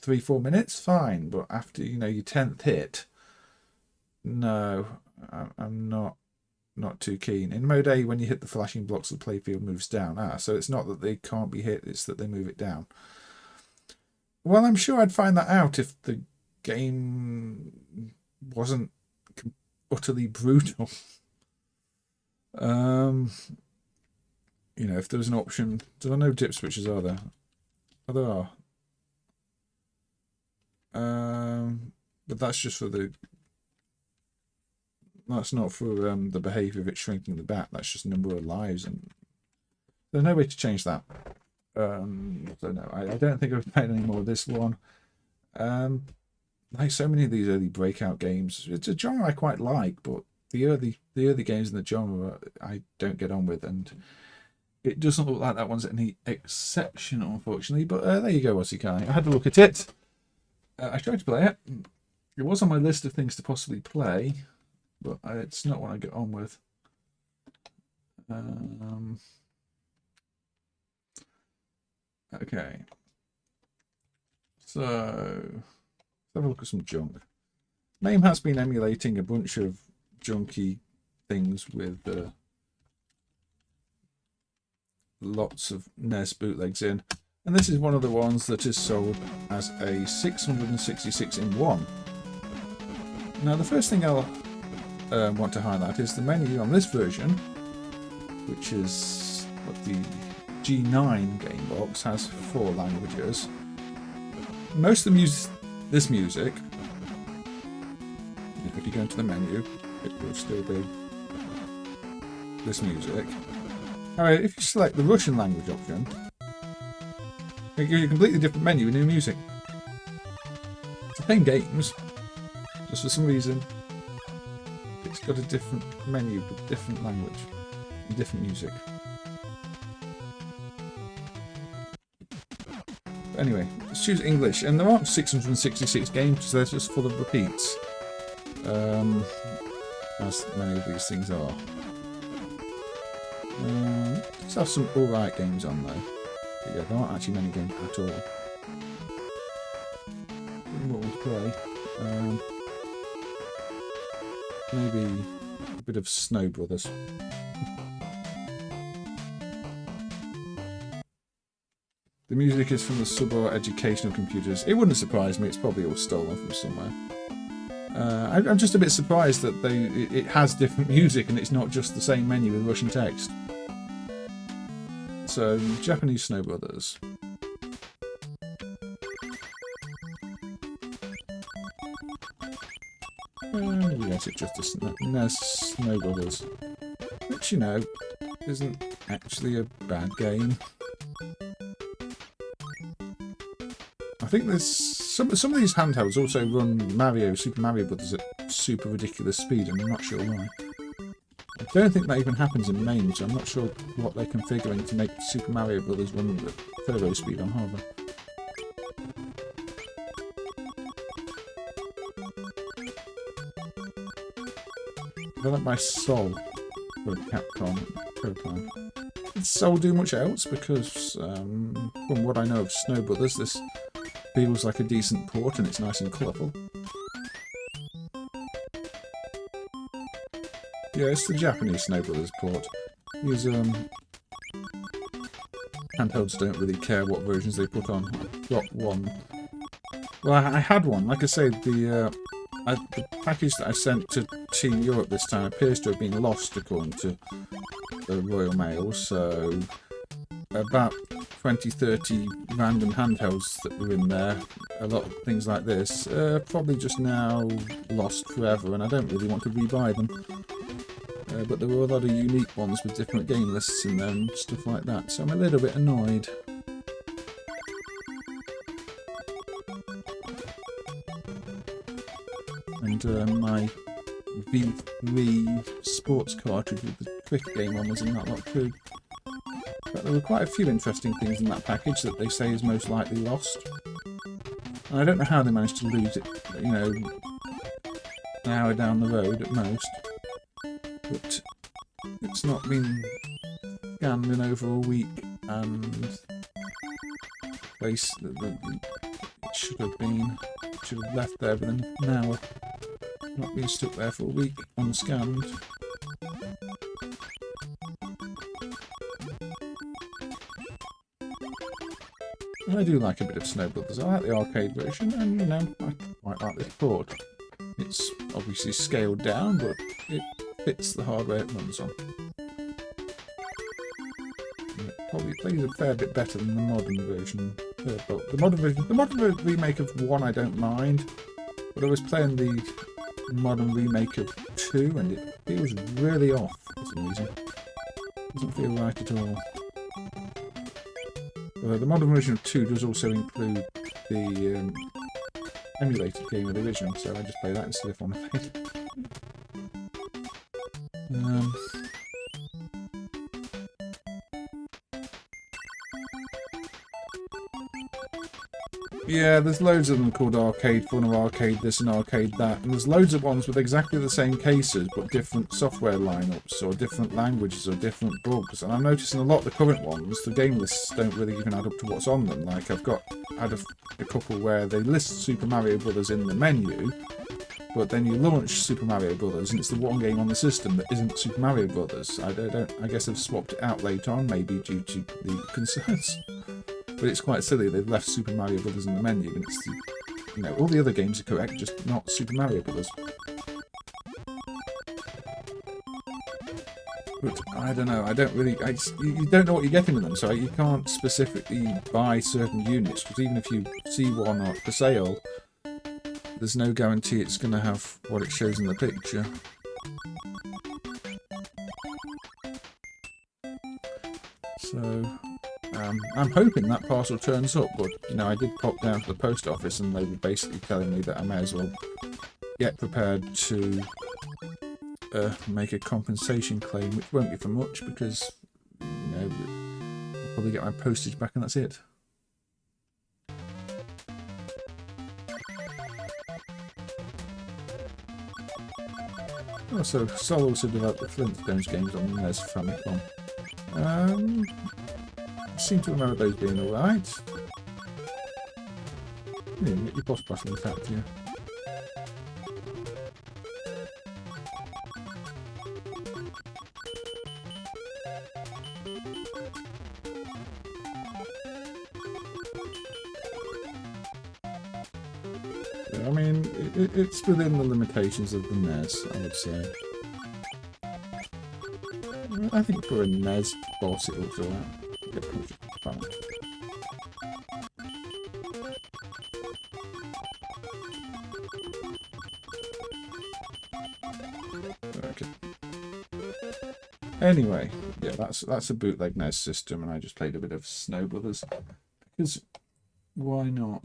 3-4 minutes, fine, but after, you know, your 10th hit, no, I'm not too keen. In mode A, when you hit the flashing blocks, the playfield moves down. So it's not that they can't be hit, it's that they move it down. Well, I'm sure I'd find that out if the game wasn't utterly brutal. You know, if there was an option... There are no dip switches, are there? Oh, there are. But that's just for the... That's not for the behaviour of it shrinking the bat. That's just number of lives. And there's no way to change that. So no, I don't think I've played any more of this one. Like so many of these early breakout games, it's a genre I quite like, but the early games in the genre I don't get on with, and it doesn't look like that one's any exception, unfortunately. But there you go, Osikai. I had to look at it. I tried to play it. It was on my list of things to possibly play, but it's not one I get on with. Okay. So, let's have a look at some junk. MAME has been emulating a bunch of junky things with lots of NES bootlegs in, and this is one of the ones that is sold as a 666 in 1. Now the first thing I'll want to highlight is the menu on this version, which is what the G9 game box has 4 languages. Most of this music, if you go into the menu, it will still be this music. Alright, if you select the Russian language option, it gives you a completely different menu with new music. It's the same games, just for some reason it's got a different menu with different language and different music. But anyway, let's choose English, and there aren't 666 games, so they're just full of repeats. As many of these things are. Let's have some alright games on though. But yeah, there aren't actually many games at all. What would play? Maybe a bit of Snow Brothers. The music is from the sub-or educational computers. It wouldn't surprise me, it's probably all stolen from somewhere. I'm just a bit surprised that it has different music and it's not just the same menu with Russian text. So, Japanese Snow Brothers. Yes, it's just a Snow Brothers. Which, you know, isn't actually a bad game. I think there's some of these handhelds also run Super Mario Brothers at super ridiculous speed, and I'm not sure why. I don't think that even happens in MAME, so I'm not sure what they're configuring to make Super Mario Brothers run at turbo speed on hardware. Developed by Sol for Capcom Proton. Did Sol do much else? Because from what I know of Snow Brothers, this feels like a decent port and it's nice and colourful. Yeah, it's the Japanese Snow Brothers port. These handhelds don't really care what versions they put on. I've got one. Well, I had one. Like I say, the package that I sent to Team Europe this time appears to have been lost according to the Royal Mail, so about 20-30 random handhelds that were in there, a lot of things like this, probably just now lost forever, and I don't really want to rebuy them. But there were a lot of unique ones with different game lists in there and stuff like that, so I'm a little bit annoyed. And my V3 sports cartridge with the quick game on was in that lot too. But there were quite a few interesting things in that package that they say is most likely lost. And I don't know how they managed to lose it, you know, an hour down the road at most. But it's not been scanned in over a week, and place that it should have left there within an hour. Not been stuck there for a week, unscanned. I do like a bit of Snow Brothers. I like the arcade version, and you know, I quite like this port. It's obviously scaled down, but it fits the hardware it runs on. And it probably plays a fair bit better than the modern version. The modern remake of 1 I don't mind, but I was playing the modern remake of 2 and it feels really off for some reason. Doesn't feel right at all. The modern version of 2 does also include the emulated game of the original, so I just play that instead of on the page. Yeah, there's loads of them called Arcade Fun or Arcade This and Arcade That, and there's loads of ones with exactly the same cases but different software lineups or different languages or different bugs, and I'm noticing a lot of the current ones, the game lists don't really even add up to what's on them. Like I've had a couple where they list Super Mario Brothers in the menu, but then you launch Super Mario Brothers and it's the one game on the system that isn't Super Mario Brothers. I guess they've swapped it out later on, maybe due to the concerns. But it's quite silly, they've left Super Mario Brothers in the menu, and it's, you know, all the other games are correct, just not Super Mario Brothers. But I don't know, you don't know what you're getting with them, so you can't specifically buy certain units, because even if you see one for sale, there's no guarantee it's going to have what it shows in the picture. So I'm hoping that parcel turns up, but you know, I did pop down to the post office and they were basically telling me that I may as well get prepared to make a compensation claim, which won't be for much because, you know, I'll probably get my postage back and that's it. Also, Sol also developed the Flintstones games on the NES Famicom. I seem to remember those being alright. Yeah, get your boss battle in fact, yeah. I mean, it's within the limitations of the NES, I would say. I think for a NES boss it looks alright. Okay. Anyway, yeah, that's a bootleg NES system, and I just played a bit of Snow Brothers because why not?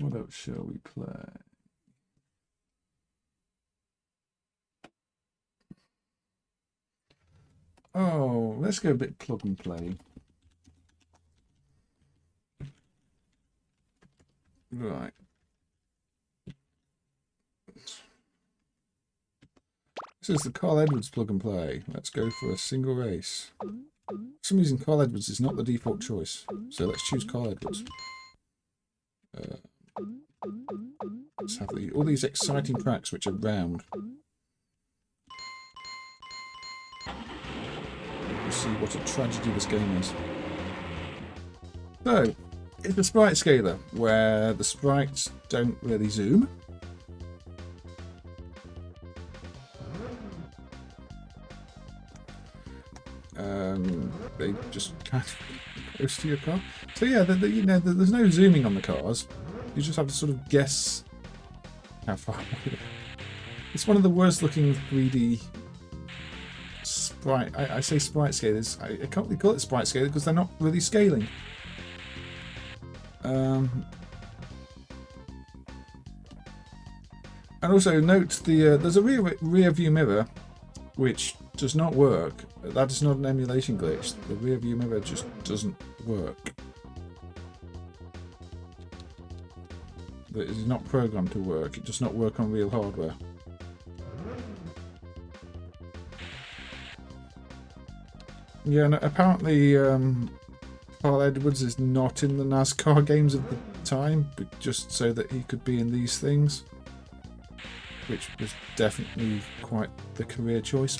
What else shall we play? Oh, let's go a bit plug and play. Right. This is the Carl Edwards plug and play. Let's go for a single race. For some reason, Carl Edwards is not the default choice, so let's choose Carl Edwards. Let's have all these exciting tracks which are round. We'll see what a tragedy this game is. So, it's a sprite scaler where the sprites don't really zoom. They just kind of close to your car. So yeah, you know, there's no zooming on the cars. You just have to sort of guess how far away. It's one of the worst looking 3D sprite. I say sprite scalers. I can't really call it sprite scaler because they're not really scaling. And also note there's a rear view mirror which does not work. That is not an emulation glitch. The rear view mirror just doesn't work. It is not programmed to work. It does not work on real hardware. Yeah, and apparently Carl Edwards is not in the NASCAR games of the time, but just so that he could be in these things, which was definitely quite the career choice.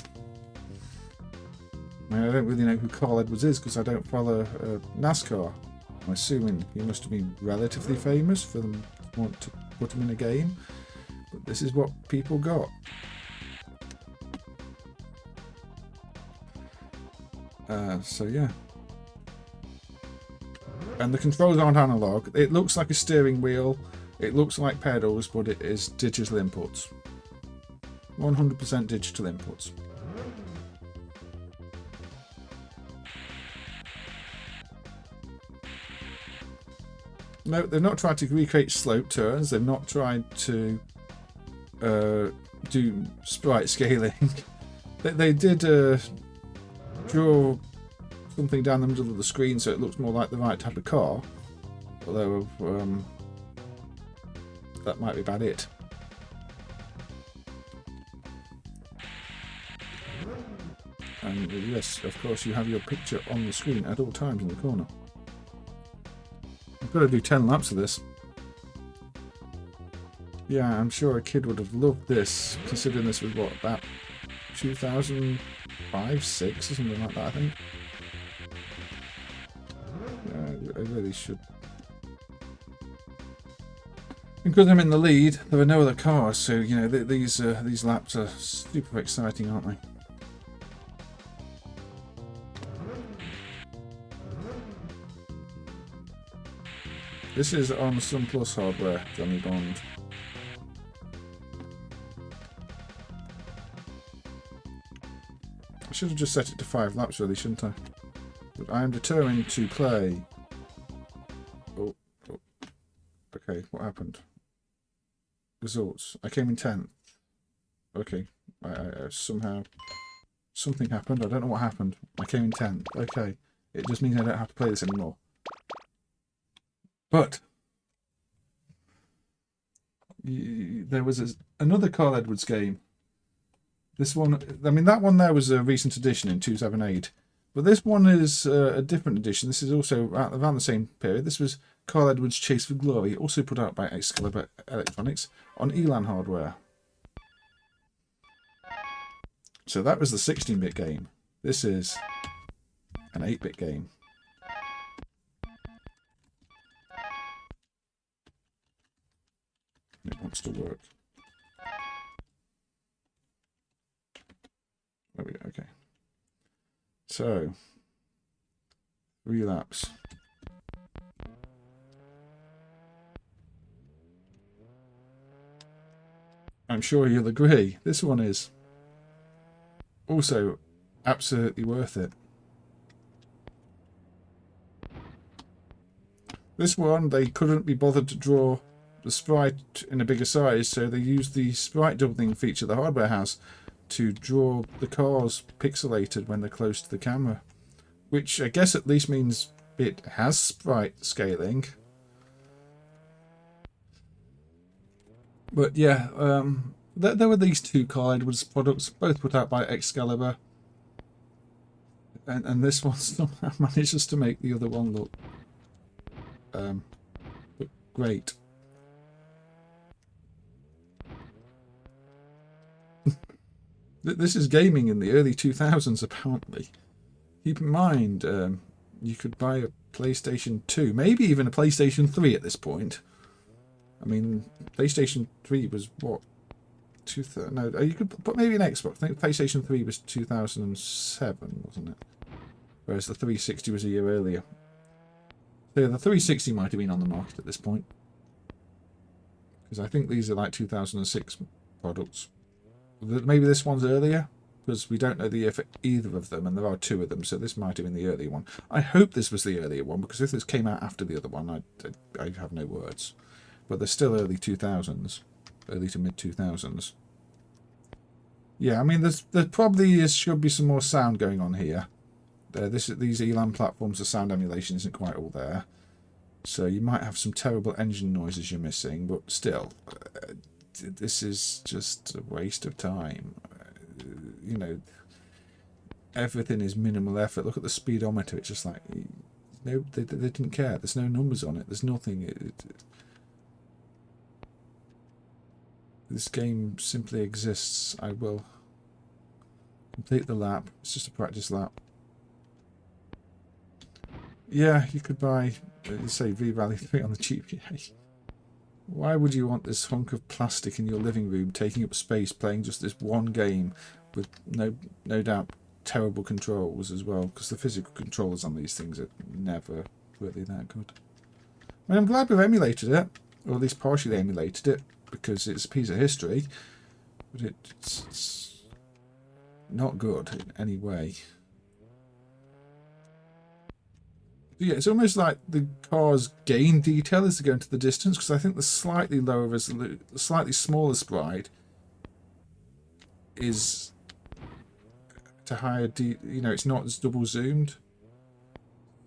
I mean, I don't really know who Carl Edwards is because I don't follow NASCAR. I'm assuming he must have been relatively famous for them to want to put him in a game, but this is what people got. So yeah. And the controls aren't analog. It looks like a steering wheel, it looks like pedals, but it is digital inputs. 100% digital inputs. No, they've not tried to recreate slope turns. They've not tried to do sprite scaling. They did draw something down the middle of the screen so it looks more like the right type of car. Although that might be about it. And yes, of course, you have your picture on the screen at all times in the corner. I've got to do 10 laps of this. Yeah, I'm sure a kid would have loved this, considering this was what, about 2005, 6 or something like that, I think. Yeah, I really should. Because I'm in the lead, there are no other cars, so you know these laps are super exciting, aren't they? This is on some Plus hardware, Johnny Bond. should have just set it to 5 laps, really, shouldn't I? But I am determined to play. Oh. Okay, what happened? Results. I came in 10th. Okay, I somehow something happened. I don't know what happened. I came in 10th. Okay, it just means I don't have to play this anymore. But there was another Carl Edwards game. This one, I mean, that one there was a recent edition in 2008. But this one is a different edition. This is also around the same period. This was Carl Edwards Chase for Glory, also put out by Excalibur Electronics on Elan hardware. So that was the 16-bit game. This is an 8-bit game. It wants to work. There we go, okay. So, 3 laps. I'm sure you'll agree, this one is also absolutely worth it. This one, they couldn't be bothered to draw the sprite in a bigger size, so they used the sprite doubling feature the hardware has to draw the cars pixelated when they're close to the camera, which I guess at least means it has sprite scaling. But yeah, there were these 2 Carl Edwards products, both put out by Excalibur, and this one somehow manages to make the other one look great. This is gaming in the early 2000s, apparently. Keep in mind, you could buy a PlayStation 2, maybe even a PlayStation 3 at this point. I mean, PlayStation 3 was what? No, you could put maybe an Xbox. I think PlayStation 3 was 2007, wasn't it? Whereas the 360 was a year earlier. So yeah, the 360 might have been on the market at this point. Because I think these are like 2006 products. Maybe this one's earlier, because we don't know the year for either of them, and there are 2 of them, so this might have been the earlier one. I hope this was the earlier one, because if this came out after the other one, I have no words. But they're still early 2000s, early to mid 2000s. Yeah, I mean, there probably should be some more sound going on here. These Elan platforms, the sound emulation isn't quite all there, so you might have some terrible engine noises you're missing, but still. This is just a waste of time. You know, everything is minimal effort. Look at the speedometer. It's just like, no, they didn't care. There's no numbers on it. There's nothing. This game simply exists. I will complete the lap. It's just a practice lap. Yeah, you could buy, say, V-Rally 3 on the cheap. Why would you want this hunk of plastic in your living room taking up space playing just this one game with no doubt terrible controls as well, because the physical controls on these things are never really that good. I mean, I'm glad we've emulated it, or at least partially emulated it, because it's a piece of history, but it's not good in any way. Yeah, it's almost like the car's gain detail as they go into the distance, because I think the slightly lower resolution, the slightly smaller sprite is to higher it's not as double zoomed,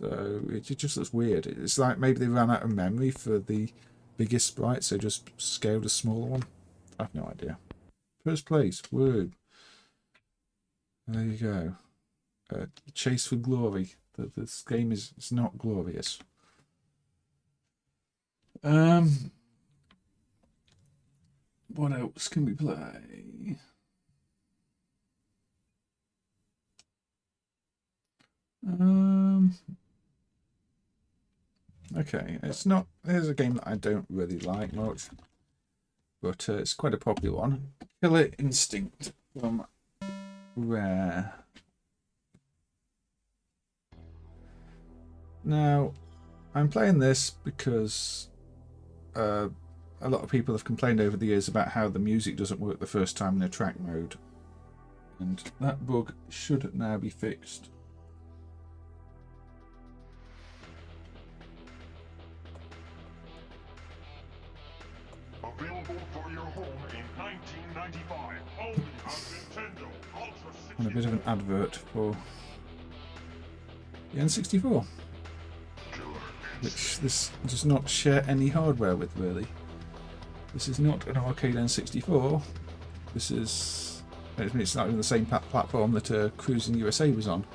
so it just looks weird. It's like maybe they ran out of memory for the biggest sprite, so just scaled a smaller one. I have no idea. First place, word. There you go. Chase for Glory. This game is not glorious. What else can we play? Okay, it's not. Here's a game that I don't really like much, but it's quite a popular one. Killer Instinct from Rare. Now, I'm playing this because a lot of people have complained over the years about how the music doesn't work the first time in a track mode. And that bug should now be fixed. Available for your home in 1995. Only on Nintendo Ultra 64. And a bit of an advert for the N64, which this does not share any hardware with, really. This is not an arcade N64. This is, it's not even the same platform that Cruising USA was on,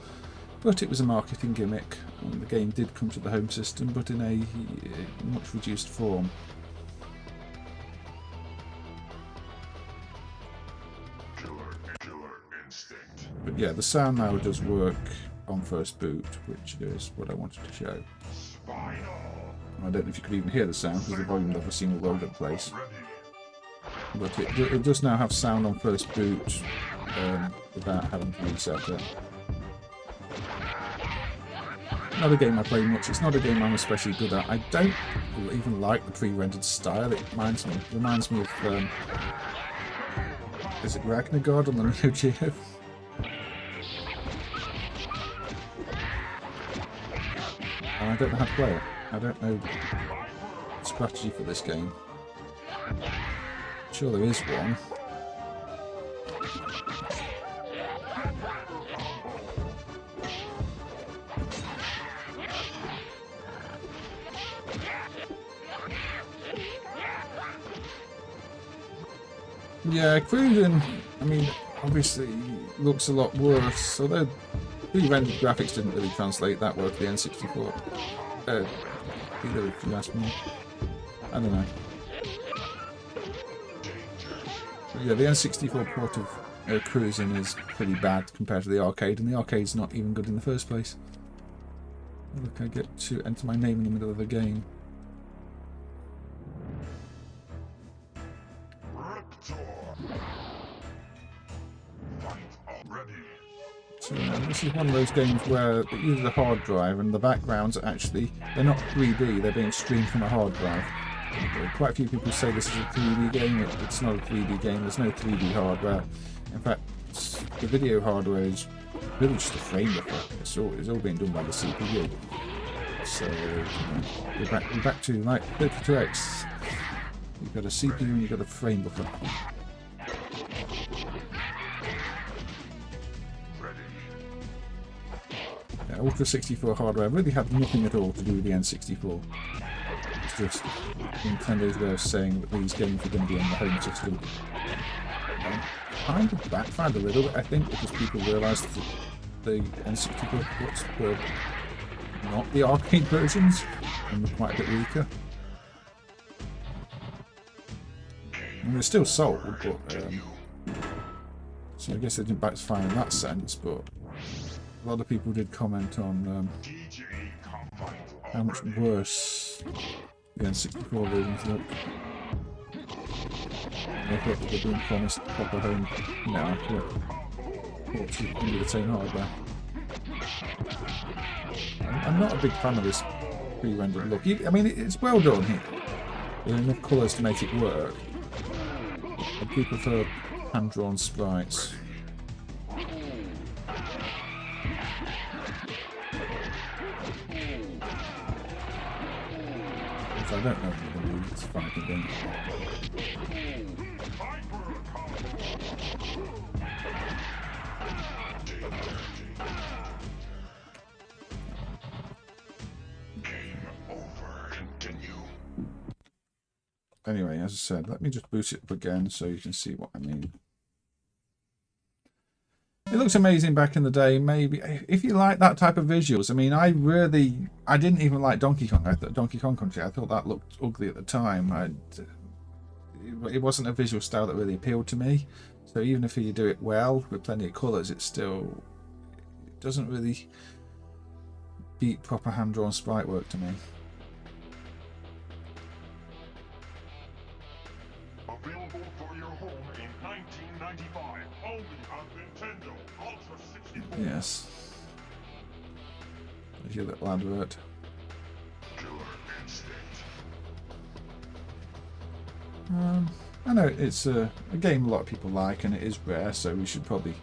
but it was a marketing gimmick, and the game did come to the home system, but in a much reduced form. But yeah, the sound now does work on first boot, which is what I wanted to show. I don't know if you could even hear the sound because the volume level seemed all over the place. But it does now have sound on first boot without having to reset it. Not a game I play much. It's not a game I'm especially good at. I don't even like the pre-rendered style. It reminds me of is it Ragnagard on the Neo Geo? And I don't know how to play it. I don't know the strategy for this game. I'm sure there is one. Yeah, Cruising, I mean, obviously looks a lot worse, although pre-rendered graphics didn't really translate that well to the N64. Either, if you ask me. I don't know. But yeah, the N64 port of Cruising is pretty bad compared to the arcade, and the arcade's not even good in the first place. Look, I get to enter my name in the middle of the game. So this is one of those games where it uses a hard drive and the backgrounds are actually, they're not 3D, they're being streamed from a hard drive. Quite a few people say this is a 3D game. It's not a 3D game, there's no 3D hardware. In fact, the video hardware is really just a frame buffer. It's all being done by the CPU. So we're back to like 32X. You've got a CPU and you've got a frame buffer. Ultra 64 hardware really had nothing at all to do with the N64. It's just Nintendo's way of saying that these games are going to be on the home system. Kind of backfired a little bit, I think, because people realised that the N64 ports were not the arcade versions and were quite a bit weaker. And they're still sold, but so I guess they didn't backfire in that sense, but a lot of people did comment on how much worse the N64 versions look. They thought they were being promised proper home, ports under the same hardware. I'm not a big fan of this pre-rendered look. I mean, it's well done here. There are enough colours to make it work. I do prefer hand-drawn sprites. I don't know what I'm going to do. It's a fighting game. Anyway, as I said, let me just boot it up again so you can see what I mean. It looks amazing back in the day. Maybe if you like that type of visuals. I mean, I didn't even like Donkey Kong. I thought Donkey Kong Country. I thought that looked ugly at the time. It wasn't a visual style that really appealed to me. So even if you do it well with plenty of colours, it doesn't really beat proper hand-drawn sprite work to me. Available for your home in 1995. Only on Nintendo Ultra 64. Yes. There's your little advert. I know it's a game a lot of people like, and it is rare, so we should probably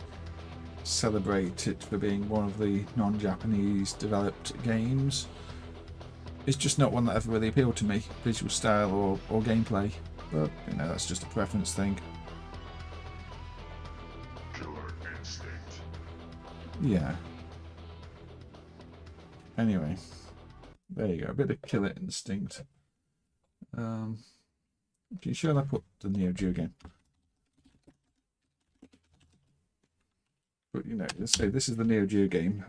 celebrate it for being one of the non-Japanese developed games. It's just not one that ever really appealed to me, visual style or gameplay. But you know, that's just a preference thing. Killer instinct. Yeah. Anyway, there you go. A bit of Killer Instinct. Okay, sure I put the Neo Geo game. But you know, let's say this is the Neo Geo game.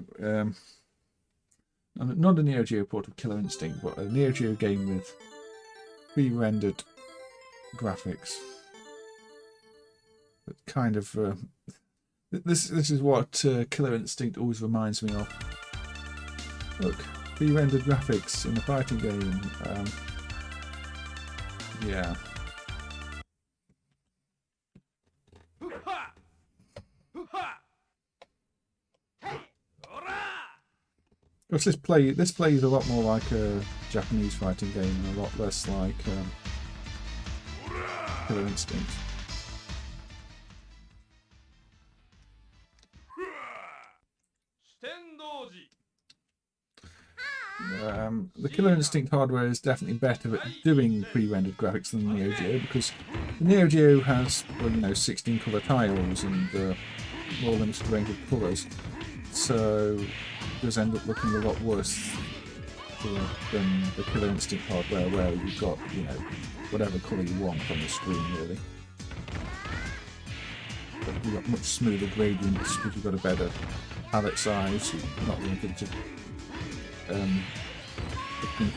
Not a Neo Geo port of Killer Instinct, but a Neo Geo game with pre-rendered graphics. But kind of this is what Killer Instinct always reminds me of. Look, pre-rendered graphics in a fighting game. Yeah. Hoo-ha! Hoo-ha! Hey! Ora! Of course, this plays a lot more like a Japanese fighting game and a lot less like Killer Instinct. The Killer Instinct hardware is definitely better at doing pre-rendered graphics than the Neo Geo, because the Neo Geo has, well, you know, 16 colour tiles and more limited range of colours, so it does end up looking a lot worse than the Killer Instinct hardware, where you've got, you know, whatever colour you want on the screen, really. But you've got much smoother gradients because you've got a better palette size, you're not limited to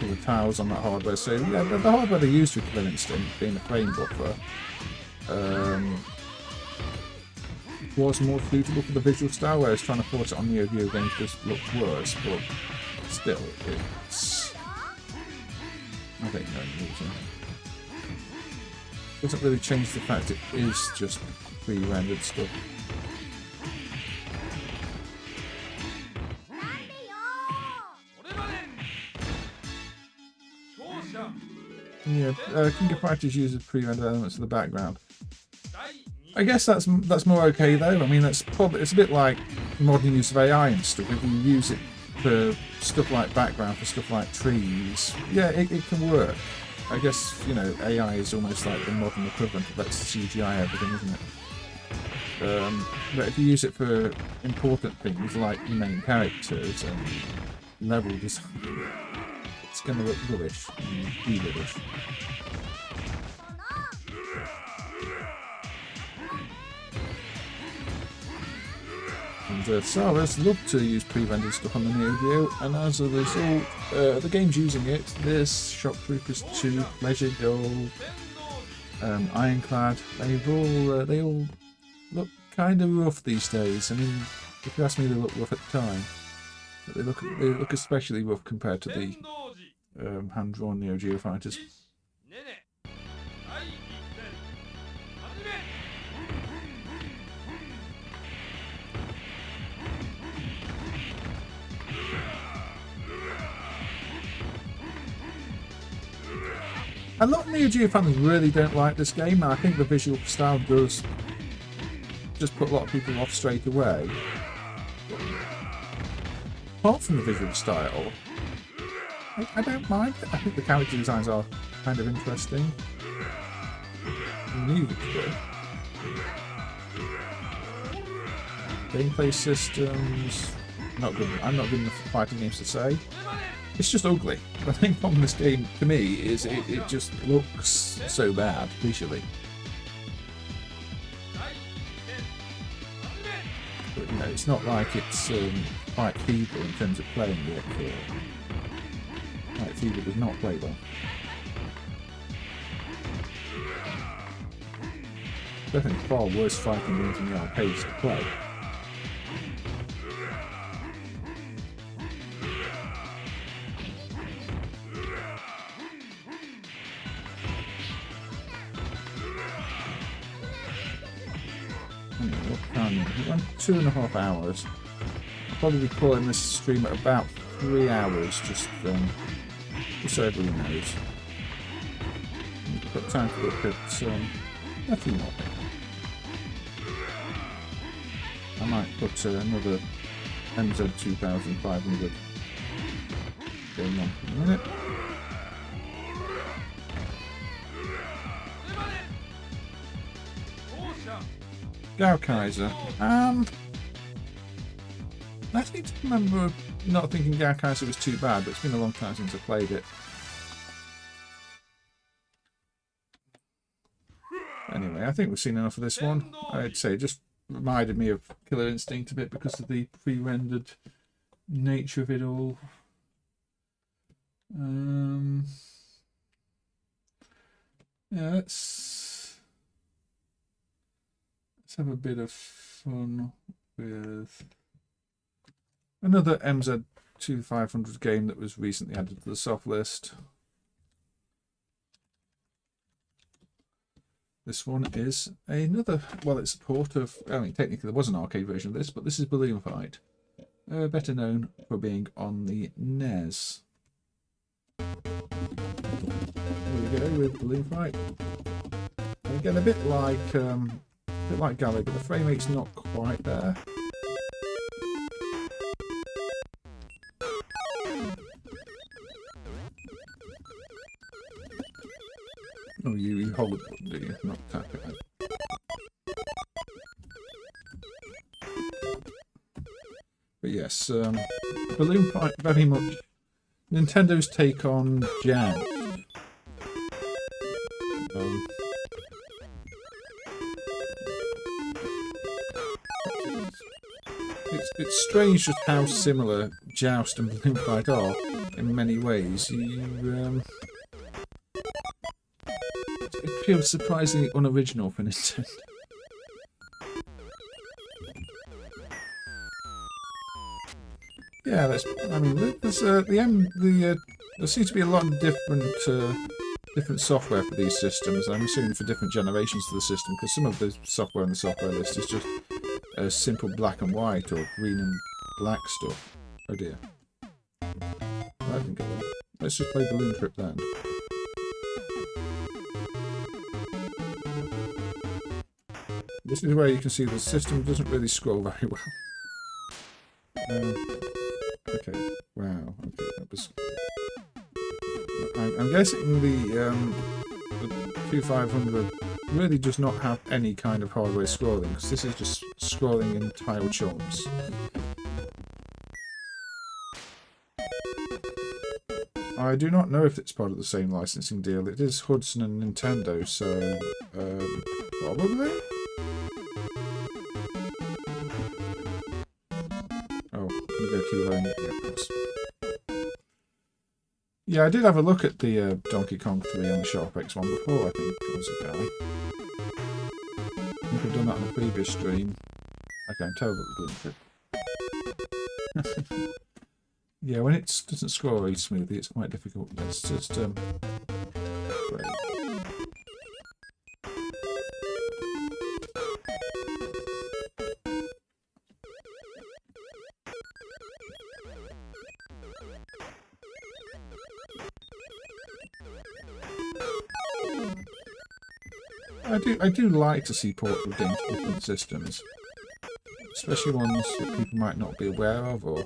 the tiles on that hardware. So yeah, the hardware they used for Killer Instinct, being a frame buffer, was more suitable for the visual style, whereas trying to port it on Neo Geo games just look worse, but still, it's... I think no reason. Doesn't really change the fact it is just pre-rendered stuff. Yeah, King of Fighters uses pre-rendered elements in the background. I guess that's more okay though. I mean, it's a bit like modern use of AI and stuff. If you use it for stuff like background, for stuff like trees, yeah, it can work. I guess, you know, AI is almost like the modern equivalent of let's CGI everything, isn't it? But if you use it for important things like your main characters and level design, it's going to look rubbish, be rubbish. And Saras love to use pre-rendered stuff on the Neo Geo, and as a result, the games using it, this, Shock Troopers 2, Pleasure Dole, Ironclad, they all look kind of rough these days. I mean, if you ask me, they look rough at the time, but they look especially rough compared to the hand-drawn Neo Geo fighters. A lot of Neo Geo fans really don't like this game, and I think the visual style does just put a lot of people off straight away. Apart from the visual style, I don't mind it. I think the character designs are kind of interesting. The music's good. Gameplay systems, not good. I'm not good enough at fighting games to say. It's just ugly. The main problem with this game, to me, is it just looks so bad visually. But, you know, it's not like it's quite feeble in terms of playing it. Quite feeble does not play well. Definitely far worse fighting games in the arcades to play. It went 2.5 hours. I'll probably be calling this stream at about 3 hours, just so everyone knows. I've got time to look at a few more things. I might put another MZ 2500 going on for a minute. Galaxian. I seem to remember not thinking Galaxian was too bad, but it's been a long time since I played it. Anyway, I think we've seen enough of this one. I'd say it just reminded me of Killer Instinct a bit because of the pre-rendered nature of it all. Yeah, let's have a bit of fun with another MZ 2500 game that was recently added to the soft list. This one is another, well, it's a port of, I mean, technically there was an arcade version of this, but this is Balloon Fight, better known for being on the NES. Here we go with Balloon Fight. And again, a bit like Galaga, but the frame rate's not quite there. Oh, you hold it, do you? Not tap it. But yes, Balloon Fight very much Nintendo's take on Jam. It's strange just how similar Joust and Balloon Fight are in many ways. It feels surprisingly unoriginal for Nintendo. Yeah, there seems to be a lot of different software for these systems. I'm assuming for different generations of the system, because some of the software on the software list is just simple black and white or green and black stuff. Oh dear. I didn't go there. Let's just play Balloon Trip then. This is where you can see the system doesn't really scroll very well. Okay, wow, okay, that was... I'm guessing the 2500 really does not have any kind of hardware scrolling, because this is just scrolling in tile chunks. I do not know if it's part of the same licensing deal. It is Hudson and Nintendo, so probably? Oh, you go too low. Yeah, of course. Yeah, I did have a look at the Donkey Kong 3 on the SharpX one before, I think I was a guy. I think I've done that on a previous stream. Okay, I'm terrible at Balloon Trip. Yeah, when it doesn't scroll very smoothly, it's quite difficult. Let's just great. I do like to see ports of games to different systems, especially ones that people might not be aware of, or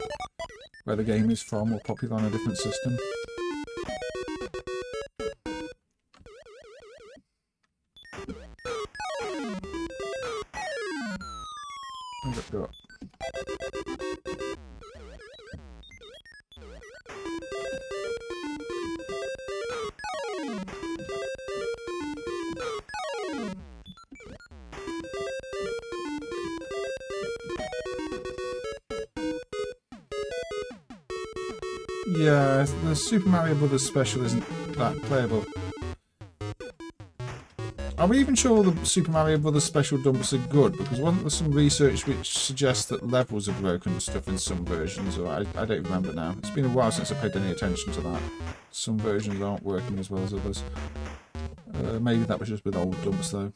where the game is from or popular on a different system. What have I got? Yeah, the Super Mario Brothers special isn't that playable. Are we even sure the Super Mario Brothers special dumps are good? Because wasn't there some research which suggests that levels are broken and stuff in some versions? Or I don't remember now. It's been a while since I paid any attention to that. Some versions aren't working as well as others. Maybe that was just with old dumps though.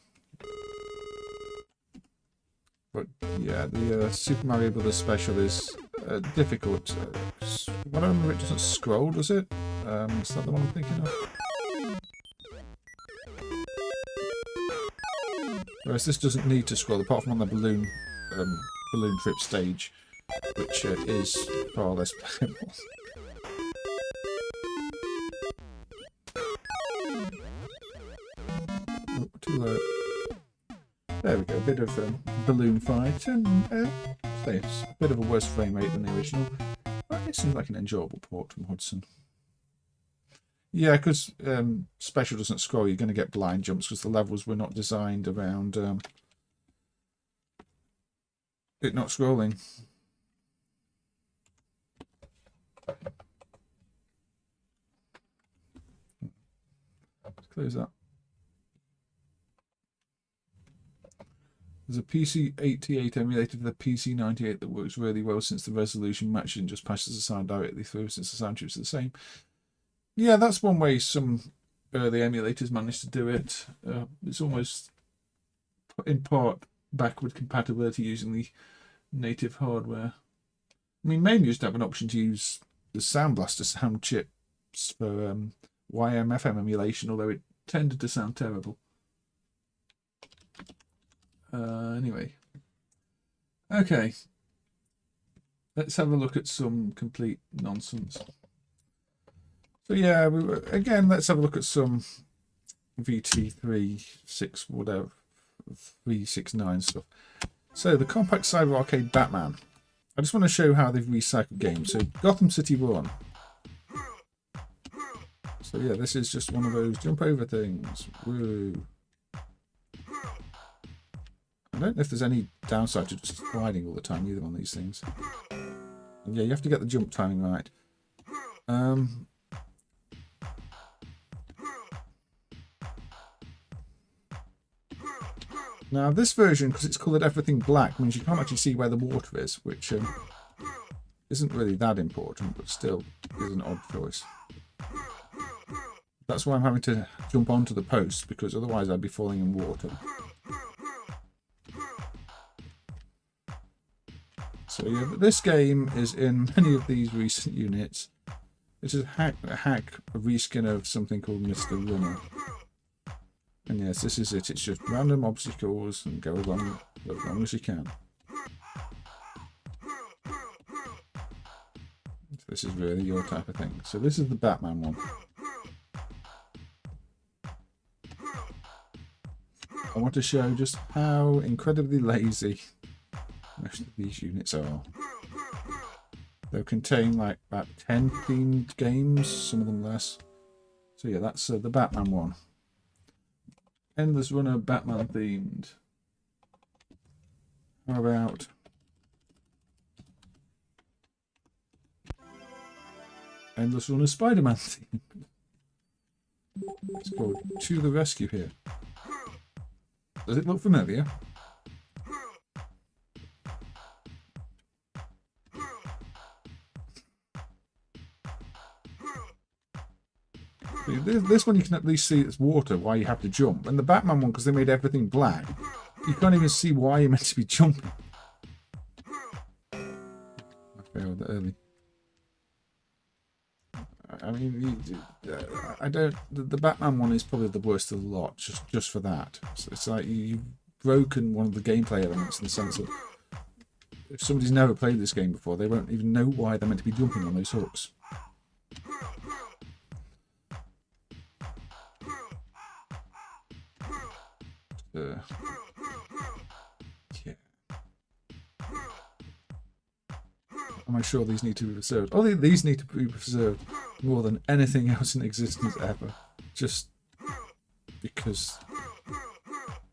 But yeah, the Super Mario Brothers special is difficult. What I remember, it doesn't scroll, does it? Is that the one I'm thinking of? Whereas this doesn't need to scroll, apart from on the balloon balloon trip stage, which is far less playable. Oh, too low. There we go, a bit of balloon fight, and say it's a bit of a worse frame rate than the original, but it seems like an enjoyable port from Hudson. Yeah, because Special doesn't scroll, you're going to get blind jumps because the levels were not designed around it not scrolling. Let's close that. There's a PC88 emulator for the PC98 that works really well since the resolution matches and just passes the sound directly through since the sound chips are the same. Yeah, that's one way some early emulators managed to do it. It's almost in part backward compatibility using the native hardware. I mean, MAME used to have an option to use the Sound Blaster sound chips for YM/FM emulation, although it tended to sound terrible. Anyway, okay, let's have a look at some complete nonsense. So yeah, again, let's have a look at some VT36 whatever 369 stuff. So the Compact Cyber Arcade Batman. I just want to show how they've recycled games. So Gotham City Run. So yeah, this is just one of those jump over things. Woo. I don't know if there's any downside to just sliding all the time either on these things. And yeah, you have to get the jump timing right. Now this version, because it's coloured everything black, means you can't actually see where the water is, which isn't really that important, but still is an odd choice. That's why I'm having to jump onto the post, because otherwise I'd be falling in water. So yeah, but this game is in many of these recent units. It's a hack a reskin of something called Mr. Runner. And yes, this is it. It's just random obstacles and go along as long as you can. This is really your type of thing. So this is the Batman one. I want to show just how incredibly lazy most of these units are. They'll contain like about 10 themed games, some of them less. So yeah, that's the Batman one. Endless Runner Batman themed. How about Endless Runner Spider-Man themed? It's called To the Rescue here. Does it look familiar? This one you can at least see it's water, why you have to jump. And the Batman one, because they made everything black, you can't even see why you're meant to be jumping. I failed early. I mean, I don't. The Batman one is probably the worst of the lot, just for that. So it's like you've broken one of the gameplay elements in the sense that if somebody's never played this game before, they won't even know why they're meant to be jumping on those hooks. Yeah. Am I sure these need to be preserved? Oh, these need to be preserved more than anything else in existence ever. Just because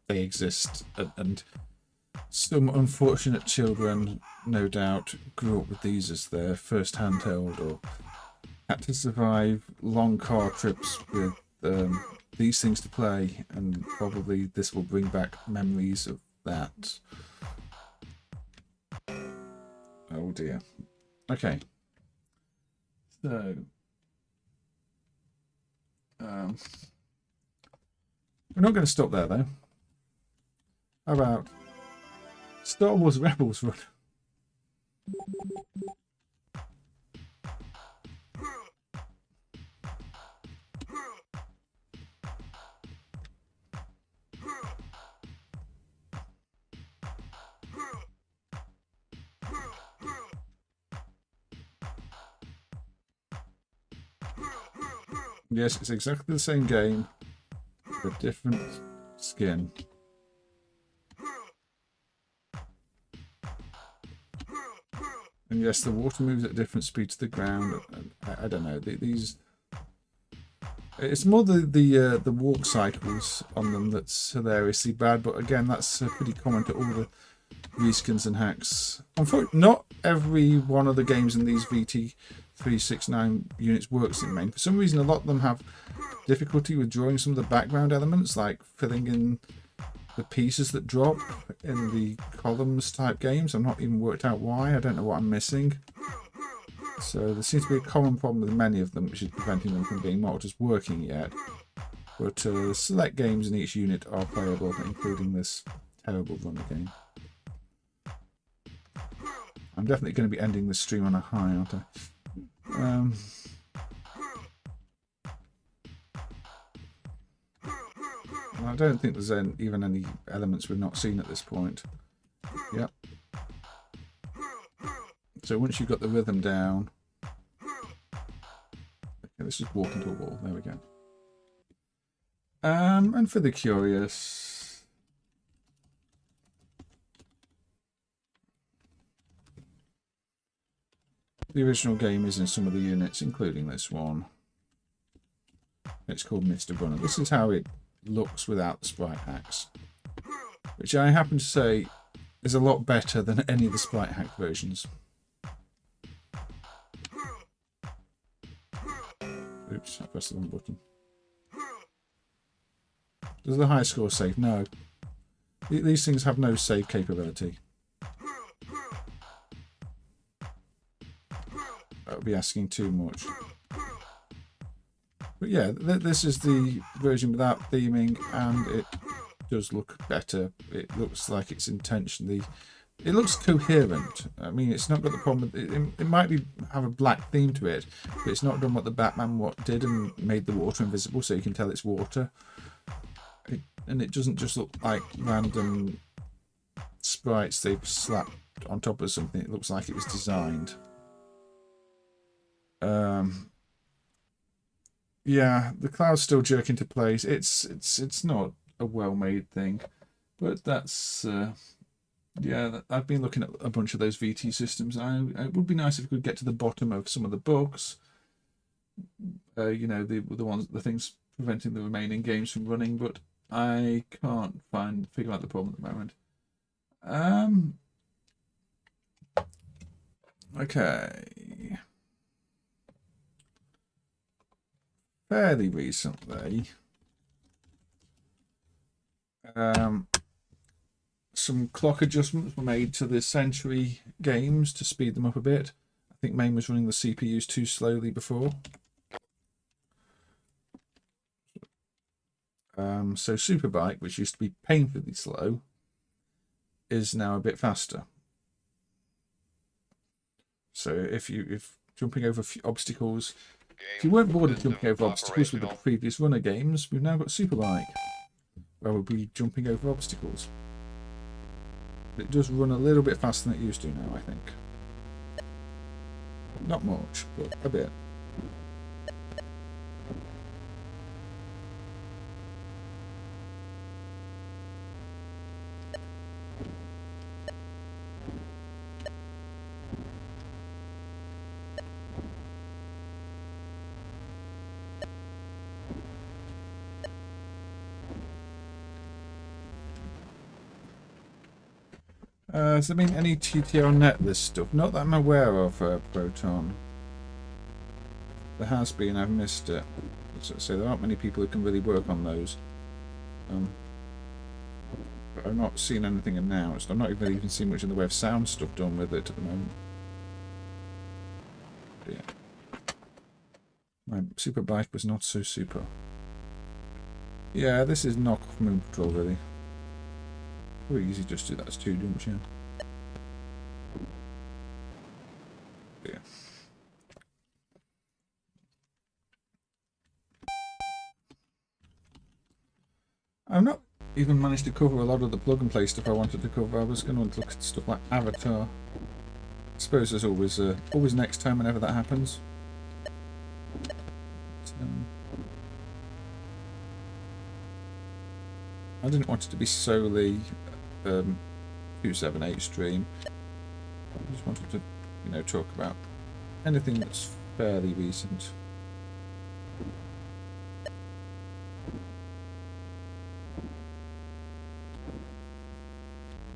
they exist. And some unfortunate children, no doubt, grew up with these as their first handheld or had to survive long car trips with these things to play, and probably this will bring back memories of that. Oh dear. Okay. So we're not going to stop there though. How about Star Wars Rebels Run? Yes, it's exactly the same game, with a different skin. And yes, the water moves at different speeds to the ground. I don't know. These. It's more the walk cycles on them that's hilariously bad. But again, that's pretty common to all the reskins and hacks. Unfortunately, not every one of the games in these VT369 units works in MAME. For some reason, a lot of them have difficulty with drawing some of the background elements, like filling in the pieces that drop in the columns type games. I've not even worked out why. I don't know what I'm missing. So there seems to be a common problem with many of them, which is preventing them from being marked as working yet. But select games in each unit are playable, including this terrible runner game. I'm definitely going to be ending this stream on a high, aren't I? I don't think there's even any elements we've not seen at this point. Yep. So once you've got the rhythm down... Okay, let's just walk into a wall. There we go. And for the curious... The original game is in some of the units, including this one. It's called Mr. Runner. This is how it looks without the sprite hacks, which I happen to say is a lot better than any of the sprite hack versions. Oops, I pressed the wrong button. Does the high score save? No. These things have no save capability. That would be asking too much. But yeah, this is the version without theming, and it does look better. It looks like it's intentionally... It looks coherent. I mean, it's not got the problem... It might have a black theme to it, but it's not done what the Batman did and made the water invisible, so you can tell it's water. And it doesn't just look like random sprites they've slapped on top of something. It looks like it was designed. Yeah, the clouds still jerk into place. It's not a well-made thing, but that's yeah. I've been looking at a bunch of those VT systems. It would be nice if we could get to the bottom of some of the bugs. You know, the things preventing the remaining games from running, but I can't figure out the problem at the moment. Okay. Fairly recently, some clock adjustments were made to the Century games to speed them up a bit. I think MAME was running the CPUs too slowly before. So Superbike, which used to be painfully slow, is now a bit faster. So if jumping over obstacles, if you weren't bored of jumping over obstacles with the previous runner games, we've now got Superbike, where we'll be jumping over obstacles. It does run a little bit faster than it used to now, I think. Not much, but a bit. Has there been any TTR net this stuff? Not that I'm aware of, Proton. There has been, I've missed it. So there aren't many people who can really work on those. But I've not seen anything announced. I've not even seen much in the way of sound stuff done with it at the moment. But yeah. My Superbike was not so super. Yeah, this is knockoff Moon Patrol, really. Pretty easy just to do that as 2 jumps, yeah. Yeah. I've not even managed to cover a lot of the plug and play stuff I wanted to cover. I was going to look at stuff like Avatar. I suppose there's always next time whenever that happens. But, I didn't want it to be solely 278 stream. I just wanted to, you know, talk about anything that's fairly recent.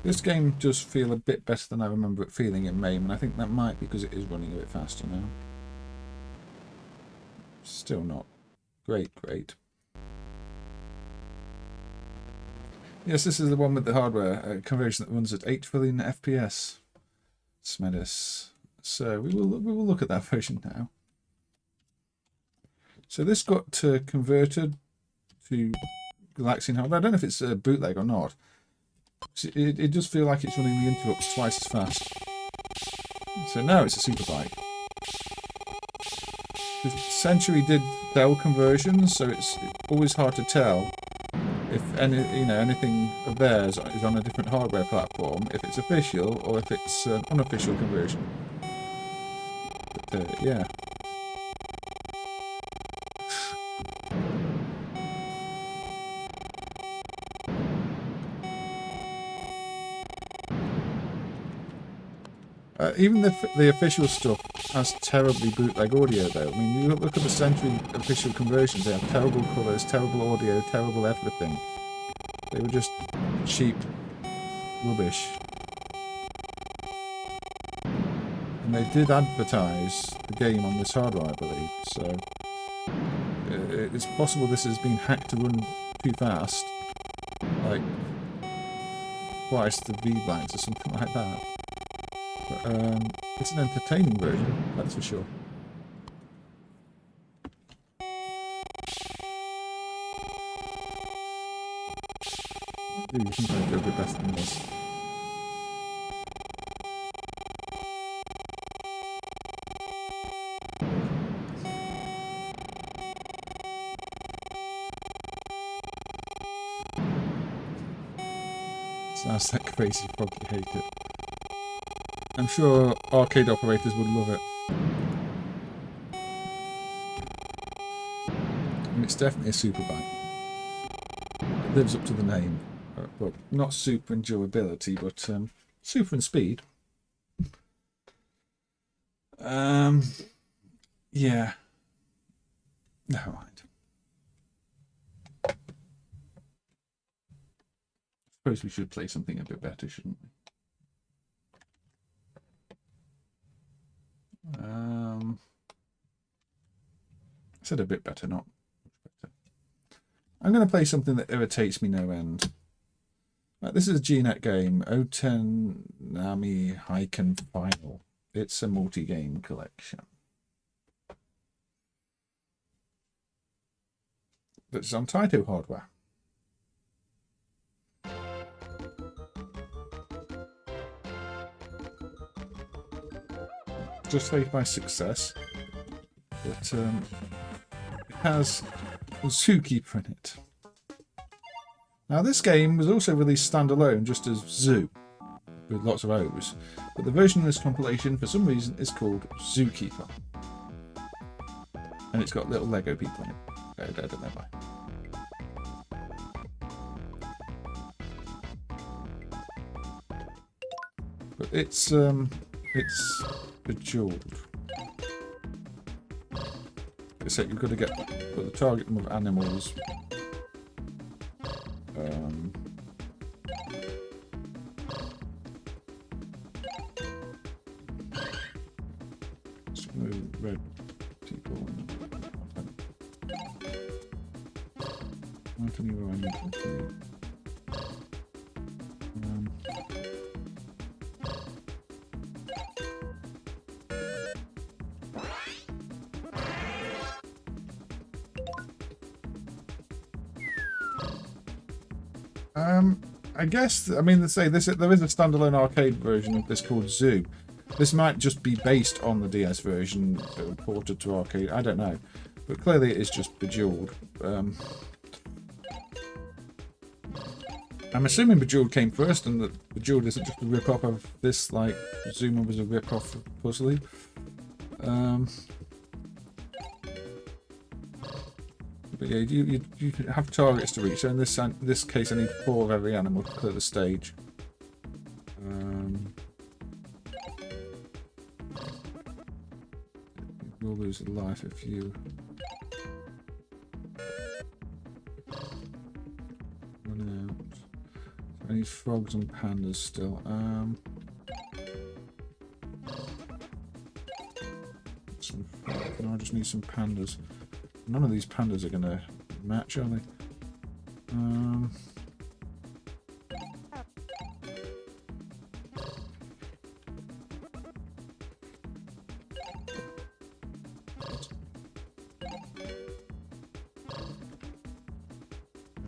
This game does feel a bit better than I remember it feeling in MAME, and I think that might be because it is running a bit faster now. Still not great. Yes, this is the one with the hardware conversion that runs at 8 trillion FPS. Smedis. So we will look at that version now. So this got converted to Galaxian hardware. I don't know if it's a bootleg or not. It does feel like it's running the interrupts twice as fast. So now it's a Superbike. The Century did Dell conversions, so it's always hard to tell if anything of theirs is on a different hardware platform, if it's official or if it's an unofficial conversion. But yeah. Even the official stuff has terribly bootleg audio though. I mean, you look at the Century official conversions, they have terrible colours, terrible audio, terrible everything. They were just cheap rubbish. And they did advertise the game on this hardware, I believe, so it's possible this has been hacked to run too fast, like twice the V-blanks or something like that. But it's an entertaining version, that's for sure. I do think I do a bit better than this. Sounds like crazy frog, you hate it. I'm sure arcade operators would love it. And it's definitely a Superbike. It lives up to the name. Well, not super in durability, but super in speed. Yeah. Never mind. I suppose we should play something a bit better, shouldn't we? I said a bit better, not much better. I'm going to play something that irritates me no end. Right, this is a GNet game, Otenami Haiken Final. It's a multi-game collection. That's on Taito hardware. Just saved by success, but it has a Zookeeper in it. Now this game was also released standalone, just as Zoo, with lots of O's, but the version of this compilation for some reason is called Zookeeper, and it's got little Lego people in it. I don't know why. But it's bejeweled. Except you've got to put the target number of animals. Red people. Not anywhere I need to see. I guess, I mean, there is a standalone arcade version of this called Zoo. This might just be based on the DS version, ported to arcade, I don't know. But clearly it is just bejeweled. I'm assuming Bejeweled came first, and that Bejeweled isn't just a rip-off of this, like Zuma was a rip-off of Puzzly. But yeah, you have targets to reach. So in this case, I need 4 of every animal to clear the stage. You'll lose a life if you run out. I need frogs and pandas still. No, I just need some pandas. None of these pandas are going to match, are they?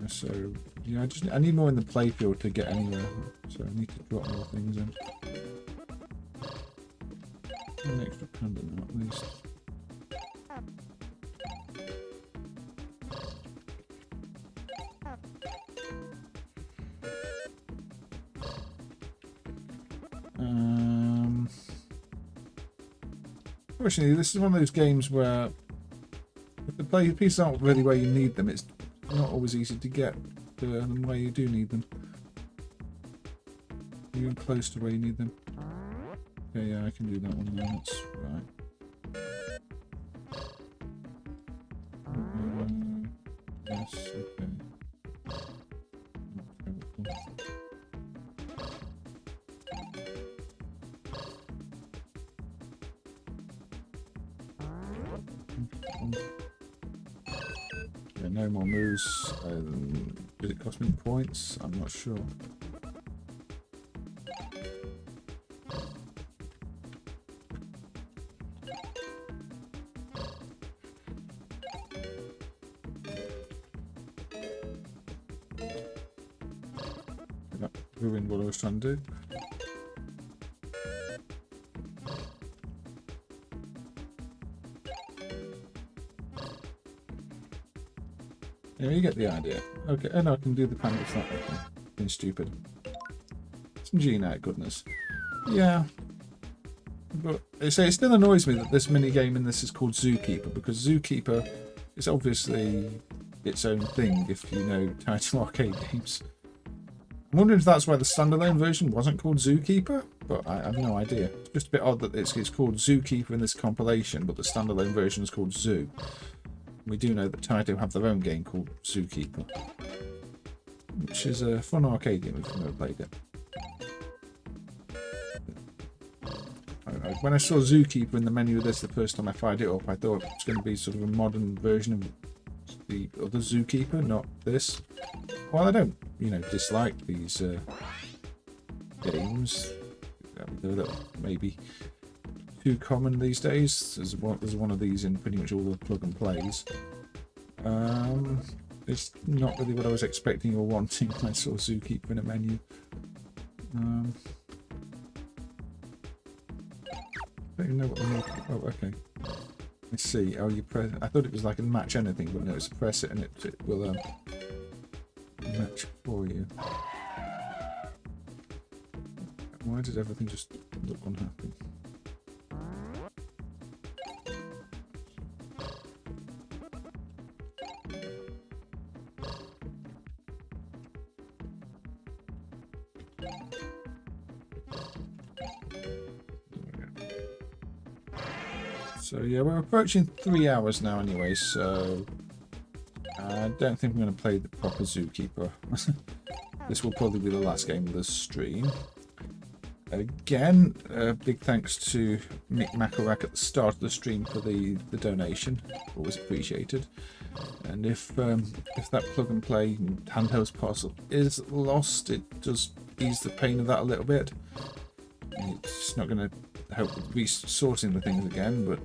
So yeah, I need more in the playfield to get anywhere. So I need to drop more things in. An extra panda now, at least. Fortunately, this is one of those games where if the pieces aren't really where you need them, it's not always easy to get to them where you do need them. Even close to where you need them. Okay, yeah, I can do that one now, that's right. Yes, okay. Yeah, no more moves. Did it cost me points? I'm not sure. That ruined what I was trying to do. Yeah, you get the idea. Okay, and I can do the pandas that way. Being stupid. Some gene out, goodness. Yeah. But it still annoys me that this mini game in this is called Zookeeper, because Zookeeper is obviously its own thing if you know Tetris Arcade games. I'm wondering if that's why the standalone version wasn't called Zookeeper, but I have no idea. It's just a bit odd that it's called Zookeeper in this compilation, but the standalone version is called Zoo. We do know that Taito have their own game called Zookeeper, which is a fun arcade game if you've never played it. When I saw Zookeeper in the menu of this the first time I fired it up, I thought it was going to be sort of a modern version of the other Zookeeper, not this. While I don't, dislike these games, they're maybe too common these days. There's one of these in pretty much all the plug and plays. It's not really what I was expecting or wanting when I saw Zookeeper in a menu. I don't even know what the name. Oh, okay. I see. Oh, you press. I thought it was like a match anything, but no, it's press it and it will match for you. Why does everything just look unhappy? So yeah, we're approaching 3 hours now anyway, so I don't think I'm going to play the proper Zookeeper. This will probably be the last game of the stream. Again, big thanks to Mick Macarak at the start of the stream for the donation. Always appreciated. And if that plug and play handheld parcel is lost, it does ease the pain of that a little bit. It's not going to help with resorting the things again, but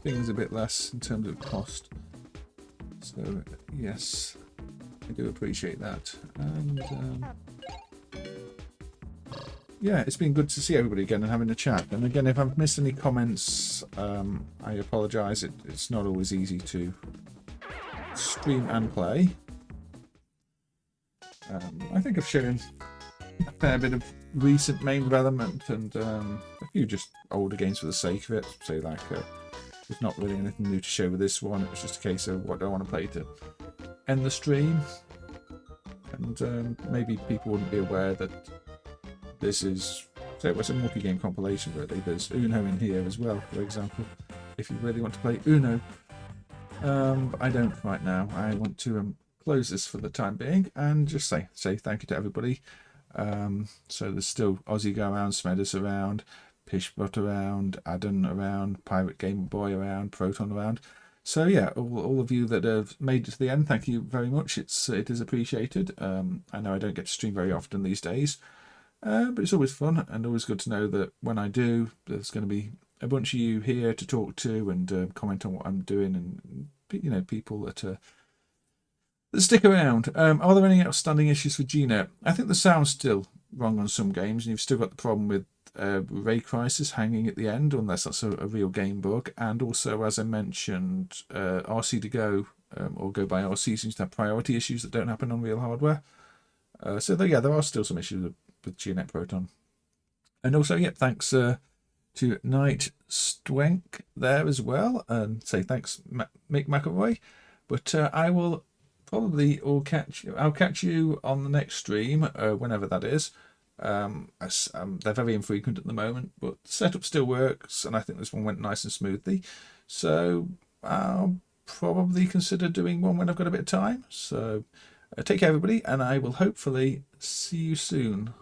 things a bit less in terms of cost. So yes, I do appreciate that. And yeah, it's been good to see everybody again and having a chat. And again, if I've missed any comments, I apologise. It's not always easy to stream and play. I think I've shown a fair bit of recent MAME development and a few just older games for the sake of it. Say like there's not really anything new to show with this one. It was just a case of what do I want to play to end the stream. And maybe people wouldn't be aware that this is, so it was a multi-game compilation really. There's Uno in here as well, for example, if you really want to play Uno. But I don't right now. I want to close this for the time being and just say thank you to everybody. So there's still Aussie Go around, Smedis around, Pishbot around, Adam around, Pirate Game Boy around, Proton around. So yeah, all of you that have made it to the end, thank you very much. It is appreciated. I know I don't get to stream very often these days, but it's always fun and always good to know that when I do, there's going to be a bunch of you here to talk to and comment on what I'm doing, and you know, people that stick around. Are there any outstanding issues for GNet? I think the sound's still wrong on some games, and you've still got the problem with Ray Crisis hanging at the end, unless that's a real game bug. And also, as I mentioned, RC to Go or Go by RC seems to have priority issues that don't happen on real hardware. So there are still some issues with GNet Proton. And also, thanks to Night Stwenk there as well, and say thanks Mick McElroy. But I will probably I'll catch you on the next stream, whenever that is. They're very infrequent at the moment, but the setup still works, and I think this one went nice and smoothly. So I'll probably consider doing one when I've got a bit of time. So take care, everybody, and I will hopefully see you soon.